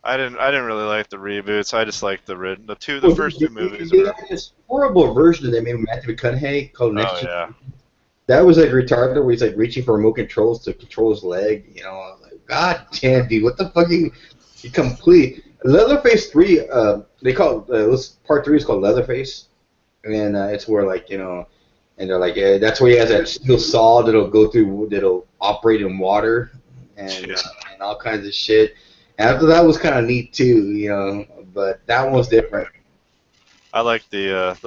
I didn't really like the reboots. I just liked the first two movies They were. had this horrible version that they made with Matthew McConaughey called Next Oh Gen. yeah. That was like retarded where he's like reaching for remote controls to control his leg. You know, I was like, God damn, dude, what the fuck? You complete Leatherface 3. They call part 3 is called Leatherface, and it's where like you know, and they're like, yeah, that's where he has that steel saw that'll operate in water, and Yeah. and all kinds of shit. And after that was kind of neat too, you know, but that one was different. I like that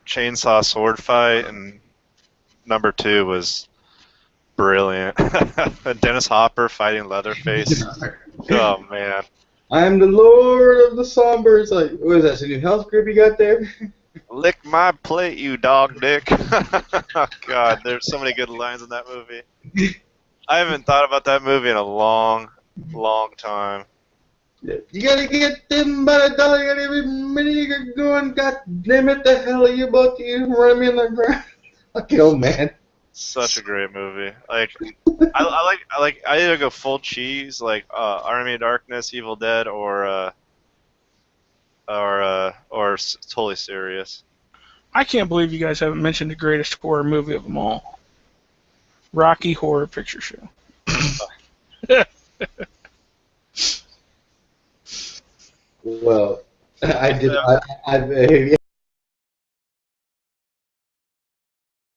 chainsaw sword fight, and number 2 was brilliant. And Dennis Hopper fighting Leatherface. Oh man. I'm the Lord of the Somber. It's like, what is that? Some new health grip you got there? Lick my plate, you dog dick. Oh, God, there's so many good lines in that movie. I haven't thought about that movie in a long, long time. You gotta get them by the dollar. You got every minute you're going. God damn it, the hell are you about to run me in the ground? Fucking old man. Such a great movie. Like, I either go full cheese, like Army of Darkness, Evil Dead, or totally serious. I can't believe you guys haven't mentioned the greatest horror movie of them all, Rocky Horror Picture Show. Well, I did. I